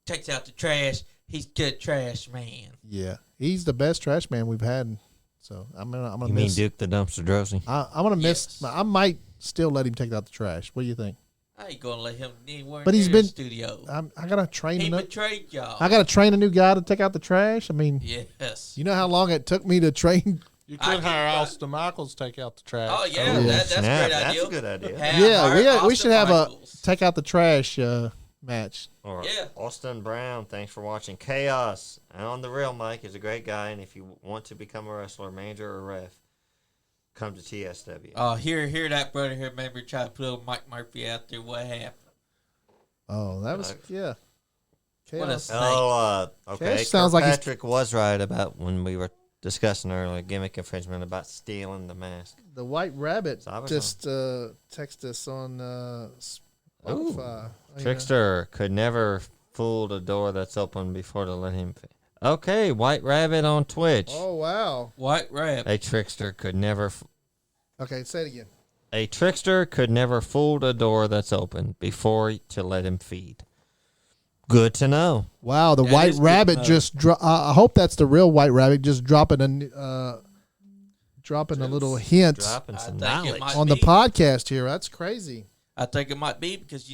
Takes out the trash. He's good trash man. Yeah, he's the best trash man we've had. So I'm gonna You mean miss. Duke the Dumpster Drosy? I'm gonna miss. Yes. I might still let him take out the trash. What do you think? I ain't gonna let him anywhere But he's near the been- studio. I gotta train He him. betrayed y'all. I gotta train a new guy to take out the trash. I mean, Yes. you know how long it took me to train. You I could hire get- Austin Michaels to take out the trash. Oh yeah, yeah. that's a Snap, great that's idea. a good idea. Hire We should have Michaels. a take out the trash match. Or Yeah. Austin Brown, thanks for watching. Chaos. And on the real, Mike is a great guy, and if you want to become a wrestler, manager, or ref, come to TSW. Hear that brother here. Maybe try to put old Mike Murphy out there. What happened? Oh, that was yeah. What a Chaos. snake. Okay. Cash sounds like he's- Patrick was right about when we were discussing earlier gimmick infringement about stealing the mask. The White Rabbit So I was just text us on Spotify. Trickster could never fool the door that's open before to let him. Okay, White Rabbit on Twitch. Oh wow. White Rabbit. A trickster could never. Okay, say it again. A trickster could never fool the door that's open before to let him feed. Good to know. Wow, the That White is good Rabbit to know. just. I hope that's the real White Rabbit. Just dropping a little hint Dropping some think it knowledge. might on the be. podcast here. That's crazy. I think it might be because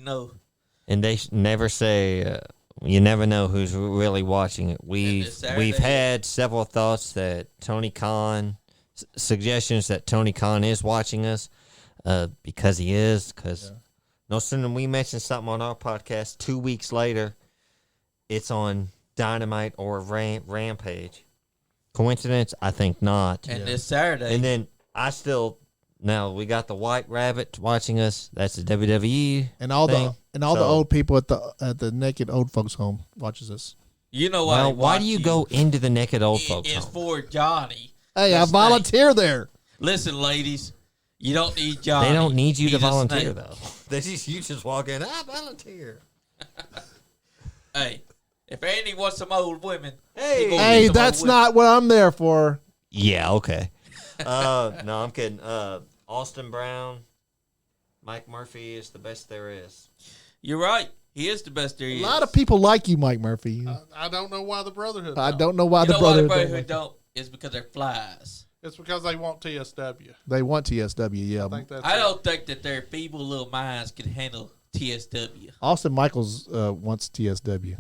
And they never say. You never know who's really watching it. this Saturday- We've had several thoughts that Tony Khan, suggestions that Tony Khan is watching us, because he is. Because no sooner than we mention something on our podcast, 2 weeks later, it's on Dynamite or Rampage. Coincidence? I think not. and this Saturday. And then now we got the White Rabbit watching us. That's the WWE. And all thing. the So- old people at the naked old folks home watches us. you know why? Well, why do you go into the naked old folks It's home? for Johnny. Hey, I That's volunteer there. Listen, ladies, you don't need Johnny. They don't need you to He's a volunteer snake. though. You just walk in. I volunteer. Hey, if Andy wants some old women, Hey. he gonna Hey, get some that's old women. not what I'm there for. Yeah. Okay. No, I'm kidding. Austin Brown, Mike Murphy is the best there is. You're right. He is the best there A is. lot of people like you, Mike Murphy. I don't know why the Brotherhood. I don't know why You the know why the brother. Brotherhood don't? It's because they're flies. It's because they want TSW. They want TSW. Yeah, I think that's. I it. don't think that their feeble little minds can handle TSW. Austin Michaels wants TSW.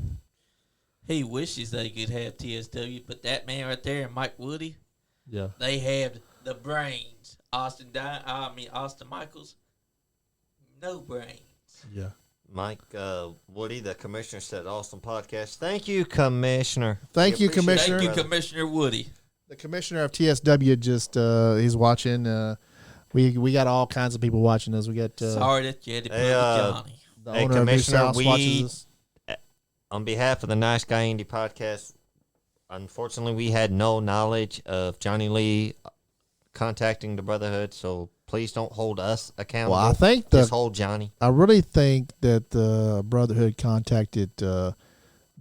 He wishes they could have TSW, but that man right there and Mike Woody, Yeah. they have the brains. Austin Michaels, no brains. Yeah. Mike Woody, the commissioner, said awesome podcast. Thank you, Commissioner. Thank We you, appreciate Commissioner. Thank you, brother. Commissioner Woody. The commissioner of TSW just he's watching. We got all kinds of people watching us. We got Sorry that you had to put Hey, Johnny. the Hey, owner of New Commissioner, South we- watches us. On behalf of the Nice Guy Andy podcast, unfortunately, we had no knowledge of Johnny Lee contacting the Brotherhood, so please don't hold us accountable. Well, I think just hold Johnny. I really think that the Brotherhood contacted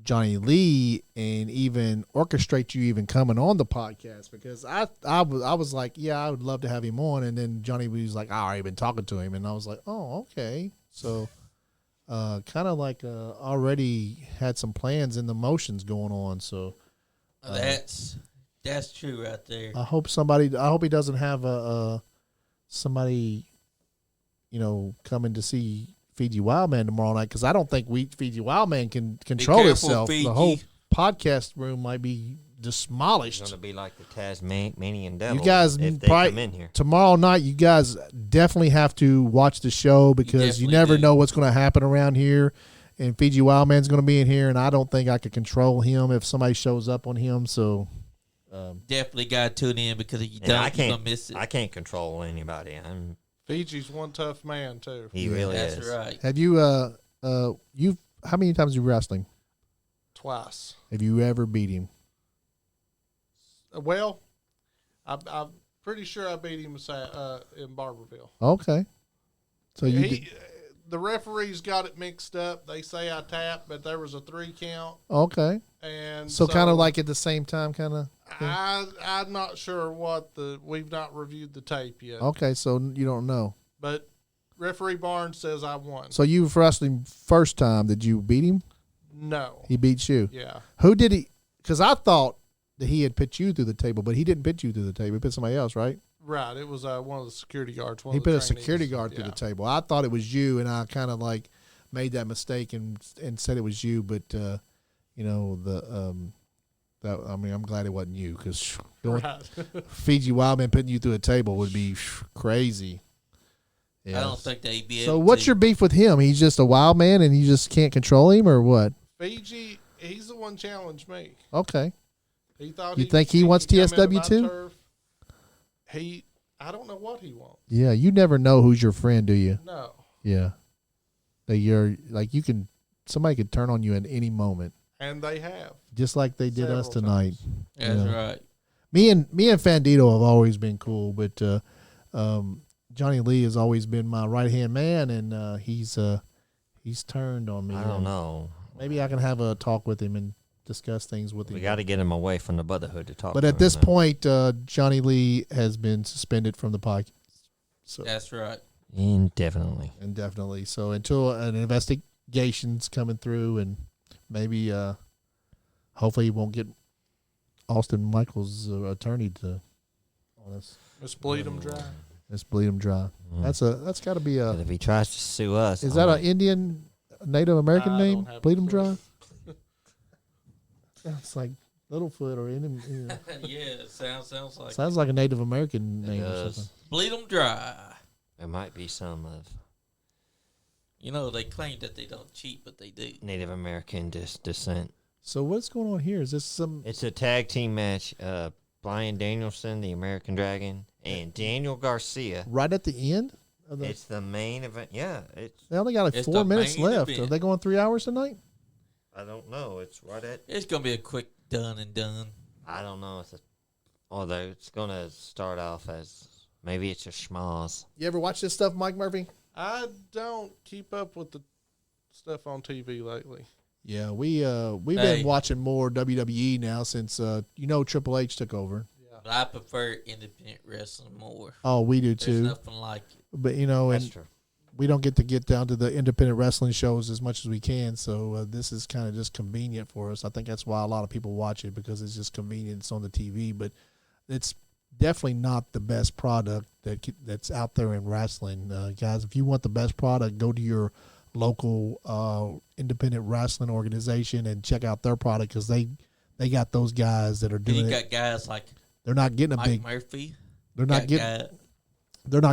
Johnny Lee and even orchestrate you even coming on the podcast, because I was like, yeah, I would love to have him on, and then Johnny was like, I already been talking to him, and I was like, oh, okay, so kind of like already had some plans and the motions going on, so That's true right there. I hope he doesn't have somebody coming to see Fiji Wildman tomorrow night, because I don't think Fiji Wildman can control careful, itself. Fiji. The whole podcast room might be It's demolished. going to be like the Tasmanian devil. You guys if they probably come in here. tomorrow night. You guys definitely have to watch the show, because you definitely never do. know what's going to happen around here. And Fiji Wildman's going to be in here, and I don't think I could control him if somebody shows up on him. So Definitely got to tune in, because if you And don't, I you're can't. going to miss it. I can't control anybody. Fiji's one tough man too. He really That's is. right. have you how many times have you wrestling? Twice. Have you ever beat him? Well, I'm pretty sure I beat him in Barberville. Okay. So The referees got it mixed up. They say I tapped, but there was a 3 count. Okay. And so kind of like at the same time, kind of. I'm not sure we've not reviewed the tape yet. Okay, so you don't know. But referee Barnes says I won. So you wrestling first time? Did you beat him? No. He beat you. Yeah. Who did he? Because I thought that he had put you through the table, but he didn't put you through the table. He put somebody else, right? Right. It was one of the security guards. He put a security guard through the table. I thought it was you, and I kind of like made that mistake and said it was you. But I'm glad it wasn't you because Fiji Wildman putting you through a table would be crazy. Yeah. I don't think they'd be able So what's your beef with him? He's just a wild man, and you just can't control him, or what? Fiji, he's the one challenged me. Okay. He thought you think he wants TSW too? I don't know what he wants. Yeah, you never know who's your friend, do you? No. Yeah. Somebody could turn on you at any moment. And they have. Just like they did us tonight. That's right. Me and Fandito have always been cool, but Johnny Lee has always been my right hand man, and he's turned on me. I don't know. Maybe I can have a talk with him and discuss things with him. We got to get him away from the brotherhood to talk. But to at this point, Johnny Lee has been suspended from the podcast. So that's right. Indefinitely. So until an investigation's coming through, and maybe hopefully he won't get Austin Michaels' attorney to on us. Let's bleed him dry. Let's bleed him dry. That's got to be a. But if he tries to sue us, is that an Indian Native American name? Bleed him dry. It's like Littlefoot or Indian. Yeah, it sounds like a Native American name or something. Bleed them dry. There might be some of. They claim that they don't cheat, but they do. Native American descent. So what's going on here? Is this some? It's a tag team match. Bryan Danielson, the American Dragon, and Daniel Garcia. Right at the end? It's the main event. Yeah. They only got 4 minutes left. Event. Are they going 3 hours tonight? I don't know. It's right at. It's gonna be a quick done and done. I don't know. Although it's gonna start off as maybe it's a schmoz. You ever watch this stuff, Mike Murphy? I don't keep up with the stuff on TV lately. Yeah, we've been watching more WWE now since Triple H took over. Yeah. But I prefer independent wrestling more. Oh, we do too. There's nothing like it. But that's true. We don't get down to the independent wrestling shows as much as we can, so this is kind of just convenient for us. I think that's why a lot of people watch it, because it's just convenient. It's on the TV, but it's definitely not the best product that's out there in wrestling. Guys, if you want the best product, go to your local independent wrestling organization and check out their product, because they got those guys that are doing it. You got guys like they're not getting Myke Murphy. They're not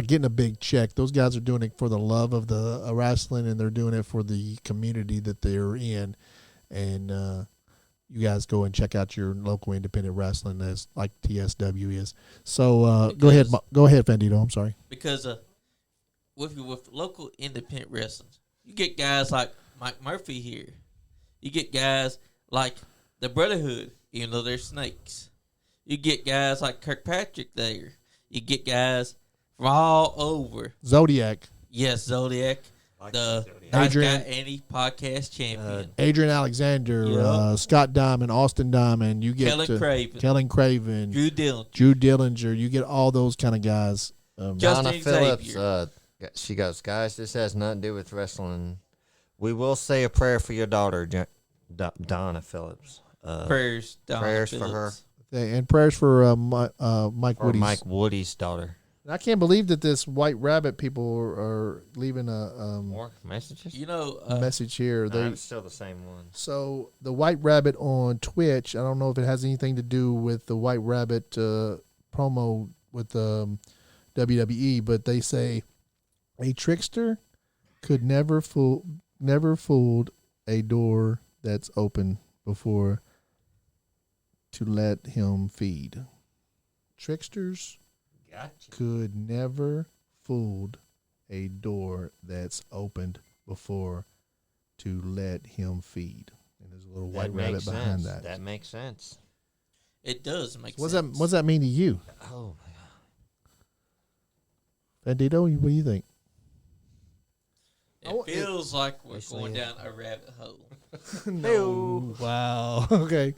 getting a big check. Those guys are doing it for the love of the wrestling, and they're doing it for the community that they're in. And you guys go and check out your local independent wrestling, as like TSW is. So go ahead, Fandito. I'm sorry. Because with local independent wrestling, you get guys like Myke Murphy here. You get guys like the Brotherhood, even though they're snakes. You get guys like Kirkpatrick there. You get guys from all over. Zodiac. Yes, Zodiac. The NiceGuyAndy podcast champion. Adrian Alexander, Scott Diamond, Austin Diamond. You get Kellen Craven. Drew Dillinger. You get all those kind of guys. Donna Phillips. She goes, guys, this has nothing to do with wrestling. We will say a prayer for your daughter, Donna Phillips. Prayers for her. And prayers for Mike Woody's daughter. I can't believe that this White Rabbit people are leaving a more messages. Message here. It's still the same one. So the White Rabbit on Twitch. I don't know if it has anything to do with the White Rabbit promo with WWE, but they say a trickster could never fooled a door that's open before to let him feed. Tricksters could never fooled a door that's opened before to let him feed. And there's a little white rabbit behind that. That makes sense. It does make What's sense. that mean to you? Oh, Bandito, what do you think? It feels like we're going down a rabbit hole. No. Wow. Okay.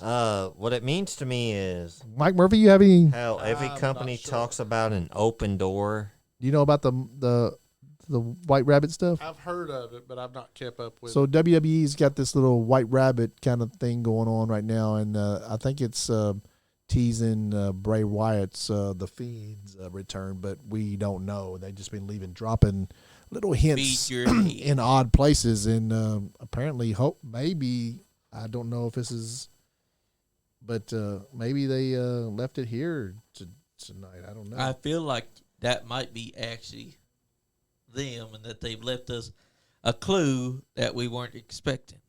what it means to me is Mike Murphy, you have any? how every company talks about an open door. Do you know about the White Rabbit stuff? I've heard of it, but I've not kept up with So it. WWE's got this little White Rabbit kind of thing going on right now, and I think it's teasing Bray Wyatt's The Fiend's return, but we don't know. They've just been dropping little hints in odd places, and apparently, maybe, I don't know if this is, but maybe they left it here tonight. I don't know. I feel like that might be actually them, and that they've left us a clue that we weren't expecting.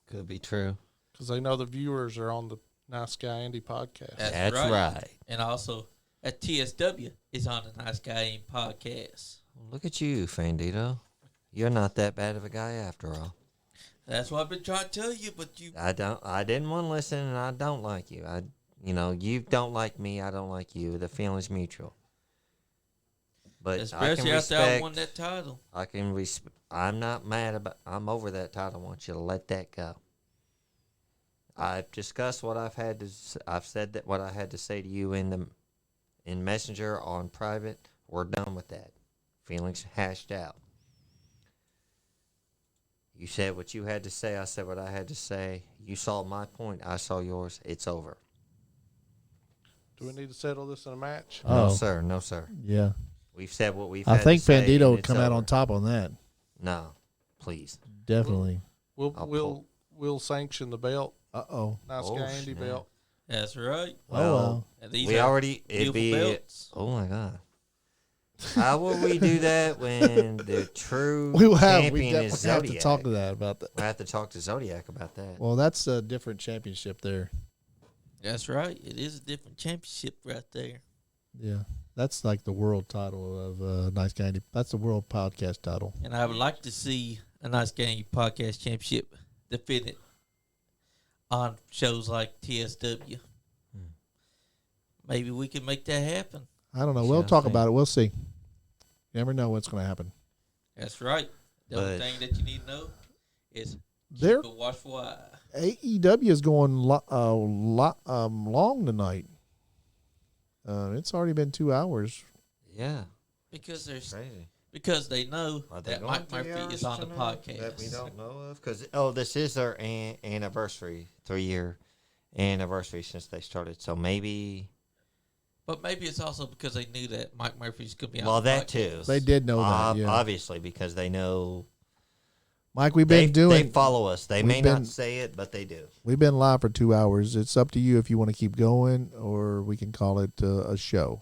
Could be true. Because they know the viewers are on the Nice Guy Andy podcast. That's right. And also, at TSW is on the Nice Guy Andy podcast. Look at you, Fandito. You're not that bad of a guy after all. That's what I've been trying to tell you, but you... I didn't want to listen, and I don't like you. You don't like me, I don't like you. The feeling's mutual. But especially after I won that title. I'm not mad about. I'm over that title. I want you to let that go. I've discussed what I've had to. I've said that what I had to say to you in Messenger on private. We're done with that. Feelings hashed out. You said what you had to say. I said what I had to say. You saw my point. I saw yours. It's over. Do we need to settle this in a match? No, sir. No, sir. Yeah. We've said what we've I had think to say, Bandito and would come out over. on top on that. No, please. Definitely. We'll sanction the belt. Uh-oh. Nice Guy Andy belt. That's right. Well, it'd be belts. Oh my God. How will we do that when the true We champion is definitely have Zodiac? to talk to that about that. I have to talk to Zodiac about that. Well, that's a different championship there. That's right. It is a different championship right there. Yeah. That's like the world title of Nice Guy Andy. That's the world podcast title. And I would like to see a Nice Guy Andy podcast championship defended on shows like TSW. Maybe we can make that happen. I don't know. We'll talk about it. We'll see. You never know what's going to happen. That's right. The only thing that you need to know is They're- keep a watchful eye. AEW is going long tonight. It's already been 2 hours. Yeah. Because there's Crazy. because they know Are they that going Mike 3 Murphy hours is on the tonight podcast. that we don't know of? Because this is their anniversary, 3-year anniversary since they started. So maybe. But maybe it's also because they knew that Mike Murphy's going to be on Well, the that podcast. too. They did know that, yeah. Obviously, because they know. Mike, we've They been follow us. They may we've been- not say it, but they do. We've been live for 2 hours. It's up to you if you want to keep going, or we can call it a show.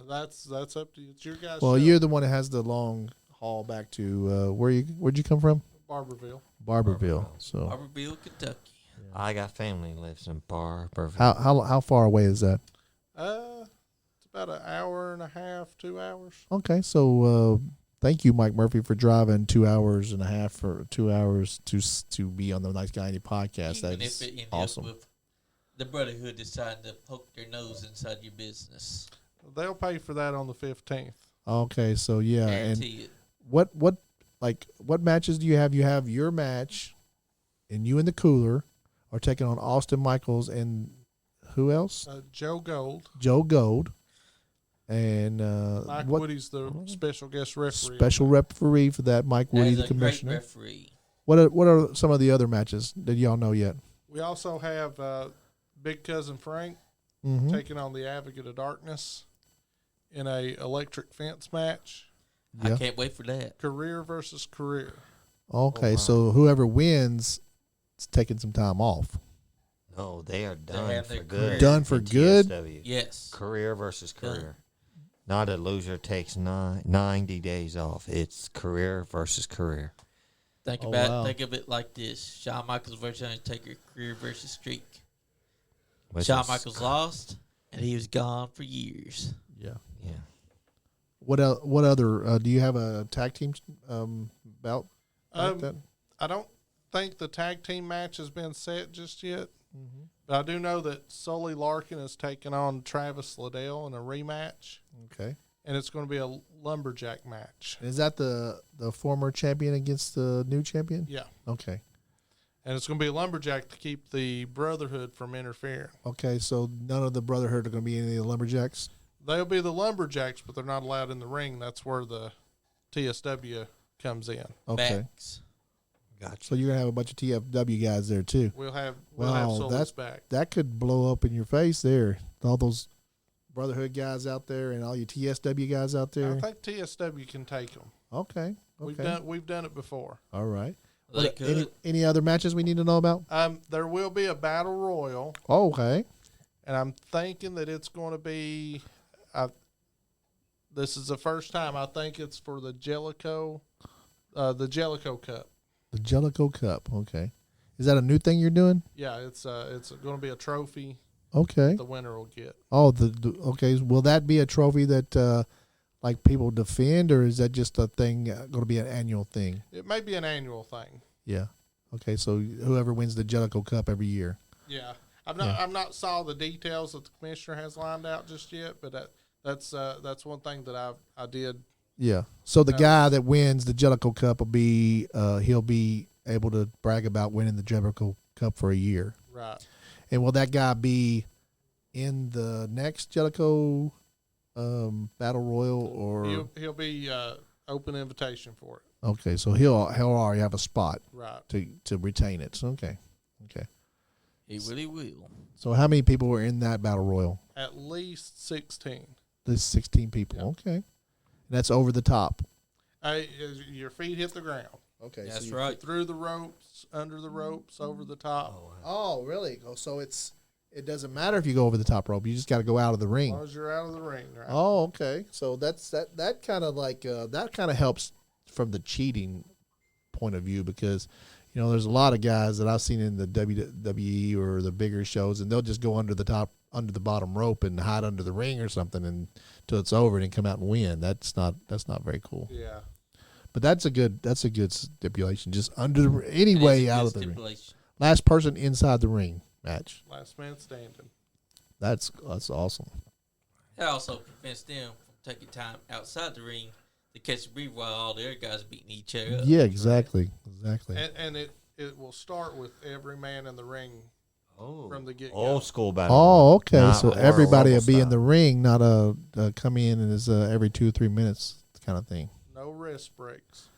That's up to you. It's your guys' Well, show. you're the one that has the long haul back to where'd you come from? Barberville. Barberville. So Barberville, Kentucky. I got family who lives in Barberville. how far away is that? It's about an hour and a half, 2 hours. Okay, so thank you, Mike Murphy, for driving 2 hours and a half for 2 hours to be on the Nice Guy Andy podcast. Even That's if it ended awesome. up with the Brotherhood deciding to poke their nose inside your business. They'll pay for that on the 15th. Okay, so yeah, Guarantee and it. what matches do you have? You have your match, and you and the Cooler are taking on Austin Michaels and who else? Joe Gold. Joe Gold, and Mike what Woody's the special guest referee. special referee for that? Mike Woody, As the a great commissioner. referee. What are some of the other matches that y'all know yet? We also have Big Cousin Frank Mm-hmm. taking on the Advocate of Darkness in a electric fence match. Yeah. I can't wait for that. Career versus career. Okay, wow. so whoever wins is taking some time off. No, they are done have for their good. career. Done for in good? TSW. Yes. Career versus Done. career. Not a loser takes 90 days off. It's career versus career. Think Oh, about wow. think of it like this: Shawn Michaels versus Undertaker, career versus streak. Which Shawn is- Michaels lost, and he was gone for years. Yeah. Yeah. What other? Do you have a tag team bout like that? I don't think the tag team match has been set just yet, But I do know that Sully Larkin is taking on Travis Liddell in a rematch. Okay. And it's going to be a lumberjack match. Is that the former champion against the new champion? Yeah. Okay. And it's going to be a lumberjack to keep the Brotherhood from interfering. Okay, so none of the Brotherhood are going to be any of the lumberjacks? They'll be the lumberjacks, but they're not allowed in the ring. That's where the TSW comes in. Okay. Backs. Gotcha. So you're going to have a bunch of TFW guys there, too. We'll have Wow, Sully's back. that could blow up in your face there. All those Brotherhood guys out there and all your TSW guys out there. I think TSW can take them. Okay. We've done it before. All right. They could. Any other matches we need to know about? There will be a battle royal, Oh, okay. and I'm thinking that it's going to be. This is the first time. I think it's for the Jellico Cup. The Jellico Cup. Okay. Is that a new thing you're doing? Yeah, it's going to be a trophy. Okay. The winner will get. Oh, okay. Will that be a trophy that like people defend, or is that just a thing going to be an annual thing? It may be an annual thing. Yeah. Okay. So whoever wins the Jellico Cup every year. Yeah, I'm not saw the details that the commissioner has lined out just yet, but that's one thing that I did. Yeah. So the guy that wins the Jellico Cup will be he'll be able to brag about winning the Jellico Cup for a year. Right. And will that guy be in the next Jellico Battle Royal, or he'll be open invitation for it. Okay, so he'll already have a spot Right. to retain it. So, okay. He really will. So how many people were in that Battle Royal? At least 16. There's 16 people. Yep. Okay. And that's over the top. Your feet hit the ground. Okay. That's right. Through the ropes, under the ropes, over the top. Oh, really? Oh, so it doesn't matter if you go over the top rope. You just got to go out of the As ring. long as you're out of the ring, right? Oh, okay. So that kind of like that kind of helps from the cheating point of view, because there's a lot of guys that I've seen in the WWE or the bigger shows, and they'll just go under the bottom rope and hide under the ring or something until it's over and then come out and win. That's not very cool. Yeah. But that's a good stipulation. Just under any way out of the ring. Last person inside the ring match. Last man standing. That's awesome. That also prevents them from taking time outside the ring to catch a breathe while all the other guys are beating each other up. Yeah, exactly. And it will start with every man in the ring from the get-go. Old school battle. Oh, okay. Not So Royal everybody Rumble will be in style. the ring, not come in and is every 2 or 3 minutes kind of thing. No rest breaks.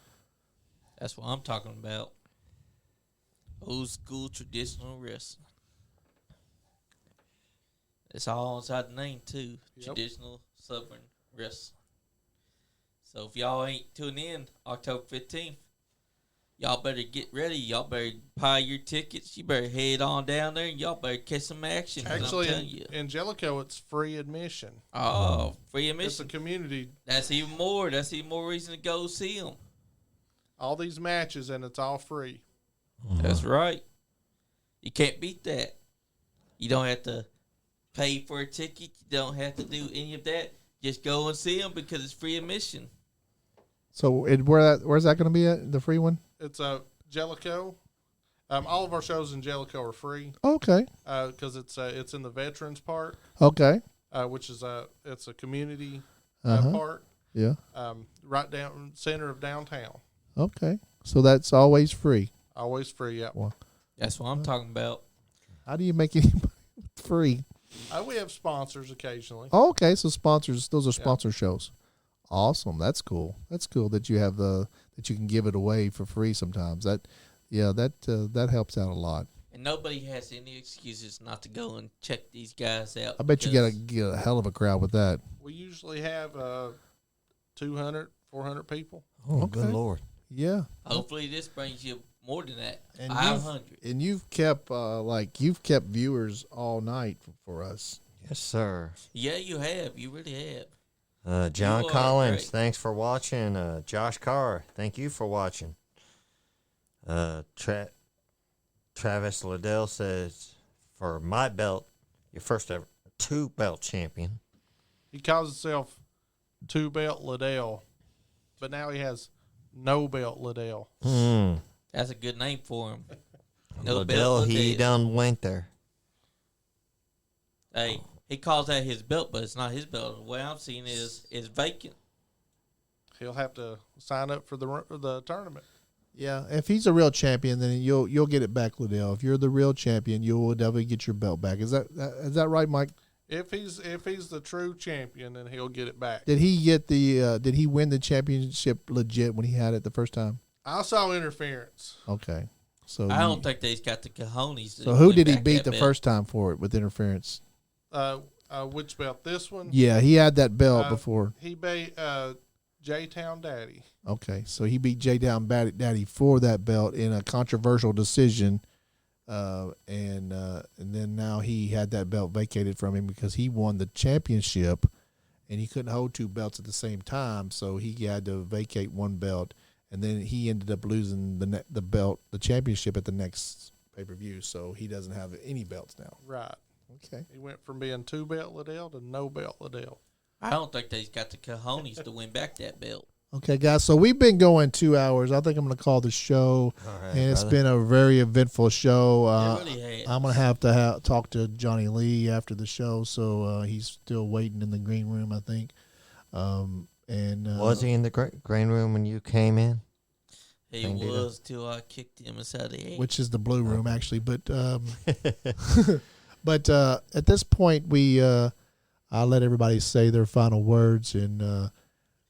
That's what I'm talking about. Old school traditional wrestling. It's all inside the name too. Yep. Traditional Southern wrestling. So if y'all ain't tuning in October 15th, y'all better get ready. Y'all better buy your tickets. You better head on down there and y'all better catch some action. 'Cause Actually, I'm telling you. in Jellico, it's free admission. Oh, free It's a admission. community. That's even more. That's even more reason to go see them. All these matches, and it's all free. That's right. You can't beat that. You don't have to pay for a ticket. You don't have to do any of that. Just go and see them because it's free admission. So where's that going to be at, the free one? It's a Jellico. All of our shows in Jellico are free Okay. because it's in the Veterans Park, Okay. which is it's a community Uh-huh. park, Yeah. right down center of downtown. Okay. So that's always free. Always free. Yeah. Well, That's what I'm talking about. how do you make anybody free? We have sponsors occasionally. Oh, okay. So sponsors, those are sponsor shows. Awesome. That's cool. That's cool that you have that you can give it away for free sometimes. That helps out a lot. And nobody has any excuses not to go and check these guys out. I bet you because get a hell of a crowd with that. We usually have 200, 400 people. Oh, Okay. good Lord. Yeah. hopefully this brings you more than that. And 500. you've kept viewers all night for us. Yes, sir. Yeah, you have. You really have. John You are Collins, great. thanks for watching. Josh Carr, thank you for watching. Travis Liddell says, for my belt, your first ever 2-belt champion. He calls himself 2-belt Liddell, but now he has no belt Liddell. That's a good name for him. No Liddell, belt he Liddell. done went there. Hey, he calls that his belt, but it's not his belt. The way I'm seeing it is vacant. He'll have to sign up for the tournament. Yeah, if he's a real champion, then you'll get it back, Liddell. If you're the real champion, you will definitely get your belt back. Is that right, Mike? If he's the true champion, then he'll get it back. Did he get did he win the championship legit when he had it the first time? I saw interference. Okay, so I don't think they's got the cojones. So who did he beat the first time for it with interference? Which belt? This one? Yeah, he had that belt before. He beat J-Town Daddy. Okay, so he beat J-Town Daddy for that belt in a controversial decision, and then now he had that belt vacated from him because he won the championship, and he couldn't hold two belts at the same time, so he had to vacate one belt, and then he ended up losing the championship at the next pay-per-view, so he doesn't have any belts now. Right. Okay. He went from being 2-belt Liddell to no belt Liddell. I don't think they's got the cojones to win back that belt. Okay, guys, so we've been going 2 hours. I think I'm going to call the show, and it's been a very eventful show. It really has. I'm going to have to talk to Johnny Lee after the show, so he's still waiting in the green room, I think. Was he in the green room when you came in? He was till I kicked him inside the head. Which is the blue room, actually. But but at this point, I'll let everybody say their final words, and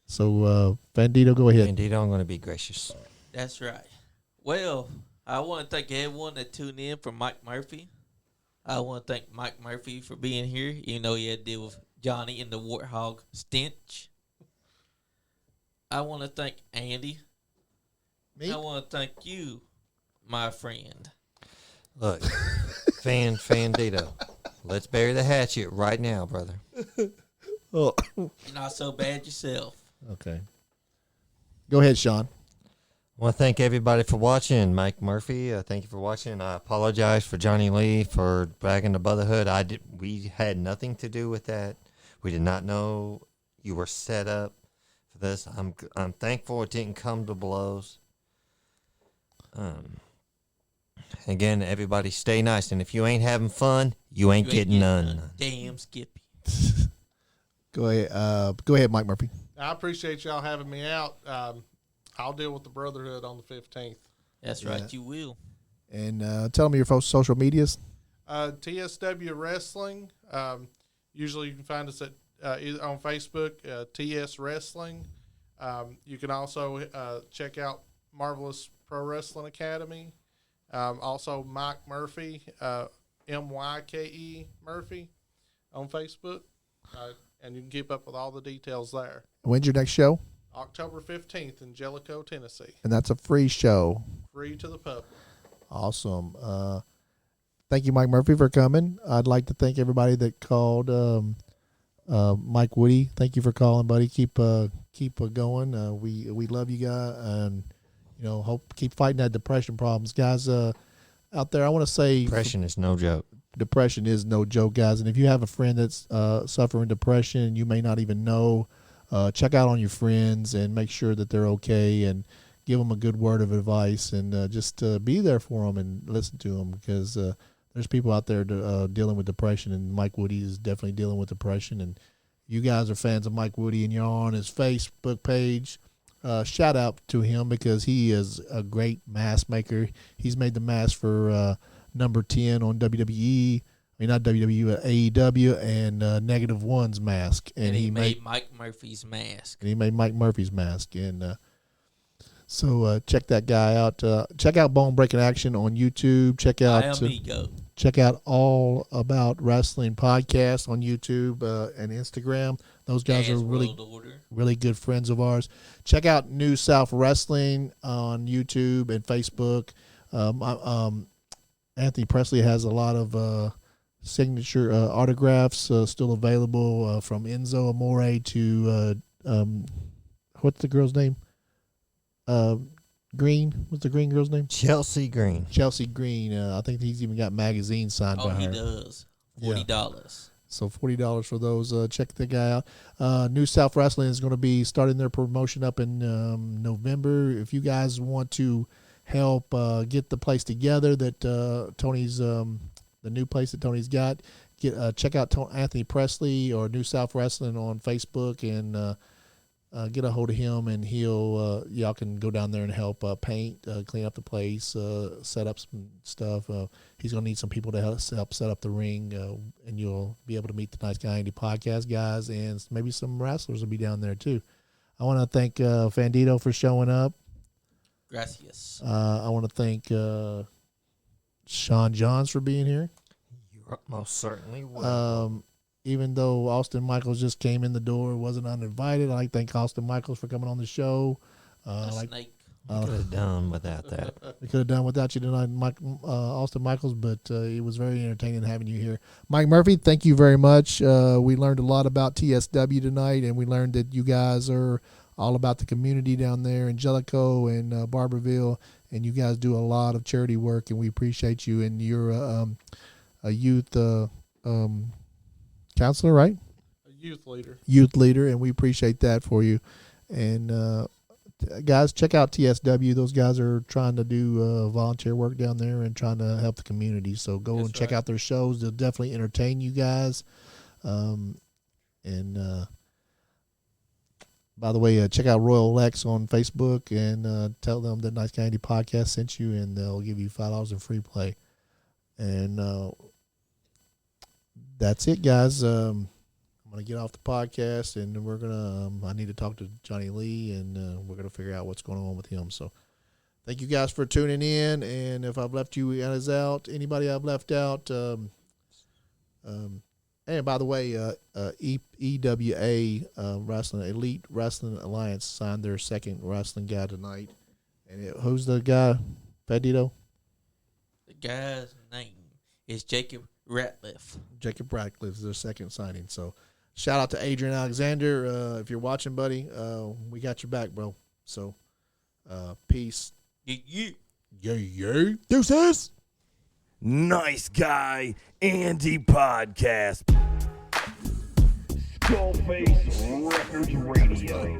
so Bandito, go ahead. Bandito, I'm going to be gracious. That's right. Well, I want to thank everyone that tuned in for Myke Murphy. I want to thank Myke Murphy for being here, even though he had to deal with Johnny and the Warthog stench. I want to thank Andy. Me? I want to thank you, my friend. Look, Fandito, let's bury the hatchet right now, brother. Oh. You're not so bad yourself. Okay. Go ahead, Sean. I want to thank everybody for watching. Myke Murphy, thank you for watching. I apologize for Johnny Lee for bragging the brotherhood. We had nothing to do with that. We did not know you were set up for this. I'm thankful it didn't come to blows. Again, everybody stay nice, and if you ain't having fun, you ain't getting none. Damn Skippy. Go ahead, Myke Murphy. I appreciate y'all having me out. I'll deal with the brotherhood on the 15th. That's right, you will. And tell me your social medias. TSW Wrestling. Usually you can find us at on Facebook, TS Wrestling. You can also check out Marvelous Pro Wrestling Academy. Also Myke Murphy, MYKE Murphy on Facebook. And you can keep up with all the details there. When's your next show? October 15th in Jellico, Tennessee. And that's a free show. Free to the public. Awesome. Thank you, Myke Murphy, for coming. I'd like to thank everybody that called. Mike Woody, thank you for calling, buddy. Keep going. We love you guys, and keep fighting that depression problems, guys. Out there, I want to say depression is no joke. Depression is no joke, guys. And if you have a friend that's suffering depression, you may not even know. Check out on your friends and make sure that they're okay, and give them a good word of advice, and just be there for them and listen to them, because there's people out there dealing with depression, and Mike Woody is definitely dealing with depression. And you guys are fans of Mike Woody, and you're on his Facebook page. Shout out to him, because he is a great mask maker. He's made the mask for number 10 on WWE. I mean, not WWE, but AEW, and Negative One's mask. And he made Myke Murphy's mask. And he made Myke Murphy's mask. And so check that guy out. Check out Bone Breaking Action on YouTube. Check out All About Wrestling podcast on YouTube and Instagram. Those guys are really good friends of ours. Check out New South Wrestling on YouTube and Facebook. Anthony Presley has a lot of signature autographs still available, from Enzo Amore to what's the girl's name? Green. What's the green girl's name? Chelsea Green. Chelsea Green. I think he's even got magazines signed by her. Oh, he does. $40. Yeah. So $40 for those. Check the guy out. New South Wrestling is going to be starting their promotion up in November. If you guys want to help get the place together that Tony's, the new place that Tony's got, check out Anthony Presley or New South Wrestling on Facebook and get a hold of him, and he'll y'all can go down there and help paint, clean up the place, set up some stuff. He's gonna need some people to help set up the ring, and you'll be able to meet the Nice Guy Andy podcast guys, and maybe some wrestlers will be down there too. I want to thank Fandito for showing up. Gracias. I want to thank Sean Johns for being here. You're most certainly welcome. Even though Austin Michaels just came in the door, wasn't uninvited, I'd like to thank Austin Michaels for coming on the show. Snake. We could have done without that. We could have done without you tonight, Austin Michaels, but it was very entertaining having you here. Myke Murphy, thank you very much. We learned a lot about TSW tonight, and we learned that you guys are all about the community down there in Jellico and Barberville, and you guys do a lot of charity work, and we appreciate you. And you're a youth counselor, right? A youth leader. Youth leader, and we appreciate that for you. And guys, check out TSW. Those guys are trying to do volunteer work down there and trying to help the community. So go and check out their shows. They'll definitely entertain you guys. By the way, check out Royal Lex on Facebook and tell them that Nice Guy Andy podcast sent you, and they'll give you $5 in free play. And that's it, guys. I'm gonna get off the podcast, and we're gonna. I need to talk to Johnny Lee, and we're gonna figure out what's going on with him. So, thank you guys for tuning in. And if I've left you guys out, anybody I've left out, and by the way, EWA Wrestling Elite Wrestling Alliance signed their second wrestling guy tonight. And who's the guy, Fedito? The guy's name is Jacob Ratliff. Jacob Ratliff is their second signing. So, shout out to Adrian Alexander. If you're watching, buddy, we got your back, bro. So, peace. Yeah. Deuces. Nice Guy Andy Podcast. Skullface Records Radio.